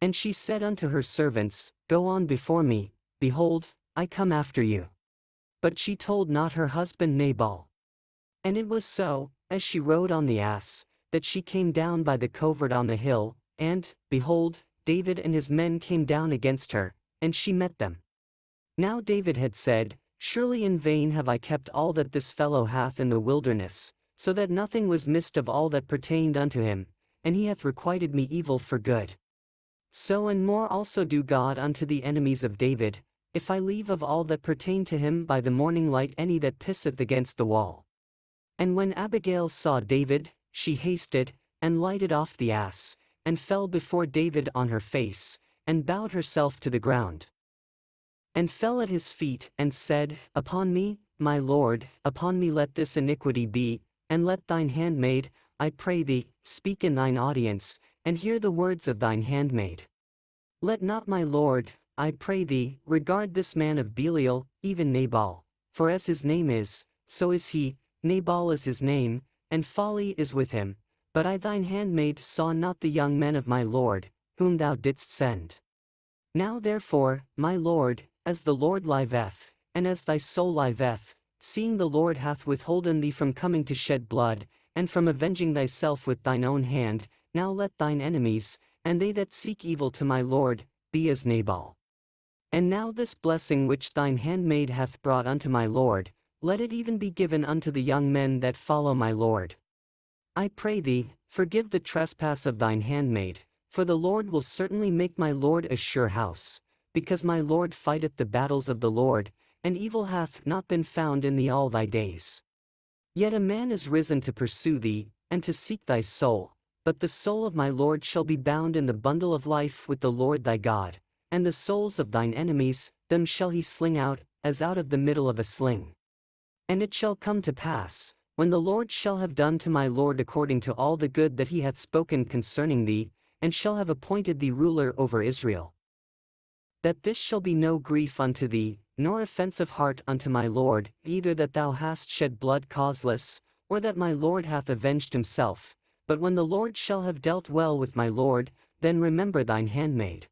And she said unto her servants, Go on before me, behold, I come after you. But she told not her husband Nabal. And it was so, as she rode on the ass, that she came down by the covert on the hill, and, behold, David and his men came down against her, and she met them. Now David had said, Surely in vain have I kept all that this fellow hath in the wilderness, so that nothing was missed of all that pertained unto him, and he hath requited me evil for good. So and more also do God unto the enemies of David, if I leave of all that pertain to him by the morning light any that pisseth against the wall. And when Abigail saw David, she hasted, and lighted off the ass, and fell before David on her face, and bowed herself to the ground. And fell at his feet, and said, Upon me, my lord, upon me let this iniquity be, and let thine handmaid, I pray thee, speak in thine audience, and hear the words of thine handmaid. Let not my lord, I pray thee, regard this man of Belial, even Nabal, for as his name is, so is he, Nabal is his name, and folly is with him. But I thine handmaid saw not the young men of my lord, whom thou didst send. Now therefore, my lord, as the Lord liveth, and as thy soul liveth, seeing the Lord hath withholden thee from coming to shed blood, and from avenging thyself with thine own hand, now let thine enemies, and they that seek evil to my lord, be as Nabal. And now this blessing which thine handmaid hath brought unto my lord, let it even be given unto the young men that follow my lord. I pray thee, forgive the trespass of thine handmaid, for the Lord will certainly make my lord a sure house, because my Lord fighteth the battles of the Lord, and evil hath not been found in thee all thy days. Yet a man is risen to pursue thee, and to seek thy soul, but the soul of my Lord shall be bound in the bundle of life with the Lord thy God, and the souls of thine enemies, them shall he sling out, as out of the middle of a sling. And it shall come to pass, when the Lord shall have done to my Lord according to all the good that he hath spoken concerning thee, and shall have appointed thee ruler over Israel, that this shall be no grief unto thee, nor offense of heart unto my Lord, either that thou hast shed blood causeless, or that my Lord hath avenged himself, but when the Lord shall have dealt well with my Lord, then remember thine handmaid.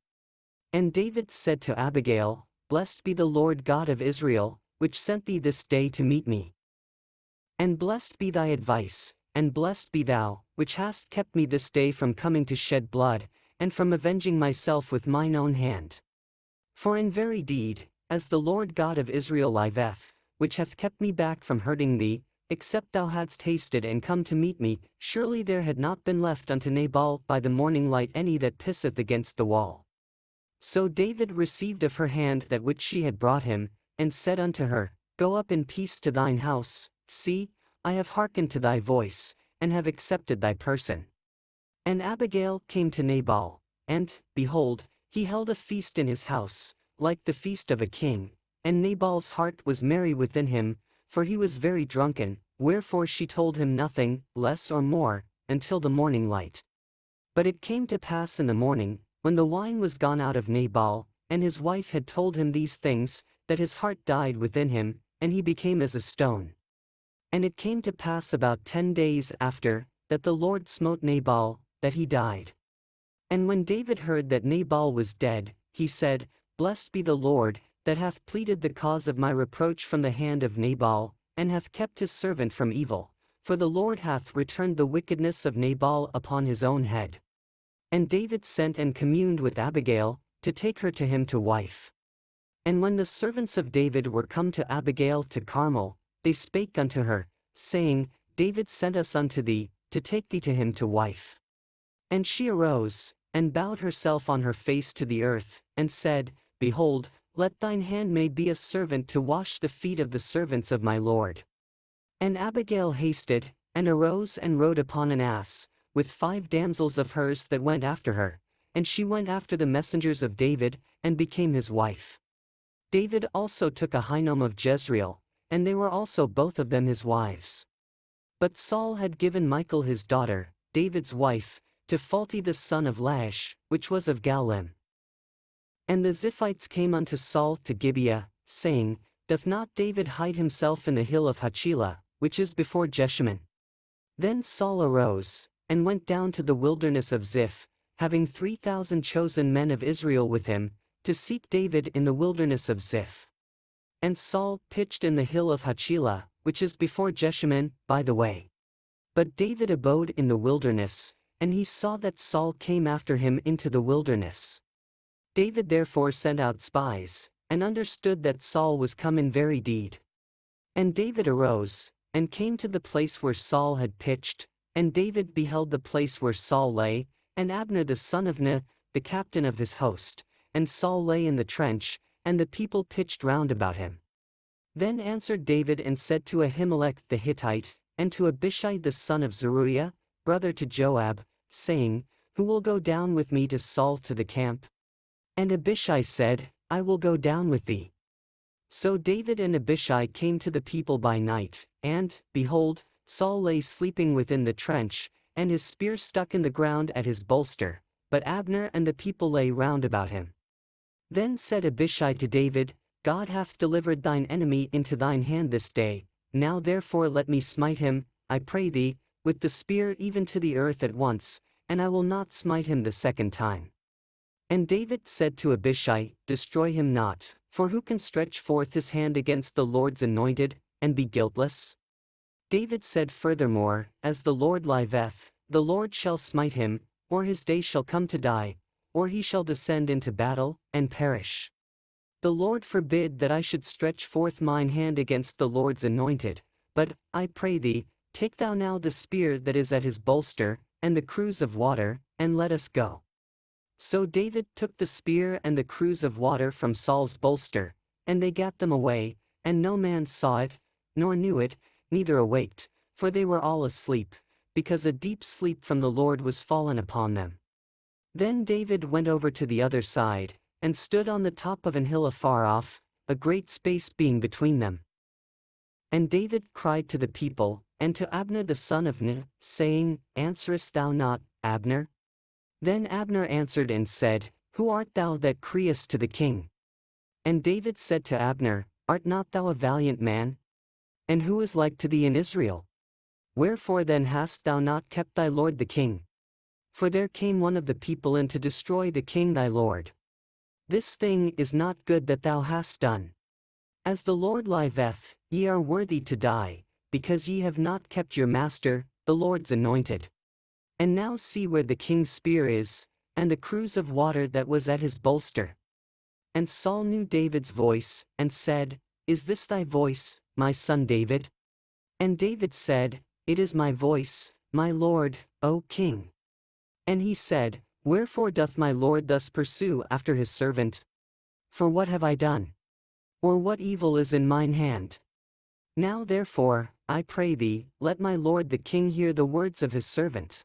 And David said to Abigail, Blessed be the Lord God of Israel, which sent thee this day to meet me. And blessed be thy advice, and blessed be thou, which hast kept me this day from coming to shed blood, and from avenging myself with mine own hand. For in very deed, as the Lord God of Israel liveth, which hath kept me back from hurting thee, except thou hadst hasted and come to meet me, surely there had not been left unto Nabal by the morning light any that pisseth against the wall. So David received of her hand that which she had brought him, and said unto her, Go up in peace to thine house. See, I have hearkened to thy voice, and have accepted thy person. And Abigail came to Nabal, and, behold, he held a feast in his house, like the feast of a king, and Nabal's heart was merry within him, for he was very drunken, wherefore she told him nothing, less or more, until the morning light. But it came to pass in the morning, when the wine was gone out of Nabal, and his wife had told him these things, that his heart died within him, and he became as a stone. And it came to pass about 10 days after, that the Lord smote Nabal, that he died. And when David heard that Nabal was dead, he said, Blessed be the Lord, that hath pleaded the cause of my reproach from the hand of Nabal, and hath kept his servant from evil, for the Lord hath returned the wickedness of Nabal upon his own head. And David sent and communed with Abigail, to take her to him to wife. And when the servants of David were come to Abigail to Carmel, they spake unto her, saying, David sent us unto thee, to take thee to him to wife. And she arose, and bowed herself on her face to the earth, and said, Behold, let thine handmaid be a servant to wash the feet of the servants of my Lord. And Abigail hasted, and arose and rode upon an ass, with 5 damsels of hers that went after her, and she went after the messengers of David, and became his wife. David also took Ahinoam of Jezreel, and they were also both of them his wives. But Saul had given Michal his daughter, David's wife, to Phalti the son of Laish, which was of Gallim. And the Ziphites came unto Saul to Gibeah, saying, Doth not David hide himself in the hill of Hachilah, which is before Jeshimon? Then Saul arose, and went down to the wilderness of Ziph, having 3,000 chosen men of Israel with him, to seek David in the wilderness of Ziph. And Saul pitched in the hill of Hachilah, which is before Jeshimon, by the way. But David abode in the wilderness, and he saw that Saul came after him into the wilderness. David therefore sent out spies, and understood that Saul was come in very deed. And David arose, and came to the place where Saul had pitched, and David beheld the place where Saul lay, and Abner the son of Ner, the captain of his host, and Saul lay in the trench, and the people pitched round about him. Then answered David and said to Ahimelech the Hittite, and to Abishai the son of Zeruiah, brother to Joab, saying, Who will go down with me to Saul to the camp? And Abishai said, I will go down with thee. So David and Abishai came to the people by night, and, behold, Saul lay sleeping within the trench, and his spear stuck in the ground at his bolster, but Abner and the people lay round about him. Then said Abishai to David, God hath delivered thine enemy into thine hand this day, now therefore let me smite him, I pray thee, with the spear even to the earth at once, and I will not smite him the second time. And David said to Abishai, Destroy him not, for who can stretch forth his hand against the Lord's anointed, and be guiltless? David said furthermore, As the Lord liveth, the Lord shall smite him, or his day shall come to die, or he shall descend into battle, and perish. The Lord forbid that I should stretch forth mine hand against the Lord's anointed, but, I pray thee, take thou now the spear that is at his bolster, and the cruse of water, and let us go. So David took the spear and the cruse of water from Saul's bolster, and they gat them away, and no man saw it, nor knew it, neither awaked, for they were all asleep, because a deep sleep from the Lord was fallen upon them. Then David went over to the other side, and stood on the top of an hill afar off, a great space being between them. And David cried to the people, and to Abner the son of Ner, saying, Answerest thou not, Abner? Then Abner answered and said, Who art thou that criest to the king? And David said to Abner, Art not thou a valiant man? And who is like to thee in Israel? Wherefore then hast thou not kept thy lord the king? For there came one of the people in to destroy the king thy lord. This thing is not good that thou hast done. As the Lord liveth, ye are worthy to die, because ye have not kept your master, the Lord's anointed. And now see where the king's spear is, and the cruse of water that was at his bolster. And Saul knew David's voice, and said, Is this thy voice, my son David? And David said, It is my voice, my lord, O king. And he said, Wherefore doth my lord thus pursue after his servant? For what have I done? Or what evil is in mine hand? Now therefore, I pray thee, let my lord the king hear the words of his servant.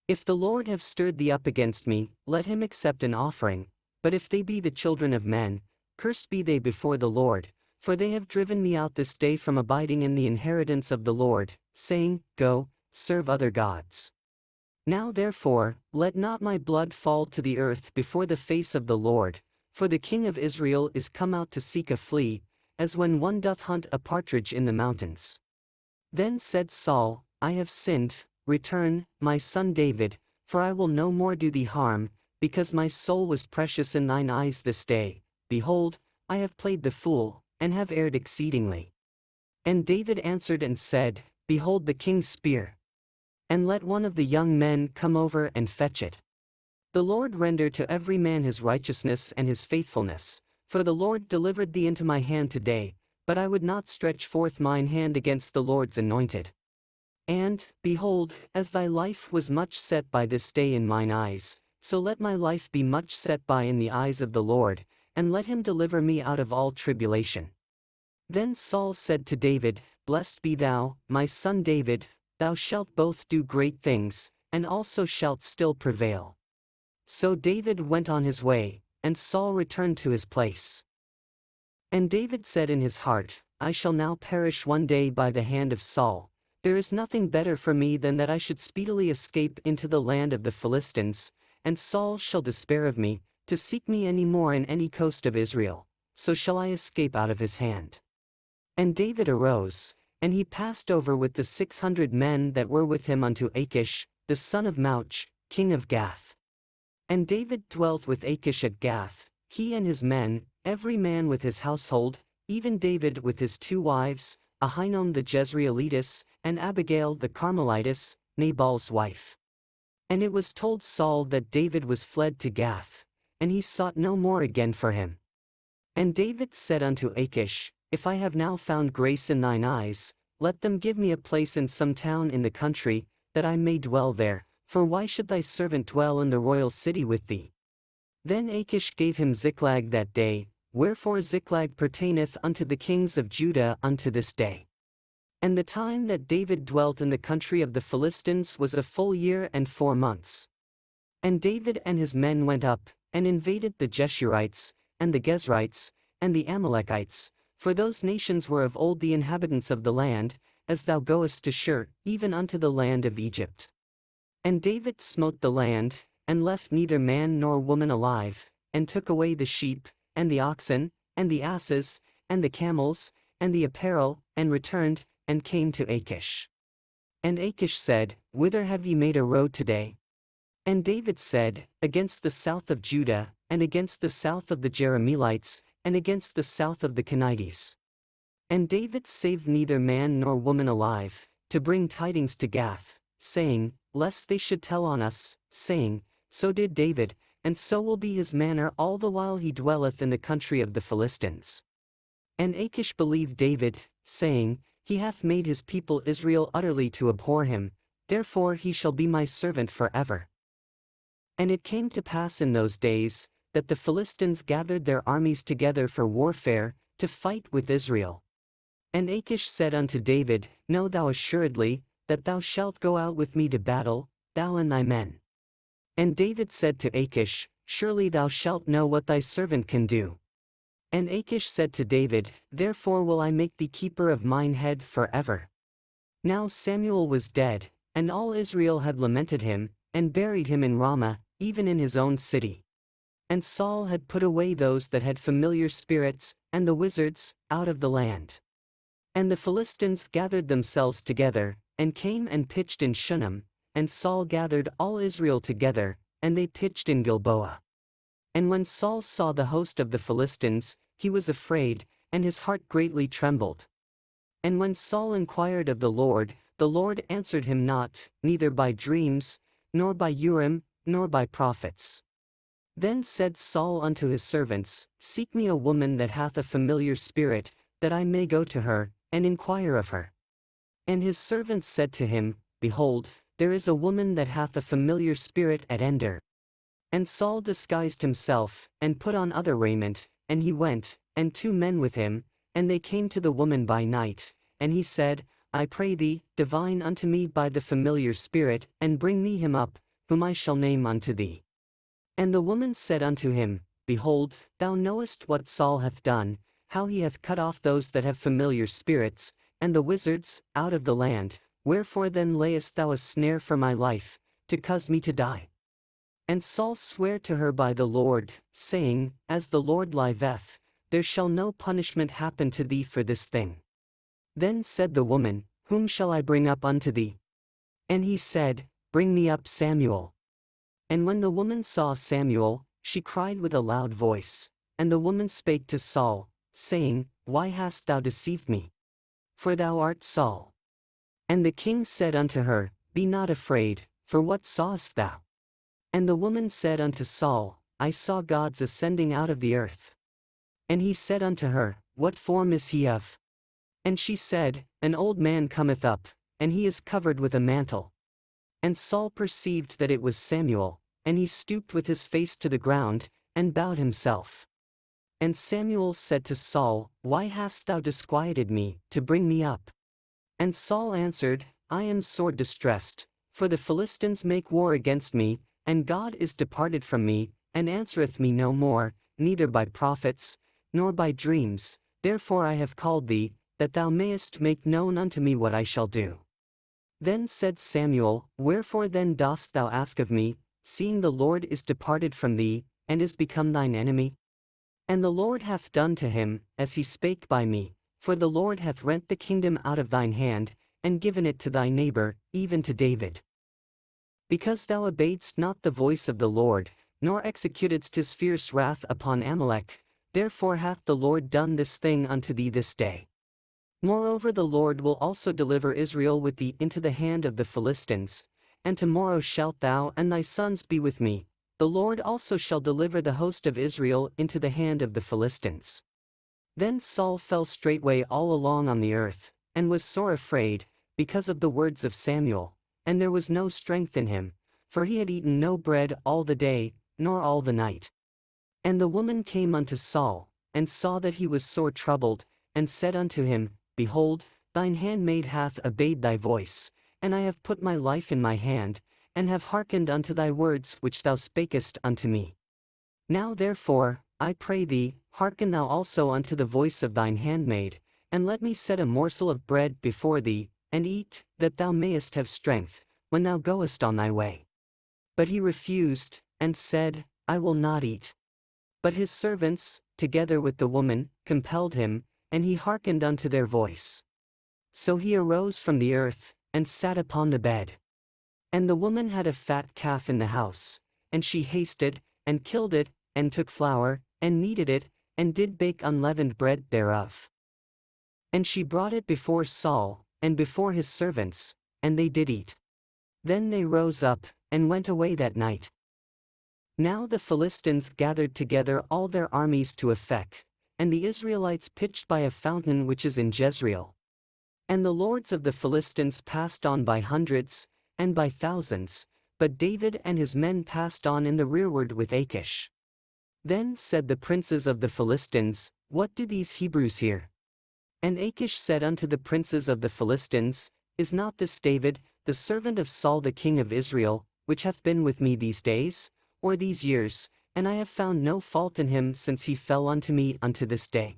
If the Lord have stirred thee up against me, let him accept an offering, but if they be the children of men, cursed be they before the Lord, for they have driven me out this day from abiding in the inheritance of the Lord, saying, Go, serve other gods. Now therefore, let not my blood fall to the earth before the face of the Lord, for the king of Israel is come out to seek a flea, as when one doth hunt a partridge in the mountains. Then said Saul, I have sinned, return, my son David, for I will no more do thee harm, because my soul was precious in thine eyes this day. Behold, I have played the fool, and have erred exceedingly. And David answered and said, Behold the king's spear. And let one of the young men come over and fetch it. The Lord render to every man his righteousness and his faithfulness, for the Lord delivered thee into my hand today, but I would not stretch forth mine hand against the Lord's anointed. And, behold, as thy life was much set by this day in mine eyes, so let my life be much set by in the eyes of the Lord, and let him deliver me out of all tribulation. Then Saul said to David, Blessed be thou, my son David, thou shalt both do great things, and also shalt still prevail. So David went on his way, and Saul returned to his place. And David said in his heart, I shall now perish one day by the hand of Saul. There is nothing better for me than that I should speedily escape into the land of the Philistines, and Saul shall despair of me, to seek me any more in any coast of Israel, so shall I escape out of his hand. And David arose, and he passed over with the 600 men that were with him unto Achish, the son of Mauch, king of Gath. And David dwelt with Achish at Gath, he and his men, every man with his household, even David with his 2 wives, Ahinoam the Jezreelitess, and Abigail the Carmelitess, Nabal's wife. And it was told Saul that David was fled to Gath, and he sought no more again for him. And David said unto Achish, If I have now found grace in thine eyes, let them give me a place in some town in the country, that I may dwell there, for why should thy servant dwell in the royal city with thee? Then Achish gave him Ziklag that day, wherefore Ziklag pertaineth unto the kings of Judah unto this day. And the time that David dwelt in the country of the Philistines was a full year and 4 months. And David and his men went up, and invaded the Geshurites, and the Gezrites, and the Amalekites, for those nations were of old the inhabitants of the land, as thou goest to Shur, even unto the land of Egypt. And David smote the land, and left neither man nor woman alive, and took away the sheep, and the oxen, and the asses, and the camels, and the apparel, and returned, and came to Achish. And Achish said, Whither have ye made a road today? And David said, Against the south of Judah, and against the south of the Jerahmeelites, and against the south of the Kenites. And David saved neither man nor woman alive, to bring tidings to Gath, saying, Lest they should tell on us, saying, So did David, and so will be his manner all the while he dwelleth in the country of the Philistines. And Achish believed David, saying, He hath made his people Israel utterly to abhor him, therefore he shall be my servant forever. And it came to pass in those days, that the Philistines gathered their armies together for warfare, to fight with Israel. And Achish said unto David, Know thou assuredly, that thou shalt go out with me to battle, thou and thy men. And David said to Achish, Surely thou shalt know what thy servant can do. And Achish said to David, Therefore will I make thee keeper of mine head forever. Now Samuel was dead, and all Israel had lamented him, and buried him in Ramah, even in his own city. And Saul had put away those that had familiar spirits, and the wizards, out of the land. And the Philistines gathered themselves together, and came and pitched in Shunem, and Saul gathered all Israel together, and they pitched in Gilboa. And when Saul saw the host of the Philistines, he was afraid, and his heart greatly trembled. And when Saul inquired of the Lord answered him not, neither by dreams, nor by Urim, nor by prophets. Then said Saul unto his servants, Seek me a woman that hath a familiar spirit, that I may go to her, and inquire of her. And his servants said to him, Behold, there is a woman that hath a familiar spirit at Ender. And Saul disguised himself, and put on other raiment, and he went, and 2 men with him, and they came to the woman by night, and he said, I pray thee, divine unto me by the familiar spirit, and bring me him up, whom I shall name unto thee. And the woman said unto him, Behold, thou knowest what Saul hath done, how he hath cut off those that have familiar spirits, and the wizards, out of the land, wherefore then layest thou a snare for my life, to cause me to die? And Saul sware to her by the Lord, saying, As the Lord liveth, there shall no punishment happen to thee for this thing. Then said the woman, Whom shall I bring up unto thee? And he said, Bring me up Samuel. And when the woman saw Samuel, she cried with a loud voice. And the woman spake to Saul, saying, Why hast thou deceived me? For thou art Saul. And the king said unto her, Be not afraid, for what sawest thou? And the woman said unto Saul, I saw gods ascending out of the earth. And he said unto her, What form is he of? And she said, An old man cometh up, and he is covered with a mantle. And Saul perceived that it was Samuel, and he stooped with his face to the ground, and bowed himself. And Samuel said to Saul, Why hast thou disquieted me, to bring me up? And Saul answered, I am sore distressed, for the Philistines make war against me, and God is departed from me, and answereth me no more, neither by prophets, nor by dreams. Therefore I have called thee, that thou mayest make known unto me what I shall do. Then said Samuel, Wherefore then dost thou ask of me, seeing the Lord is departed from thee, and is become thine enemy? And the Lord hath done to him, as he spake by me, for the Lord hath rent the kingdom out of thine hand, and given it to thy neighbor, even to David. Because thou obeyedst not the voice of the Lord, nor executedst his fierce wrath upon Amalek, therefore hath the Lord done this thing unto thee this day. Moreover the Lord will also deliver Israel with thee into the hand of the Philistines, and tomorrow shalt thou and thy sons be with me. The Lord also shall deliver the host of Israel into the hand of the Philistines. Then Saul fell straightway all along on the earth, and was sore afraid, because of the words of Samuel, and there was no strength in him, for he had eaten no bread all the day, nor all the night. And the woman came unto Saul, and saw that he was sore troubled, and said unto him, Behold, thine handmaid hath obeyed thy voice, and I have put my life in my hand, and have hearkened unto thy words which thou spakest unto me. Now therefore, I pray thee, hearken thou also unto the voice of thine handmaid, and let me set a morsel of bread before thee, and eat, that thou mayest have strength, when thou goest on thy way. But he refused, and said, I will not eat. But his servants, together with the woman, compelled him, and he hearkened unto their voice. So he arose from the earth, and sat upon the bed. And the woman had a fat calf in the house, and she hasted, and killed it, and took flour, and kneaded it, and did bake unleavened bread thereof. And she brought it before Saul, and before his servants, and they did eat. Then they rose up, and went away that night. Now the Philistines gathered together all their armies to Aphek, and the Israelites pitched by a fountain which is in Jezreel. And the lords of the Philistines passed on by hundreds, and by thousands, But David and his men passed on in the rearward with Achish. Then said the princes of the Philistines, What do these Hebrews here? And Achish said unto the princes of the Philistines, Is not this David, the servant of Saul the king of Israel, which hath been with me these days, or these years, and I have found no fault in him since he fell unto me unto this day?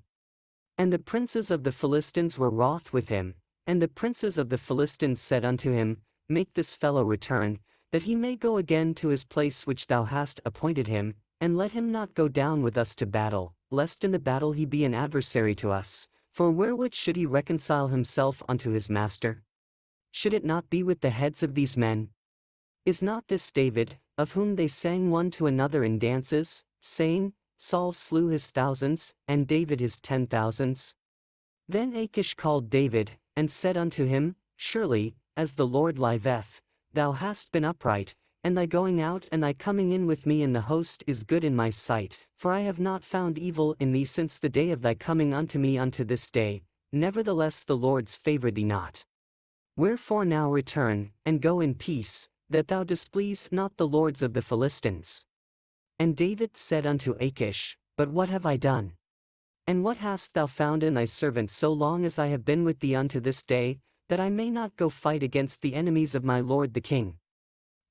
And the princes of the Philistines were wroth with him, and the princes of the Philistines said unto him, Make this fellow return, that he may go again to his place which thou hast appointed him, and let him not go down with us to battle, lest in the battle he be an adversary to us, for wherewith should he reconcile himself unto his master? Should it not be with the heads of these men? Is not this David, of whom they sang one to another in dances, saying, Saul slew his thousands, and David his 10,000s? Then Achish called David, and said unto him, Surely, as the Lord liveth, thou hast been upright, and thy going out and thy coming in with me in the host is good in my sight, for I have not found evil in thee since the day of thy coming unto me unto this day, nevertheless the Lord's favor thee not. Wherefore now return, and go in peace, that thou displease not the lords of the Philistines. And David said unto Achish, But what have I done? And what hast thou found in thy servant so long as I have been with thee unto this day, that I may not go fight against the enemies of my lord the king?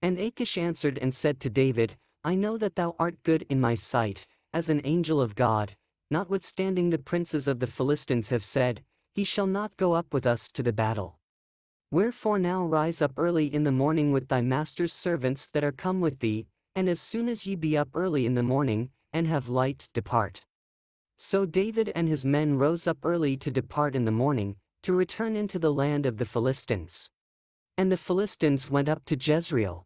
And Achish answered and said to David, I know that thou art good in my sight, as an angel of God, notwithstanding the princes of the Philistines have said, He shall not go up with us to the battle. Wherefore now rise up early in the morning with thy master's servants that are come with thee, and as soon as ye be up early in the morning, and have light, depart. So David and his men rose up early to depart in the morning, to return into the land of the Philistines. And the Philistines went up to Jezreel.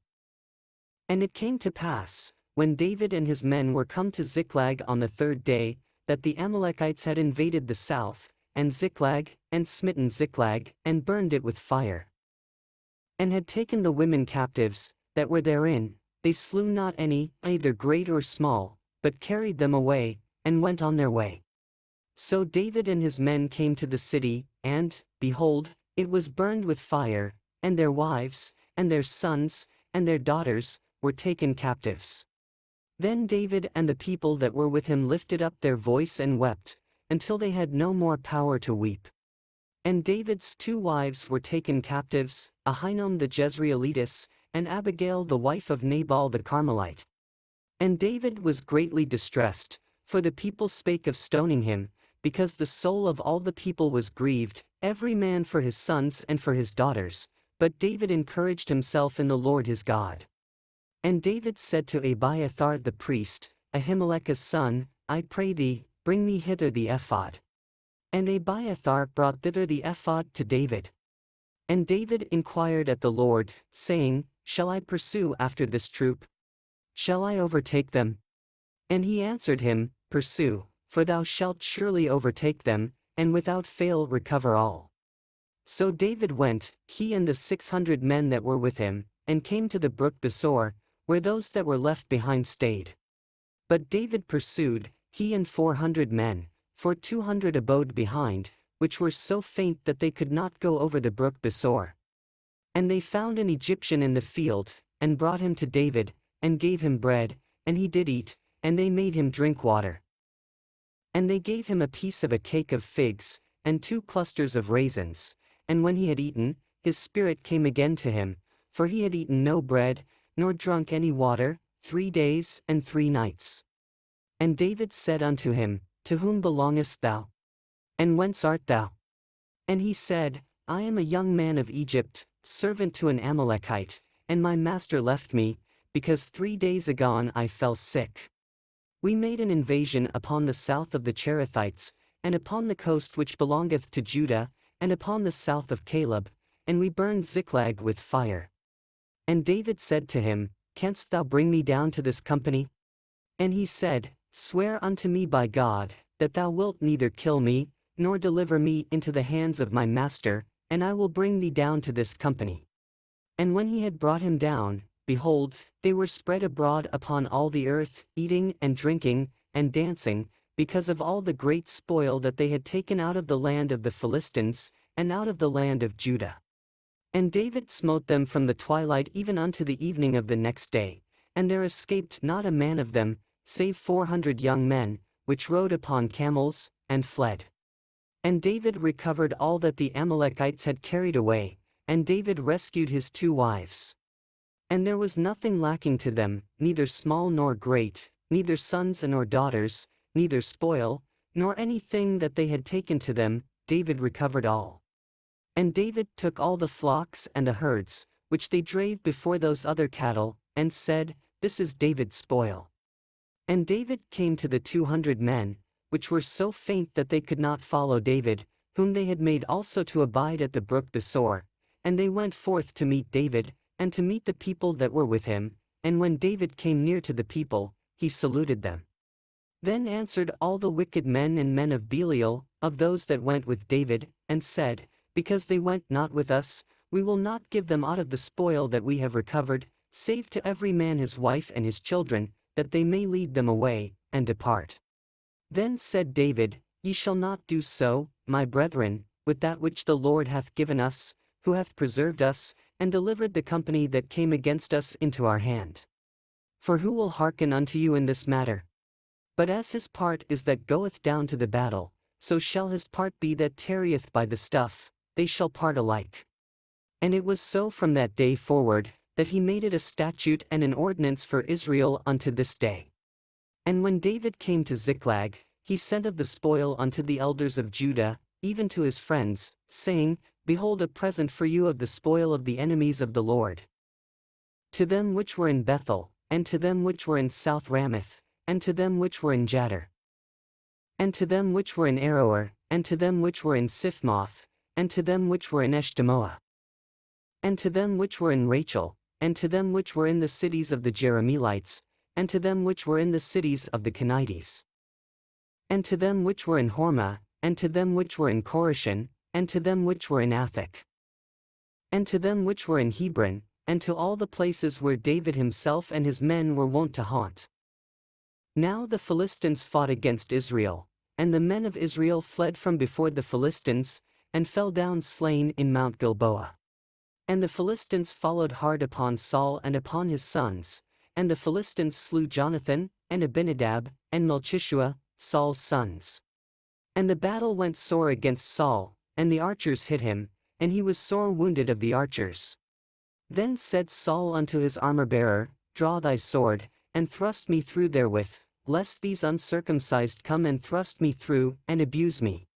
And it came to pass, when David and his men were come to Ziklag on the third day, that the Amalekites had invaded the south, and Ziklag, and smitten Ziklag, and burned it with fire. And had taken the women captives, that were therein, they slew not any, either great or small, but carried them away, and went on their way. So David and his men came to the city, and, behold, it was burned with fire, and their wives, and their sons, and their daughters, were taken captives. Then David and the people that were with him lifted up their voice and wept, until they had no more power to weep. And David's 2 wives were taken captives, Ahinoam the Jezreelitess, and Abigail the wife of Nabal the Carmelite. And David was greatly distressed, for the people spake of stoning him, because the soul of all the people was grieved, every man for his sons and for his daughters, but David encouraged himself in the Lord his God. And David said to Abiathar the priest, Ahimelech's son, I pray thee, bring me hither the ephod. And Abiathar brought thither the ephod to David. And David inquired at the Lord, saying, Shall I pursue after this troop? Shall I overtake them? And he answered him, Pursue, for thou shalt surely overtake them, and without fail recover all. So David went, he and the 600 men that were with him, and came to the brook Besor, where those that were left behind stayed. But David pursued, he and 400 men, for 200 abode behind, which were so faint that they could not go over the brook Besor. And they found an Egyptian in the field, and brought him to David, and gave him bread, and he did eat, and they made him drink water. And they gave him a piece of a cake of figs, and 2 clusters of raisins, and when he had eaten, his spirit came again to him, for he had eaten no bread, nor drunk any water, 3 days and 3 nights. And David said unto him, To whom belongest thou? And whence art thou? And he said, I am a young man of Egypt, servant to an Amalekite, and my master left me, because 3 days agone I fell sick. We made an invasion upon the south of the Cherethites, and upon the coast which belongeth to Judah, and upon the south of Caleb, and we burned Ziklag with fire. And David said to him, Canst thou bring me down to this company? And he said, Swear unto me by God, that thou wilt neither kill me, nor deliver me into the hands of my master, and I will bring thee down to this company. And when he had brought him down, behold, they were spread abroad upon all the earth, eating and drinking, and dancing, because of all the great spoil that they had taken out of the land of the Philistines, and out of the land of Judah. And David smote them from the twilight even unto the evening of the next day, and there escaped not a man of them, save 400 young men, which rode upon camels, and fled. And David recovered all that the Amalekites had carried away, and David rescued his 2 wives. And there was nothing lacking to them, neither small nor great, neither sons nor daughters, neither spoil, nor anything that they had taken to them, David recovered all. And David took all the flocks and the herds, which they drave before those other cattle, and said, This is David's spoil. And David came to the 200 men, which were so faint that they could not follow David, whom they had made also to abide at the brook Besor, and they went forth to meet David, and to meet the people that were with him, and when David came near to the people, he saluted them. Then answered all the wicked men and men of Belial, of those that went with David, and said, Because they went not with us, we will not give them aught of the spoil that we have recovered, save to every man his wife and his children, that they may lead them away, and depart. Then said David, Ye shall not do so, my brethren, with that which the Lord hath given us, who hath preserved us, and delivered the company that came against us into our hand. For who will hearken unto you in this matter? But as his part is that goeth down to the battle, so shall his part be that tarrieth by the stuff, they shall part alike. And it was so from that day forward, that he made it a statute and an ordinance for Israel unto this day. And when David came to Ziklag, he sent of the spoil unto the elders of Judah, even to his friends, saying, Behold a present for you of the spoil of the enemies of the Lord. To them which were in Bethel, and to them which were in South Ramoth, and to them which were in Jattir, and to them which were in Aroer, and to them which were in Siphmoth, and to them which were in Eshtemoa, and to them which were in Rachel, and to them which were in the cities of the Jerahmeelites, and to them which were in the cities of the Kenites, and to them which were in Hormah, and to them which were in Chorashan, and to them which were in Athach, and to them which were in Hebron, and to all the places where David himself and his men were wont to haunt. Now the Philistines fought against Israel, and the men of Israel fled from before the Philistines, and fell down slain in Mount Gilboa. And the Philistines followed hard upon Saul and upon his sons, and the Philistines slew Jonathan, and Abinadab, and Melchishua, Saul's sons. And the battle went sore against Saul, and the archers hit him, and he was sore wounded of the archers. Then said Saul unto his armor-bearer, Draw thy sword, and thrust me through therewith, lest these uncircumcised come and thrust me through, and abuse me.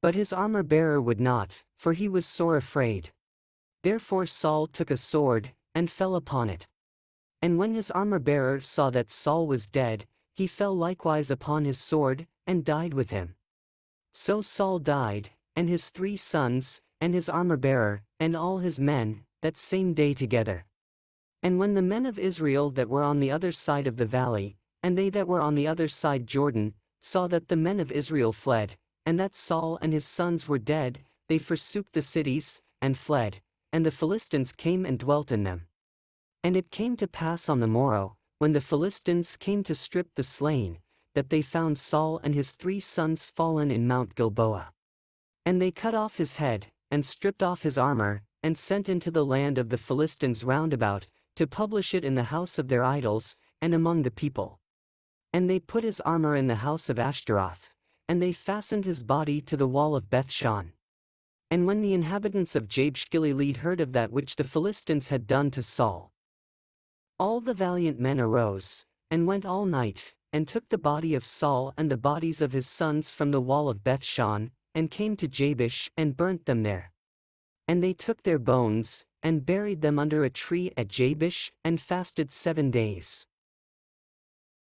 But his armor-bearer would not, for he was sore afraid. Therefore Saul took a sword, and fell upon it. And when his armor-bearer saw that Saul was dead, he fell likewise upon his sword, and died with him. So Saul died, and his 3 sons, and his armor-bearer, and all his men, that same day together. And when the men of Israel that were on the other side of the valley, and they that were on the other side Jordan, saw that the men of Israel fled, and that Saul and his sons were dead, they forsook the cities, and fled, and the Philistines came and dwelt in them. And it came to pass on the morrow, when the Philistines came to strip the slain, that they found Saul and his 3 sons fallen in Mount Gilboa. And they cut off his head, and stripped off his armor, and sent into the land of the Philistines round about, to publish it in the house of their idols, and among the people. And they put his armor in the house of Ashtaroth, and they fastened his body to the wall of Bethshan. And when the inhabitants of Jabesh-Gilead heard of that which the Philistines had done to Saul, all the valiant men arose, and went all night, and took the body of Saul and the bodies of his sons from the wall of Bethshan, and came to Jabesh, and burnt them there. And they took their bones, and buried them under a tree at Jabesh, and fasted 7 days.